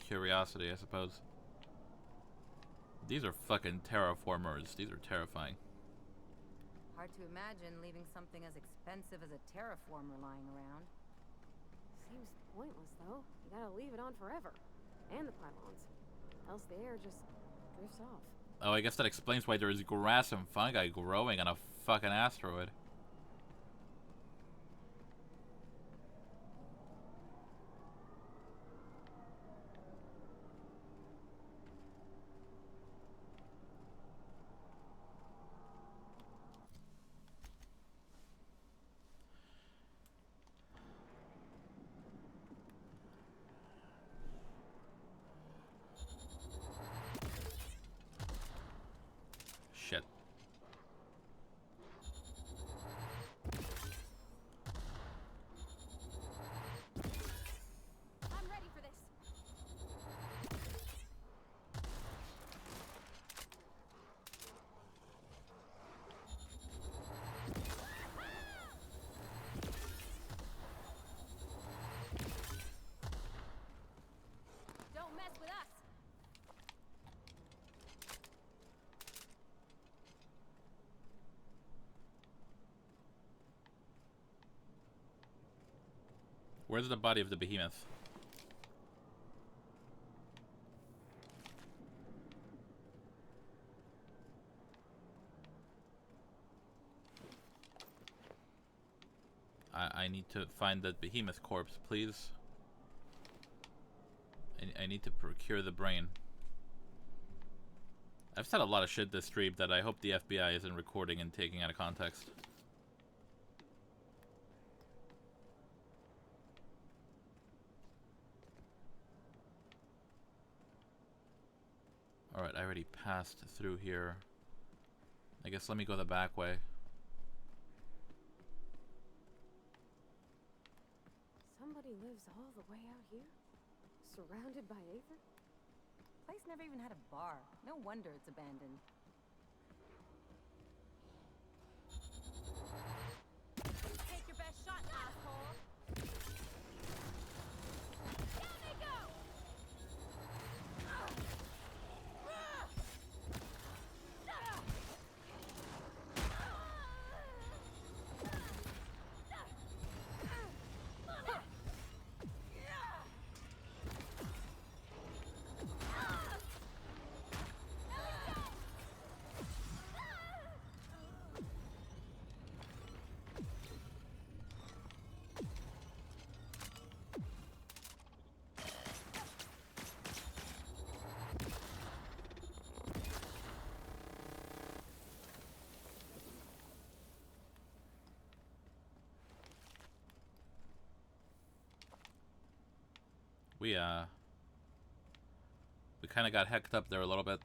curiosity, I suppose. These are fucking terraformers. These are terrifying. Hard to imagine leaving something as expensive as a terraformer lying around. Seems pointless, though. You gotta leave it on forever. And the pylons. Else the air just drifts off. Oh, I guess that explains why there is grass and fungi growing on a fucking asteroid. Shit. I'm ready for this. Don't mess with us. Where's the body of the behemoth? I need to find that behemoth corpse, please. I need to procure the brain. I've said a lot of shit this stream that I hope the FBI isn't recording and taking out of context. Alright, I already passed through here. I guess let me go the back way. Somebody lives all the way out here? Surrounded by Aether? Place never even had a bar. No wonder it's abandoned. Take your best shot, asshole! Down they go! We kind of got hecked up there a little bit.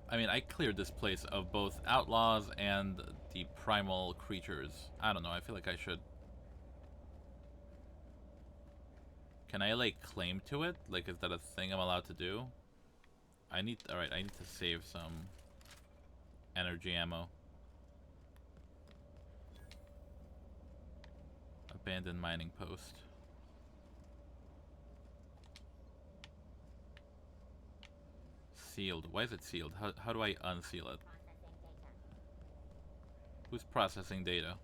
I mean, I cleared this place of both outlaws and the primal creatures. I don't know, I feel like I should. Can I, like, claim to it? Like, is that a thing I'm allowed to do? Alright, I need to save some energy ammo. Abandoned mining post. Sealed. Why is it sealed? How do I unseal it? Who's processing data?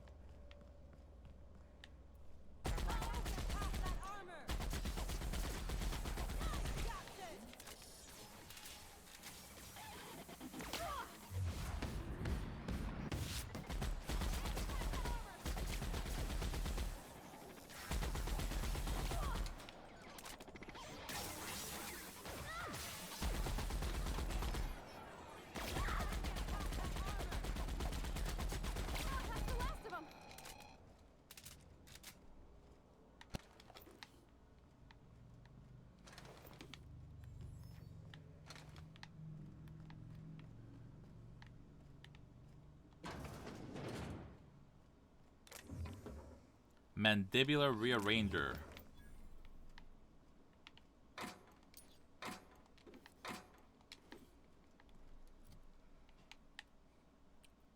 Mandibular rearranger.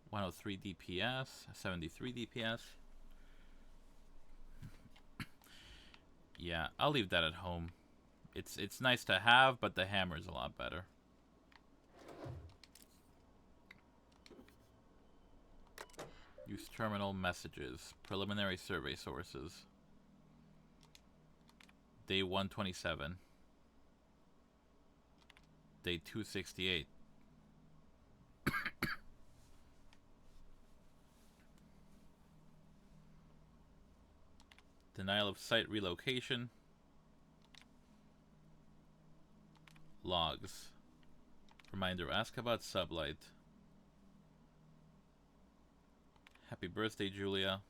(103 DPS, 73 DPS). Yeah, I'll leave that at home. It's nice to have, but the hammer is a lot better. Use terminal messages. Preliminary survey sources. Day 127. Day 268. Denial of site relocation. Logs. Reminder, ask about sublight. Happy birthday, Julia.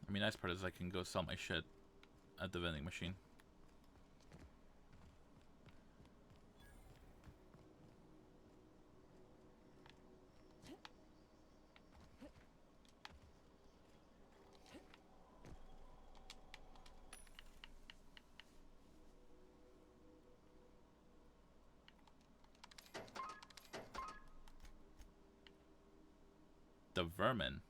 I mean, nice part is I can go sell my shit at the vending machine. The vermin.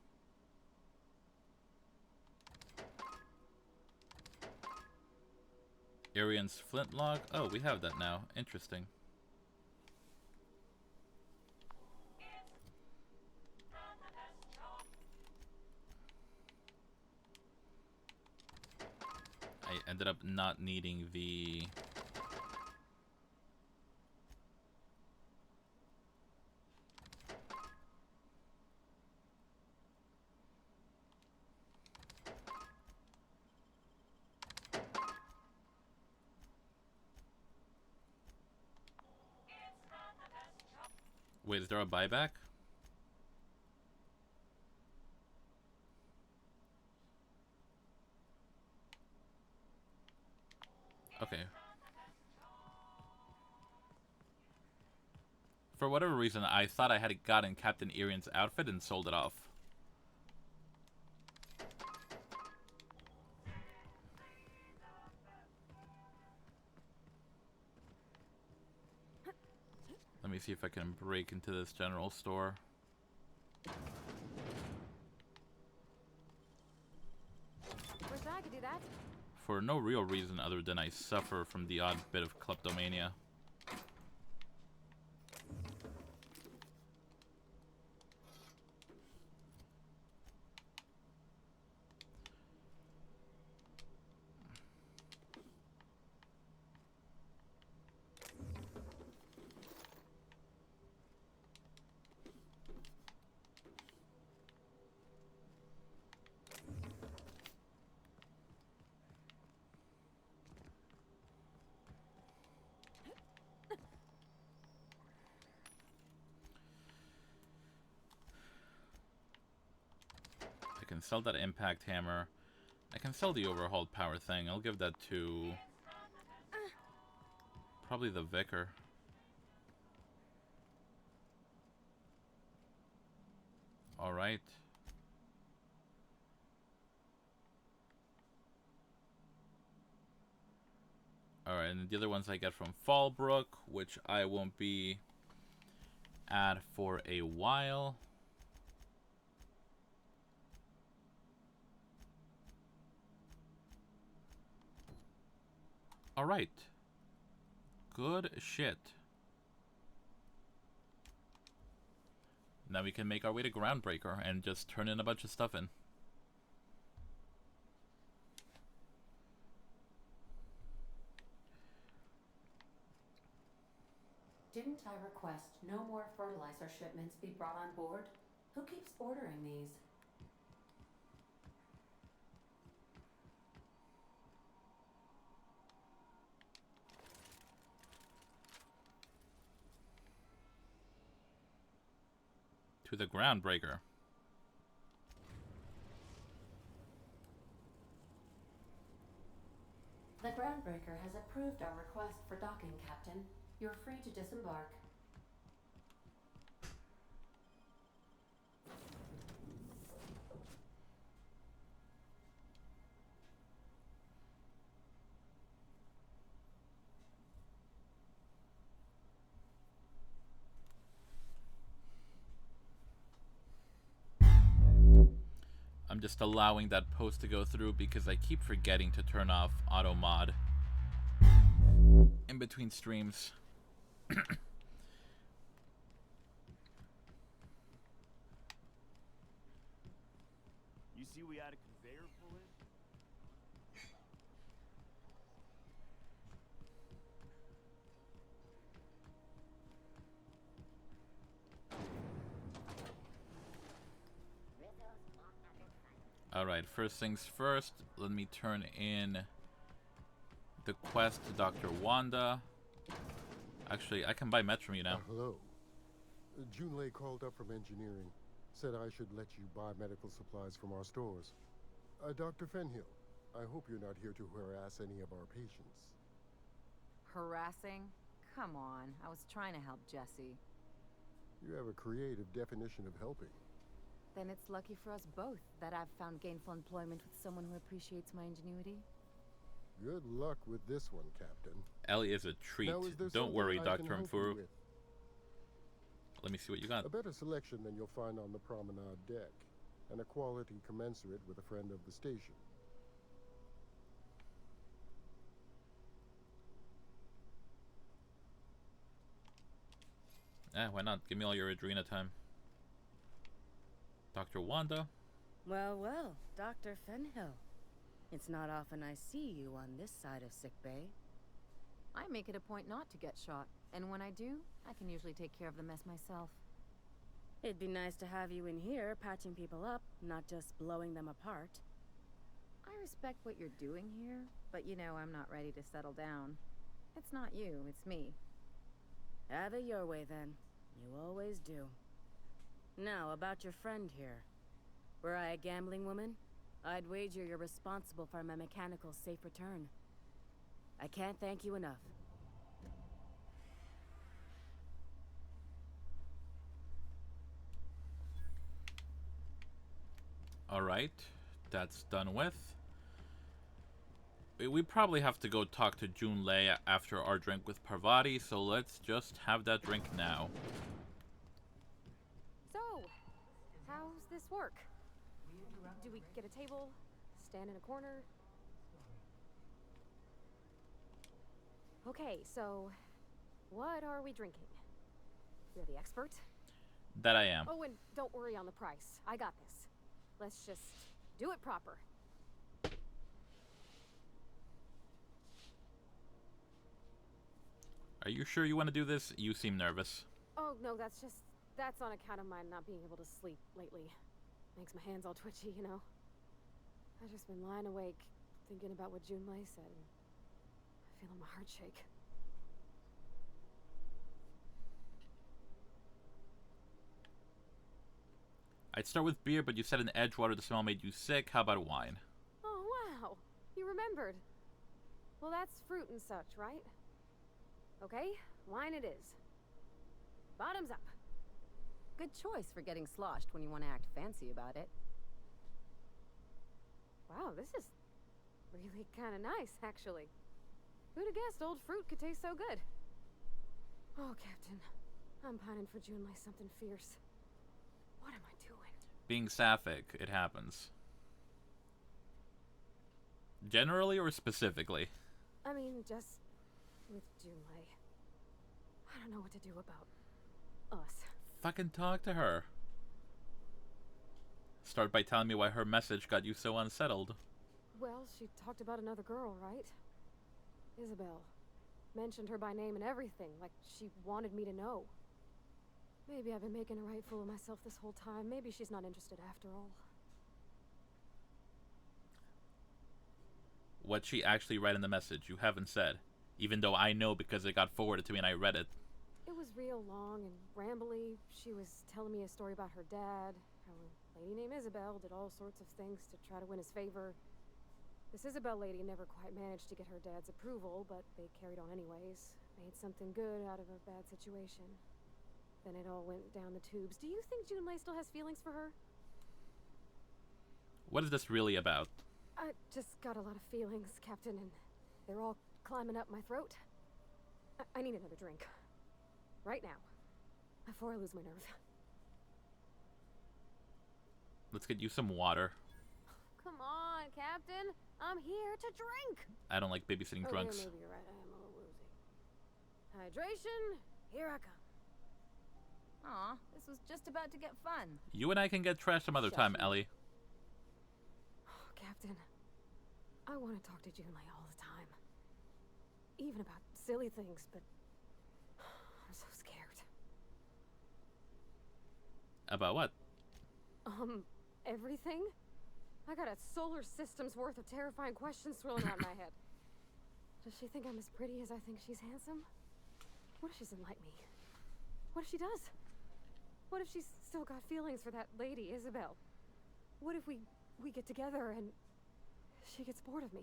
Arian's flintlock. Oh, we have that now. Interesting. I ended up not needing the... Wait, is there a buyback? Okay. For whatever reason, I thought I had gotten Captain Irian's outfit and sold it off. Let me see if I can break into this general store. Wish I could do that. For no real reason other than I suffer from the odd bit of kleptomania. I can sell that impact hammer. I can sell the overhauled power thing. I'll give that to probably the vicar. Alright. Alright, and the other ones I get from Fallbrook, which I won't be at for a while. Alright. Good shit. Now we can make our way to Groundbreaker and just turn in a bunch of stuff in. request no more fertilizer shipments be brought on board? Who keeps ordering these? To the Groundbreaker. The Groundbreaker has approved our request for docking, Captain. You're free to disembark. I'm just allowing that post to go through because I keep forgetting to turn off auto mod in between streams. You see we had a conveyor pull in? Alright, first things first, let me turn in the quest to Dr. Wanda. Actually, I can buy meds from you now. Hello. Junlei called up from engineering. Said I should let you buy medical supplies from our stores. Dr. Fenhill, I hope you're not here to harass any of our patients. Harassing? Come on, I was trying to help Jesse. You have a creative definition of helping. Then it's lucky for us both that I've found gainful employment with someone who appreciates my ingenuity. Good luck with this one, Captain. Ellie is a treat. Now, is there Don't worry, something I can Dr. help you Mfuru. with? Let me see what you got. A better selection than you'll find on the promenade deck, and a quality commensurate with a friend of the station. Why not? Give me all your Adrena time. Dr. Wanda? Well, well, Dr. Fenhill. It's not often I see you on this side of sickbay. I make it a point not to get shot, and when I do, I can usually take care of the mess myself. It'd be nice to have you in here patching people up, not just blowing them apart. I respect what you're doing here, but you know I'm not ready to settle down. It's not you, it's me. Have it your way, then. You always do. Now, about your friend here. Were I a gambling woman, I'd wager you're responsible for my mechanical safe return. I can't thank you enough. Alright, that's done with. We probably have to go talk to Junlei after our drink with Parvati, so let's just have that drink now. So, how's this work? Do we get a table? Stand in a corner? Okay, so what are we drinking? You're the expert? That I am. Oh, and don't worry on the price. I got this. Let's just do it proper. Are you sure you want to do this? You seem nervous. Oh, no, that's on account of my not being able to sleep lately. Makes my hands all twitchy, you know? I've just been lying awake, thinking about what Junlei said, and feeling my heart shake. I'd start with beer, but you said in Edgewater the smell made you sick. How about wine? Oh, wow. You remembered. Well, that's fruit and such, right? Okay, wine it is. Bottoms up. Good choice for getting sloshed when you want to act fancy about it. Wow, this is really kind of nice, actually. Who'd have guessed old fruit could taste so good? Oh, Captain. I'm pining for Junlei something fierce. What am I doing? Being sapphic, it happens. Generally or specifically? I mean, just with Junlei. I don't know what to do about us. Fucking talk to her. Start by telling me why her message got you so unsettled. Well, she talked about another girl, right? Isabel. Mentioned her by name and everything, like she wanted me to know. Maybe I've been making a right fool of myself this whole time. Maybe she's not interested after all. What'd she actually write in the message? You haven't said. Even though I know because it got forwarded to me and I read it. It was real long and rambly. She was telling me a story about her dad, how a lady named Isabel did all sorts of things to try to win his favor. This Isabel lady never quite managed to get her dad's approval, but they carried on anyways. Made something good out of a bad situation. Then it all went down the tubes. Do you think Junlei still has feelings for her? What is this really about? I just got a lot of feelings, Captain, and they're all climbing up my throat. I need another drink. Right now. Before I lose my nerve. Let's get you some water. Come on, Captain. I'm here to drink. I don't like babysitting drunks. Yeah, maybe you're right. I am a little woozy. Hydration. Here I come. Aw, this was just about to get fun. You and I can get trashed some other time, Ellie. Oh, Captain. I want to talk to Junlei all the time. Even about silly things, but I'm so scared. About what? Everything? I got a solar system's worth of terrifying questions swirling around my head. Does she think I'm as pretty as I think she's handsome? What if she doesn't like me? What if she does? What if she's still got feelings for that lady, Isabel? What if we get together and she gets bored of me?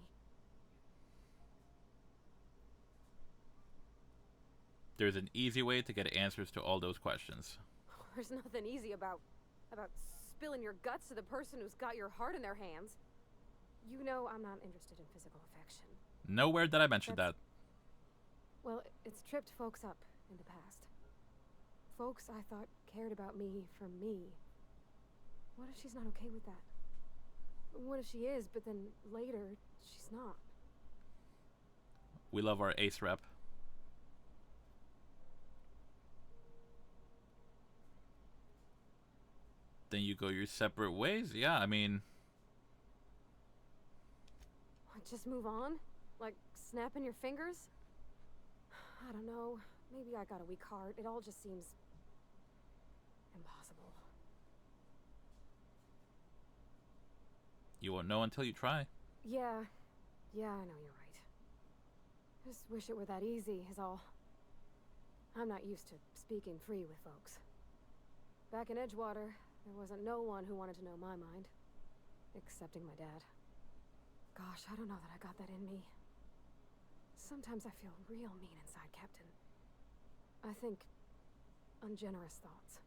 There's an easy way to get answers to all those questions. There's nothing easy about spilling your guts to the person who's got your heart in their hands. You know I'm not interested in physical affection. Nowhere did I mention that. Well, it's tripped folks up in the past. Folks I thought cared about me for me. What if she's not okay with that? What if she is, but then later, she's not? We love our ace rep. Then you go your separate ways? Yeah, I mean... Just move on? Like snapping your fingers? I don't know. Maybe I got a weak heart. It all just seems... impossible. You won't know until you try. Yeah, I know you're right. Just wish it were that easy, is all. I'm not used to speaking free with folks. Back in Edgewater, there wasn't no one who wanted to know my mind. Excepting my dad. Gosh, I don't know that I got that in me. Sometimes I feel real mean inside, Captain. I think ungenerous thoughts.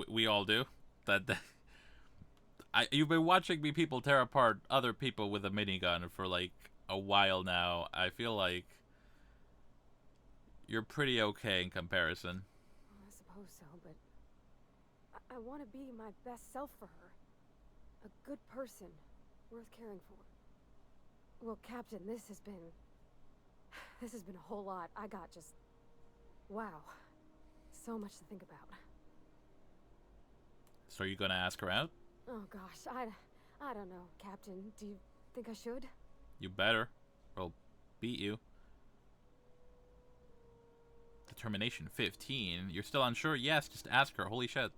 We all do. You've been watching me people tear apart other people with a minigun for like a while now. I feel like you're pretty okay in comparison. Well, I suppose so, but I want to be my best self for her. A good person, worth caring for. Well, Captain, this has been a whole lot. I got just... wow. So much to think about. So are you gonna ask her out? Oh gosh, I don't know, Captain. Do you think I should? You better, or I'll beat you. Determination 15. You're still unsure? Yes, just ask her. Holy shit.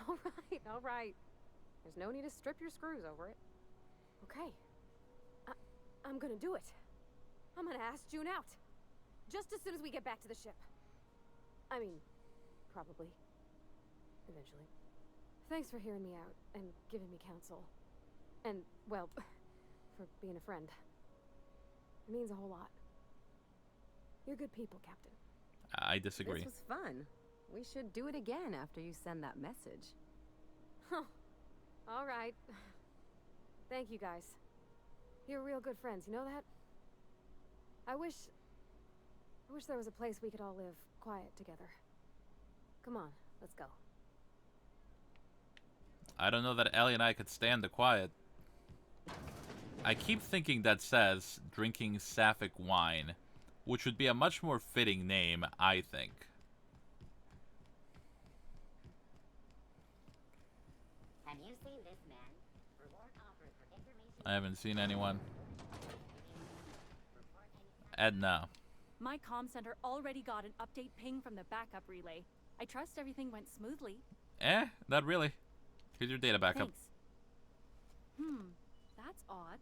All right. There's no need to strip your screws over it. Okay. I'm gonna do it. I'm gonna ask June out. Just as soon as we get back to the ship. I mean, probably. Eventually. Thanks for hearing me out and giving me counsel. And, well, for being a friend. It means a whole lot. You're good people, Captain. I disagree. This was fun. We should do it again after you send that message. Huh. All right. Thank you, guys. You're real good friends, you know that? I wish there was a place we could all live quiet together. Come on, let's go. I don't know that Ellie and I could stand the quiet. I keep thinking that says drinking sapphic wine, which would be a much more fitting name, I think. Have you seen this man? Reward offered for information. I haven't seen anyone. Edna. My comm center already got an update ping from the backup relay. I trust everything went smoothly. Not really. Here's your data backup. Thanks. That's odd.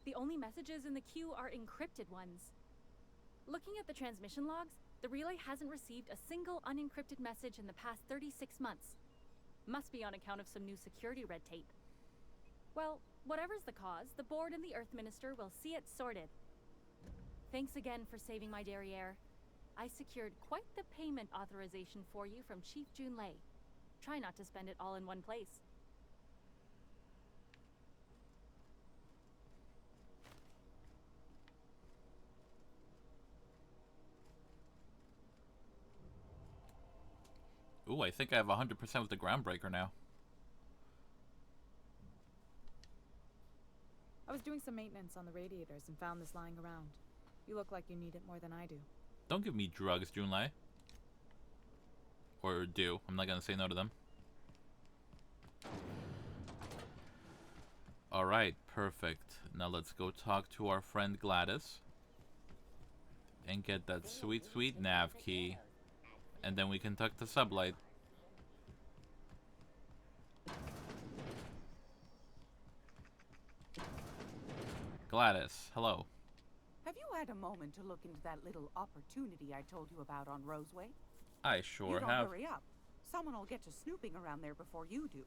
The only messages in the queue are encrypted ones. Looking at the transmission logs, the relay hasn't received a single unencrypted message in the past 36 months. Must be on account of some new security red tape. Well, whatever's the cause, the board and the Earth Minister will see it sorted. Thanks again for saving my derriere. I secured quite the payment authorization for you from Chief Junlei. Try not to spend it all in one place. Ooh, I think I have 100% with the groundbreaker now. I was doing some maintenance on the radiators and found this lying around. You look like you need it more than I do. Don't give me drugs, Junlei. Or do. I'm not gonna say no to them. Alright, perfect. Now let's go talk to our friend Gladys. And get that sweet, sweet nav key. And then we can tuck the sublight. Gladys, hello. Have you had a moment to look into that little opportunity I told you about on Roseway? I sure you don't have. Hurry up. Someone will get to snooping around there before you do.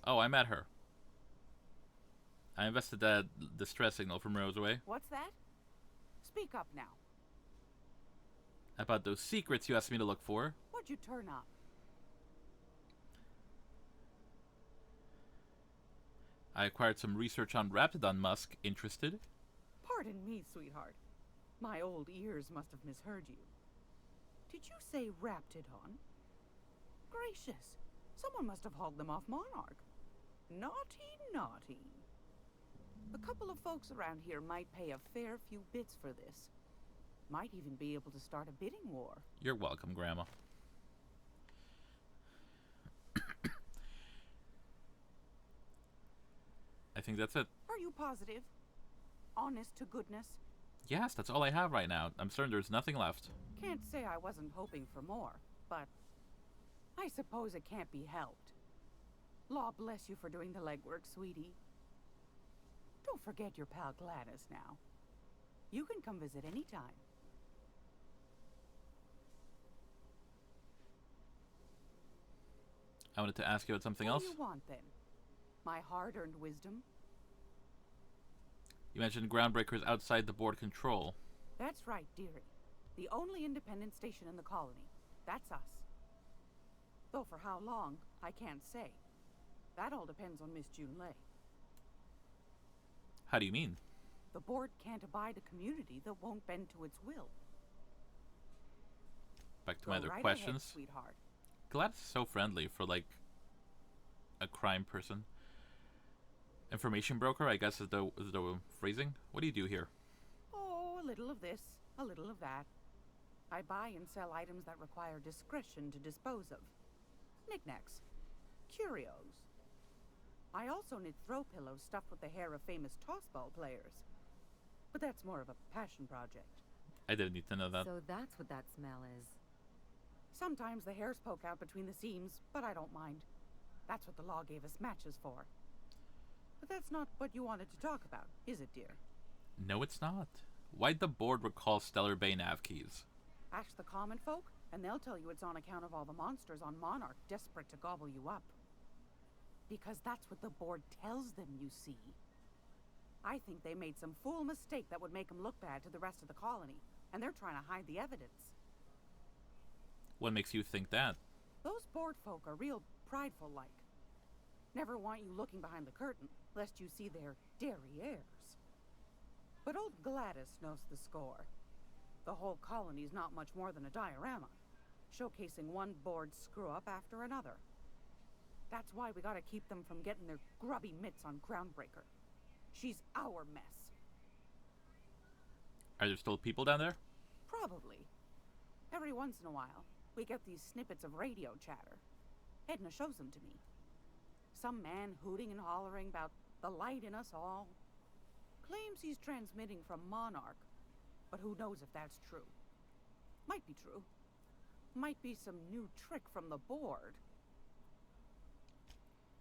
Oh, I met her. I invested that distress signal from Roseway. What's that? Speak up now. About those secrets you asked me to look for. What'd you turn up? I acquired some research on Raptidon Musk. Interested? Pardon me, sweetheart. My old ears must have misheard you. Did you say Raptidon? Gracious, someone must have hauled them off Monarch. Naughty, naughty. A couple of folks around here might pay a fair few bits for this. Might even be able to start a bidding war. You're welcome, Grandma. I think that's it. Are you positive? Honest to goodness? Yes, that's all I have right now. I'm certain there's nothing left. Can't say I wasn't hoping for more, but I suppose it can't be helped. Law bless you for doing the legwork, sweetie. Don't forget your pal Gladys now. You can come visit anytime. I wanted to ask you about something else. What do you want, then? My hard-earned wisdom? You mentioned Groundbreaker's outside the board control. That's right, dearie. The only independent station in the colony. That's us. Though for how long, I can't say. That all depends on Miss Junlei. How do you mean? The board can't abide a community that won't bend to its will. Back to Go my other right questions. ahead, sweetheart. Gladys is so friendly for, like, a crime person. Information broker, I guess is the phrasing. What do you do here? Oh, a little of this, a little of that. I buy and sell items that require discretion to dispose of. Knickknacks. Curios. I also knit throw pillows stuffed with the hair of famous tossball players. But that's more of a passion project. I didn't need to know that. So that's what that smell is. Sometimes the hairs poke out between the seams, but I don't mind. That's what the law gave us matches for. But that's not what you wanted to talk about, is it, dear? No, it's not. Why'd the board recall Stellar Bay nav keys? Ask the common folk, and they'll tell you it's on account of all the monsters on Monarch desperate to gobble you up. Because that's what the board tells them, you see. I think they made some fool mistake that would make them look bad to the rest of the colony, and they're trying to hide the evidence. What makes you think that? Those board folk are real prideful-like. Never want you looking behind the curtain, lest you see their derrieres. But old Gladys knows the score. The whole colony's not much more than a diorama, showcasing one board screw-up after another. That's why we gotta keep them from getting their grubby mitts on Groundbreaker. She's our mess. Are there still people down there? Probably. Every once in a while, we get these snippets of radio chatter. Edna shows them to me. Some man hooting and hollering about the light in us all. Claims he's transmitting from Monarch, but who knows if that's true. Might be true. Might be some new trick from the board.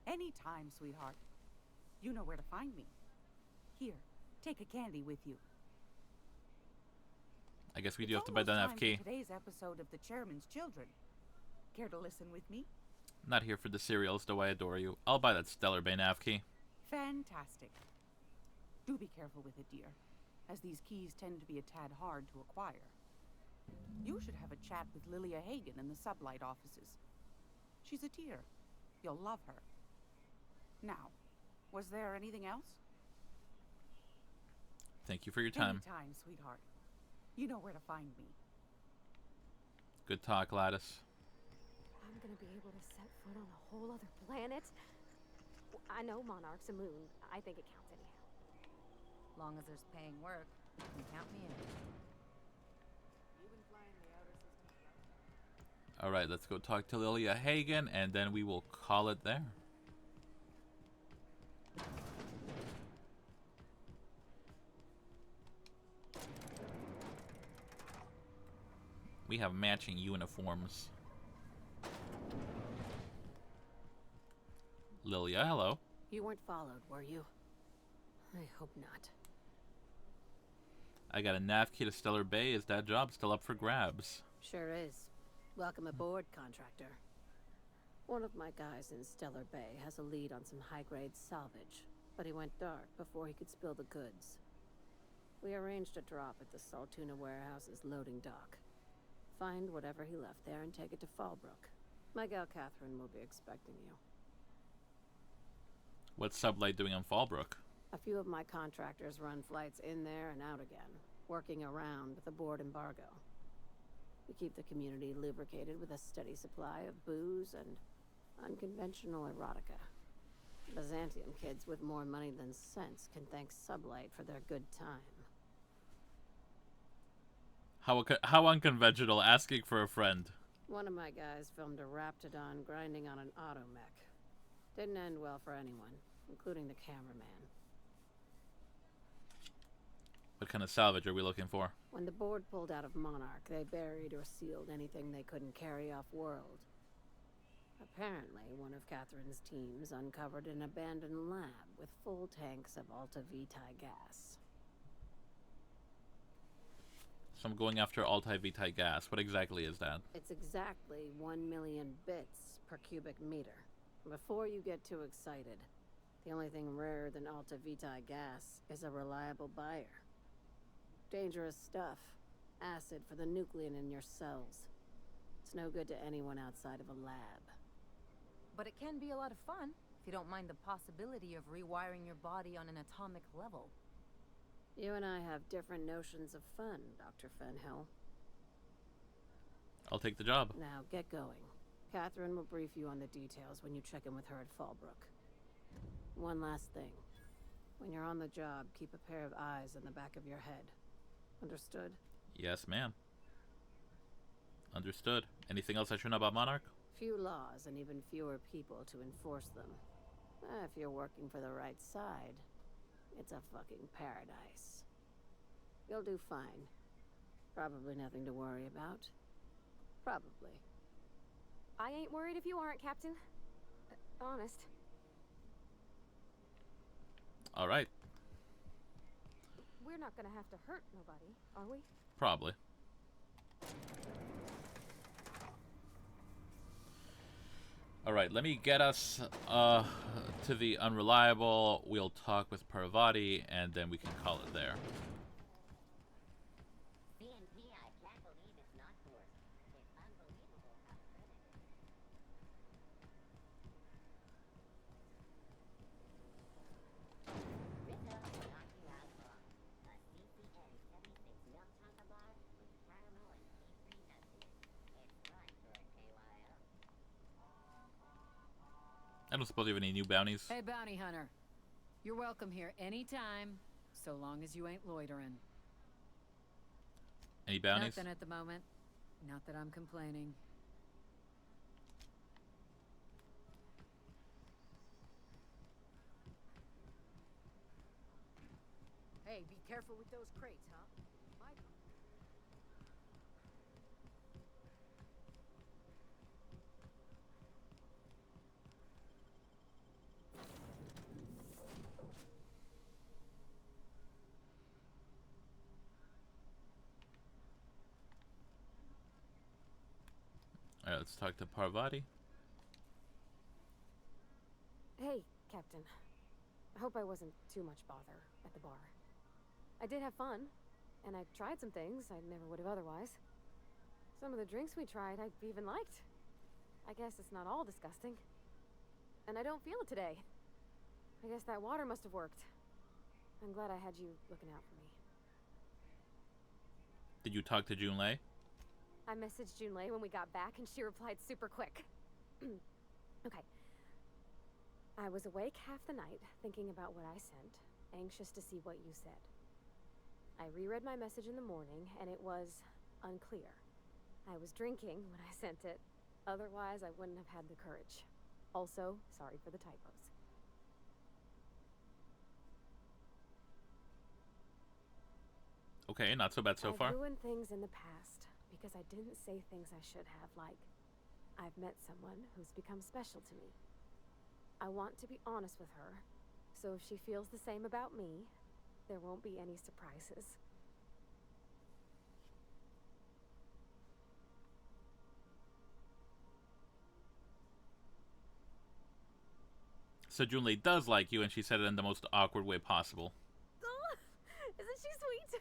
Anytime, sweetheart. You know where to find me. Here, take a candy with you. I guess we It's do have to buy the almost nav time key. for today's episode of The Chairman's Children. Care to listen with me? Not here for the cereals, though I adore you. I'll buy that Stellar Bay nav key. Fantastic. Do be careful with it, dear, as these keys tend to be a tad hard to acquire. You should have a chat with Lilia Hagen in the sublight offices. She's a dear. You'll love her. Now, was there anything else? Thank you for your time. Anytime, sweetheart. You know where to find me. Good talk, Gladys. I'm gonna be able to set foot on a whole other planet? I know Monarch's a moon. I think it counts anyhow. Long as there's paying work, you can count me in. Alright, let's go talk to Lilia Hagen, and then we will call it there. We have matching uniforms. Lilia, hello. You weren't followed, were you? I hope not. I got a nav key to Stellar Bay. Is that job still up for grabs? Sure is. Welcome aboard, contractor. One of my guys in Stellar Bay has a lead on some high-grade salvage, but he went dark before he could spill the goods. We arranged a drop at the Saltuna warehouse's loading dock. Find whatever he left there and take it to Fallbrook. My gal Catherine will be expecting you. What's Sublight doing on Fallbrook? A few of my contractors run flights in there and out again, working around the board embargo. We keep the community lubricated with a steady supply of booze and unconventional erotica. Byzantium kids with more money than sense can thank Sublight for their good time. How unconventional, asking for a friend. One of my guys filmed a Raptidon grinding on an automech. Didn't end well for anyone, including the cameraman. What kind of salvage are we looking for? When the board pulled out of Monarch, they buried or sealed anything they couldn't carry off-world. Apparently, one of Catherine's teams uncovered an abandoned lab with full tanks of Alta Vitae gas. So I'm going after Altai Vitae gas. What exactly is that? It's exactly 1 million bits per cubic meter. Before you get too excited, the only thing rarer than Alta Vitae gas is a reliable buyer. Dangerous stuff. Acid for the nucleon in your cells. It's no good to anyone outside of a lab. But it can be a lot of fun, if you don't mind the possibility of rewiring your body on an atomic level. You and I have different notions of fun, Dr. Fenhill. I'll take the job. Now, get going. Catherine will brief you on the details when you check in with her at Fallbrook. One last thing. When you're on the job, keep a pair of eyes in the back of your head. Understood? Yes, ma'am. Understood. Anything else I should know about Monarch? Few laws and even fewer people to enforce them. If you're working for the right side, it's a fucking paradise. You'll do fine. Probably nothing to worry about. Probably. I ain't worried if you aren't, Captain. Honest. All right. We're not gonna have to hurt nobody, are we? Probably. All right, let me get us to the Unreliable. We'll talk with Parvati, and then we can call it there. I don't suppose you have any new bounties. Hey, bounty hunter. You're welcome here anytime, so long as you ain't loitering. Any bounties? Nothing at the moment. Not that I'm complaining. Hey, be careful with those crates, huh? Alright, let's talk to Parvati. Hey, Captain. I hope I wasn't too much bother at the bar. I did have fun, and I tried some things I never would have otherwise. Some of the drinks we tried I even liked. I guess it's not all disgusting. And I don't feel it today. I guess that water must have worked. I'm glad I had you looking out for me. Did you talk to Junlei? I messaged Junlei when we got back, and she replied super quick. Okay. I was awake half the night, thinking about what I sent, anxious to see what you said. I reread my message in the morning, and it was unclear. I was drinking when I sent it. Otherwise, I wouldn't have had the courage. Also, sorry for the typos. Okay, not so bad so far. I've ruined things in the past because I didn't say things I should have, like, I've met someone who's become special to me. I want to be honest with her, so if she feels the same about me, there won't be any surprises. So Junlei does like you, and she said it in the most awkward way possible. Oh, isn't she sweet?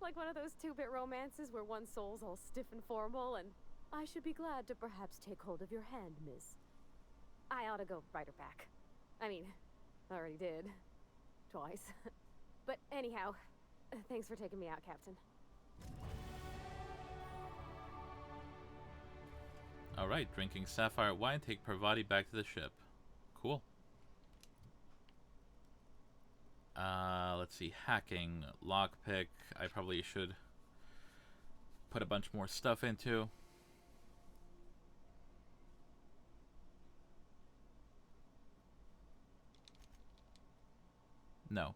Like one of those two-bit romances where one soul's all stiff and formal, and I should be glad to perhaps take hold of your hand, miss. I ought to go write her back. I mean, I already did. Twice. But anyhow, thanks for taking me out, Captain. Alright, drinking sapphire wine, take Parvati back to the ship. Cool. Let's see, hacking, lockpick, I probably should put a bunch more stuff into. No.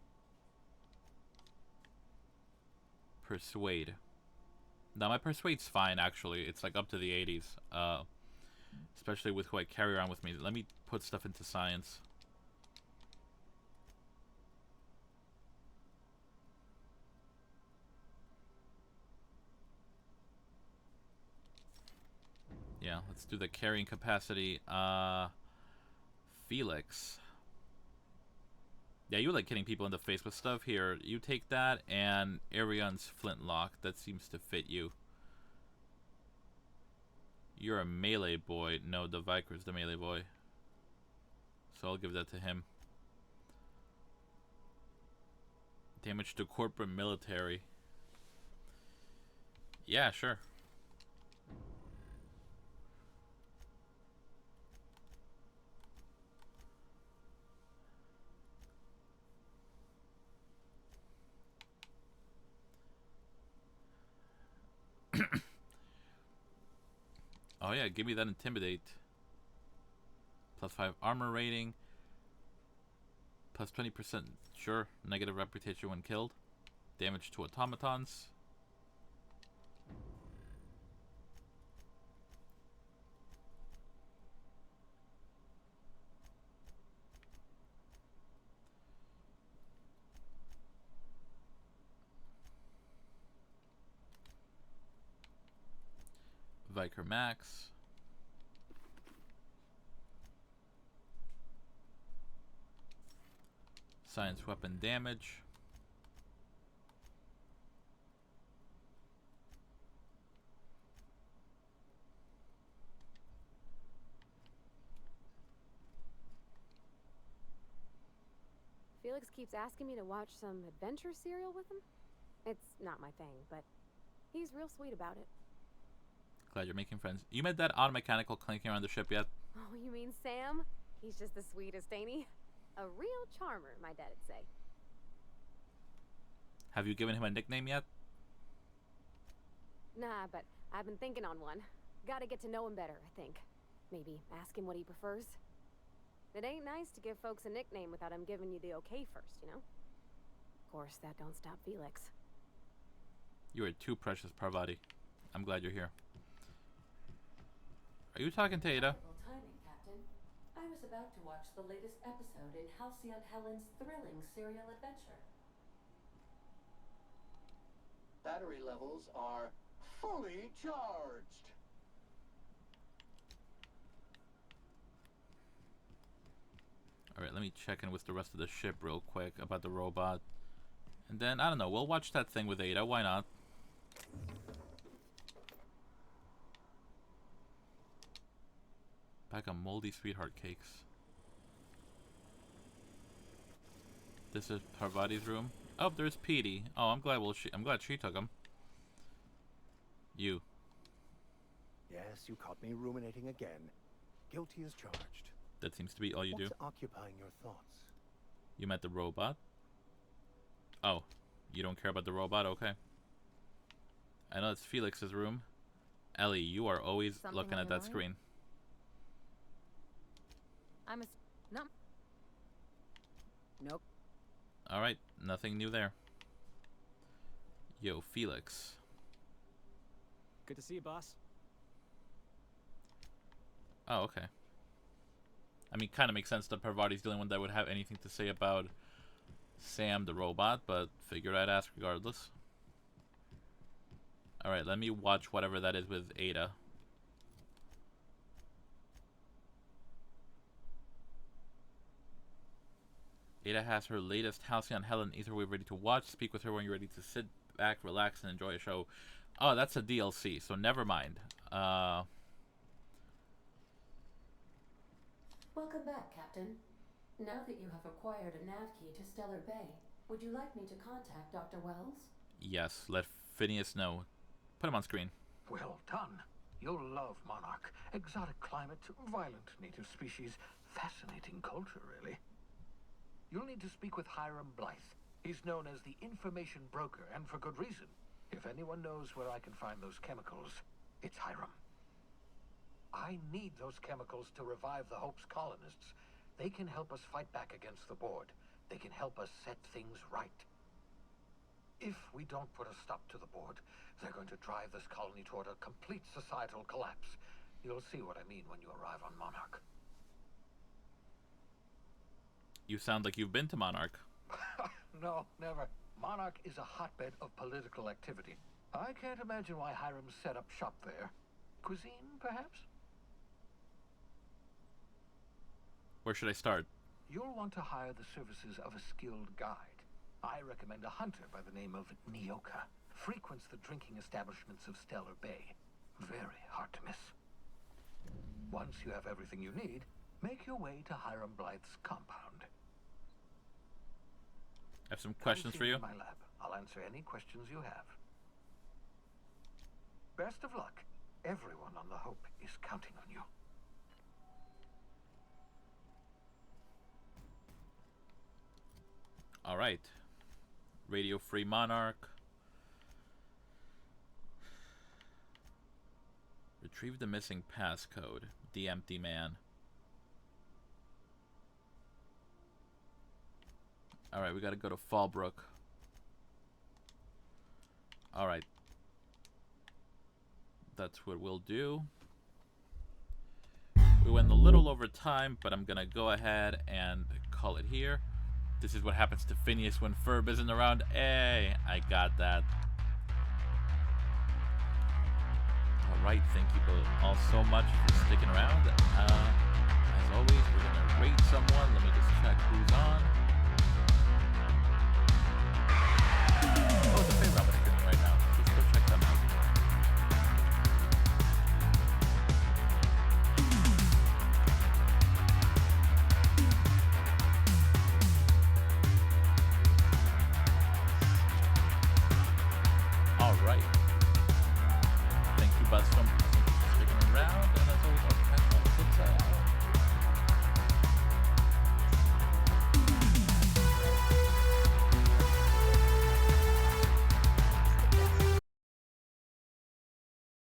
Persuade. No, my persuade's fine, actually. It's like up to the 80s. Especially with who I carry around with me. Let me put stuff into science. Yeah, let's do the carrying capacity. Felix. Yeah, you like hitting people in the face with stuff. Here, you take that, and Arion's flintlock. That seems to fit you. You're a melee boy. No, the Viker's the melee boy. So I'll give that to him. Damage to corporate military. Yeah, sure. Oh yeah, give me that intimidate. +5 armor rating. Plus 20%, sure. Negative reputation when killed. Damage to automatons. Viker Max. Science weapon damage. Felix keeps asking me to watch some adventure serial with him. It's not my thing, but he's real sweet about it. Glad you're making friends. You met that auto mechanical clanking around the ship yet? Oh, you mean Sam? He's just the sweetest, ain't he? A real charmer, my dad'd say. Have you given him a nickname yet? Nah, but I've been thinking on one. Gotta get to know him better, I think. Maybe ask him what he prefers. It ain't nice to give folks a nickname without him giving you the okay first, you know? Of course, that don't stop Felix. You are too precious, Parvati. I'm glad you're here. Are you talking to Ada? Timing, Captain. I was about to watch the latest episode in Halcyon Helen's thrilling serial adventure. Battery levels are fully charged. Alright, let me check in with the rest of the ship real quick about the robot. And then, I don't know, we'll watch that thing with Ada. Why not? Pack of moldy sweetheart cakes. This is Parvati's room. Oh, there's Petey. Oh, I'm glad she took him. You. Yes, you caught me ruminating again. Guilty as charged. That seems to be all you do. What's occupying your thoughts? You met the robot? Oh, you don't care about the robot? Okay. I know it's Felix's room. Ellie, you are always looking at that screen. No. Nope. Alright, nothing new there. Yo, Felix. Good to see you, boss. Oh, okay. I mean, kind of makes sense that Parvati's the only one that would have anything to say about Sam the robot, but figured I'd ask regardless. Alright, let me watch whatever that is with Ada. Ada has her latest Halcyon Helen Etherwave ready to watch. Speak with her when you're ready to sit back, relax, and enjoy a show. Oh, that's a DLC, so never mind. Welcome back, Captain. Now that you have acquired a nav key to Stellar Bay, would you like me to contact Dr. Wells? Yes, let Phineas know. Put him on screen. Well done. You'll love Monarch. Exotic climate, violent native species, fascinating culture, really. You'll need to speak with Hiram Blythe. He's known as the information broker, and for good reason. If anyone knows where I can find those chemicals, it's Hiram. I need those chemicals to revive the Hope's colonists. They can help us fight back against the Board. They can help us set things right. If we don't put a stop to the Board, they're going to drive this colony toward a complete societal collapse. You'll see what I mean when you arrive on Monarch. You sound like you've been to Monarch. No, never. Monarch is a hotbed of political activity. I can't imagine why Hiram set up shop there. Cuisine, perhaps? Where should I start? You'll want to hire the services of a skilled guide. I recommend a hunter by the name of Nyoka. Frequents the drinking establishments of Stellar Bay. Very hard to miss. Once you have everything you need, make your way to Hiram Blythe's compound. I have some questions for you. In my lab. I'll answer any questions you have. Best of luck. Everyone on the Hope is counting on you. All right. Radio Free Monarch. Retrieve the missing passcode. The Empty Man. Alright, we gotta go to Fallbrook. Alright. That's what we'll do. We went a little over time, but I'm gonna go ahead and call it here. This is what happens to Phineas when Ferb isn't around. Hey, I got that. Alright, thank you both all so much for sticking around. As always, we're gonna rate someone. Let me just check who's on. Oh, it's a favorite I'm gonna right now. Let's go check them out. All right. Thank you, Buzzcom.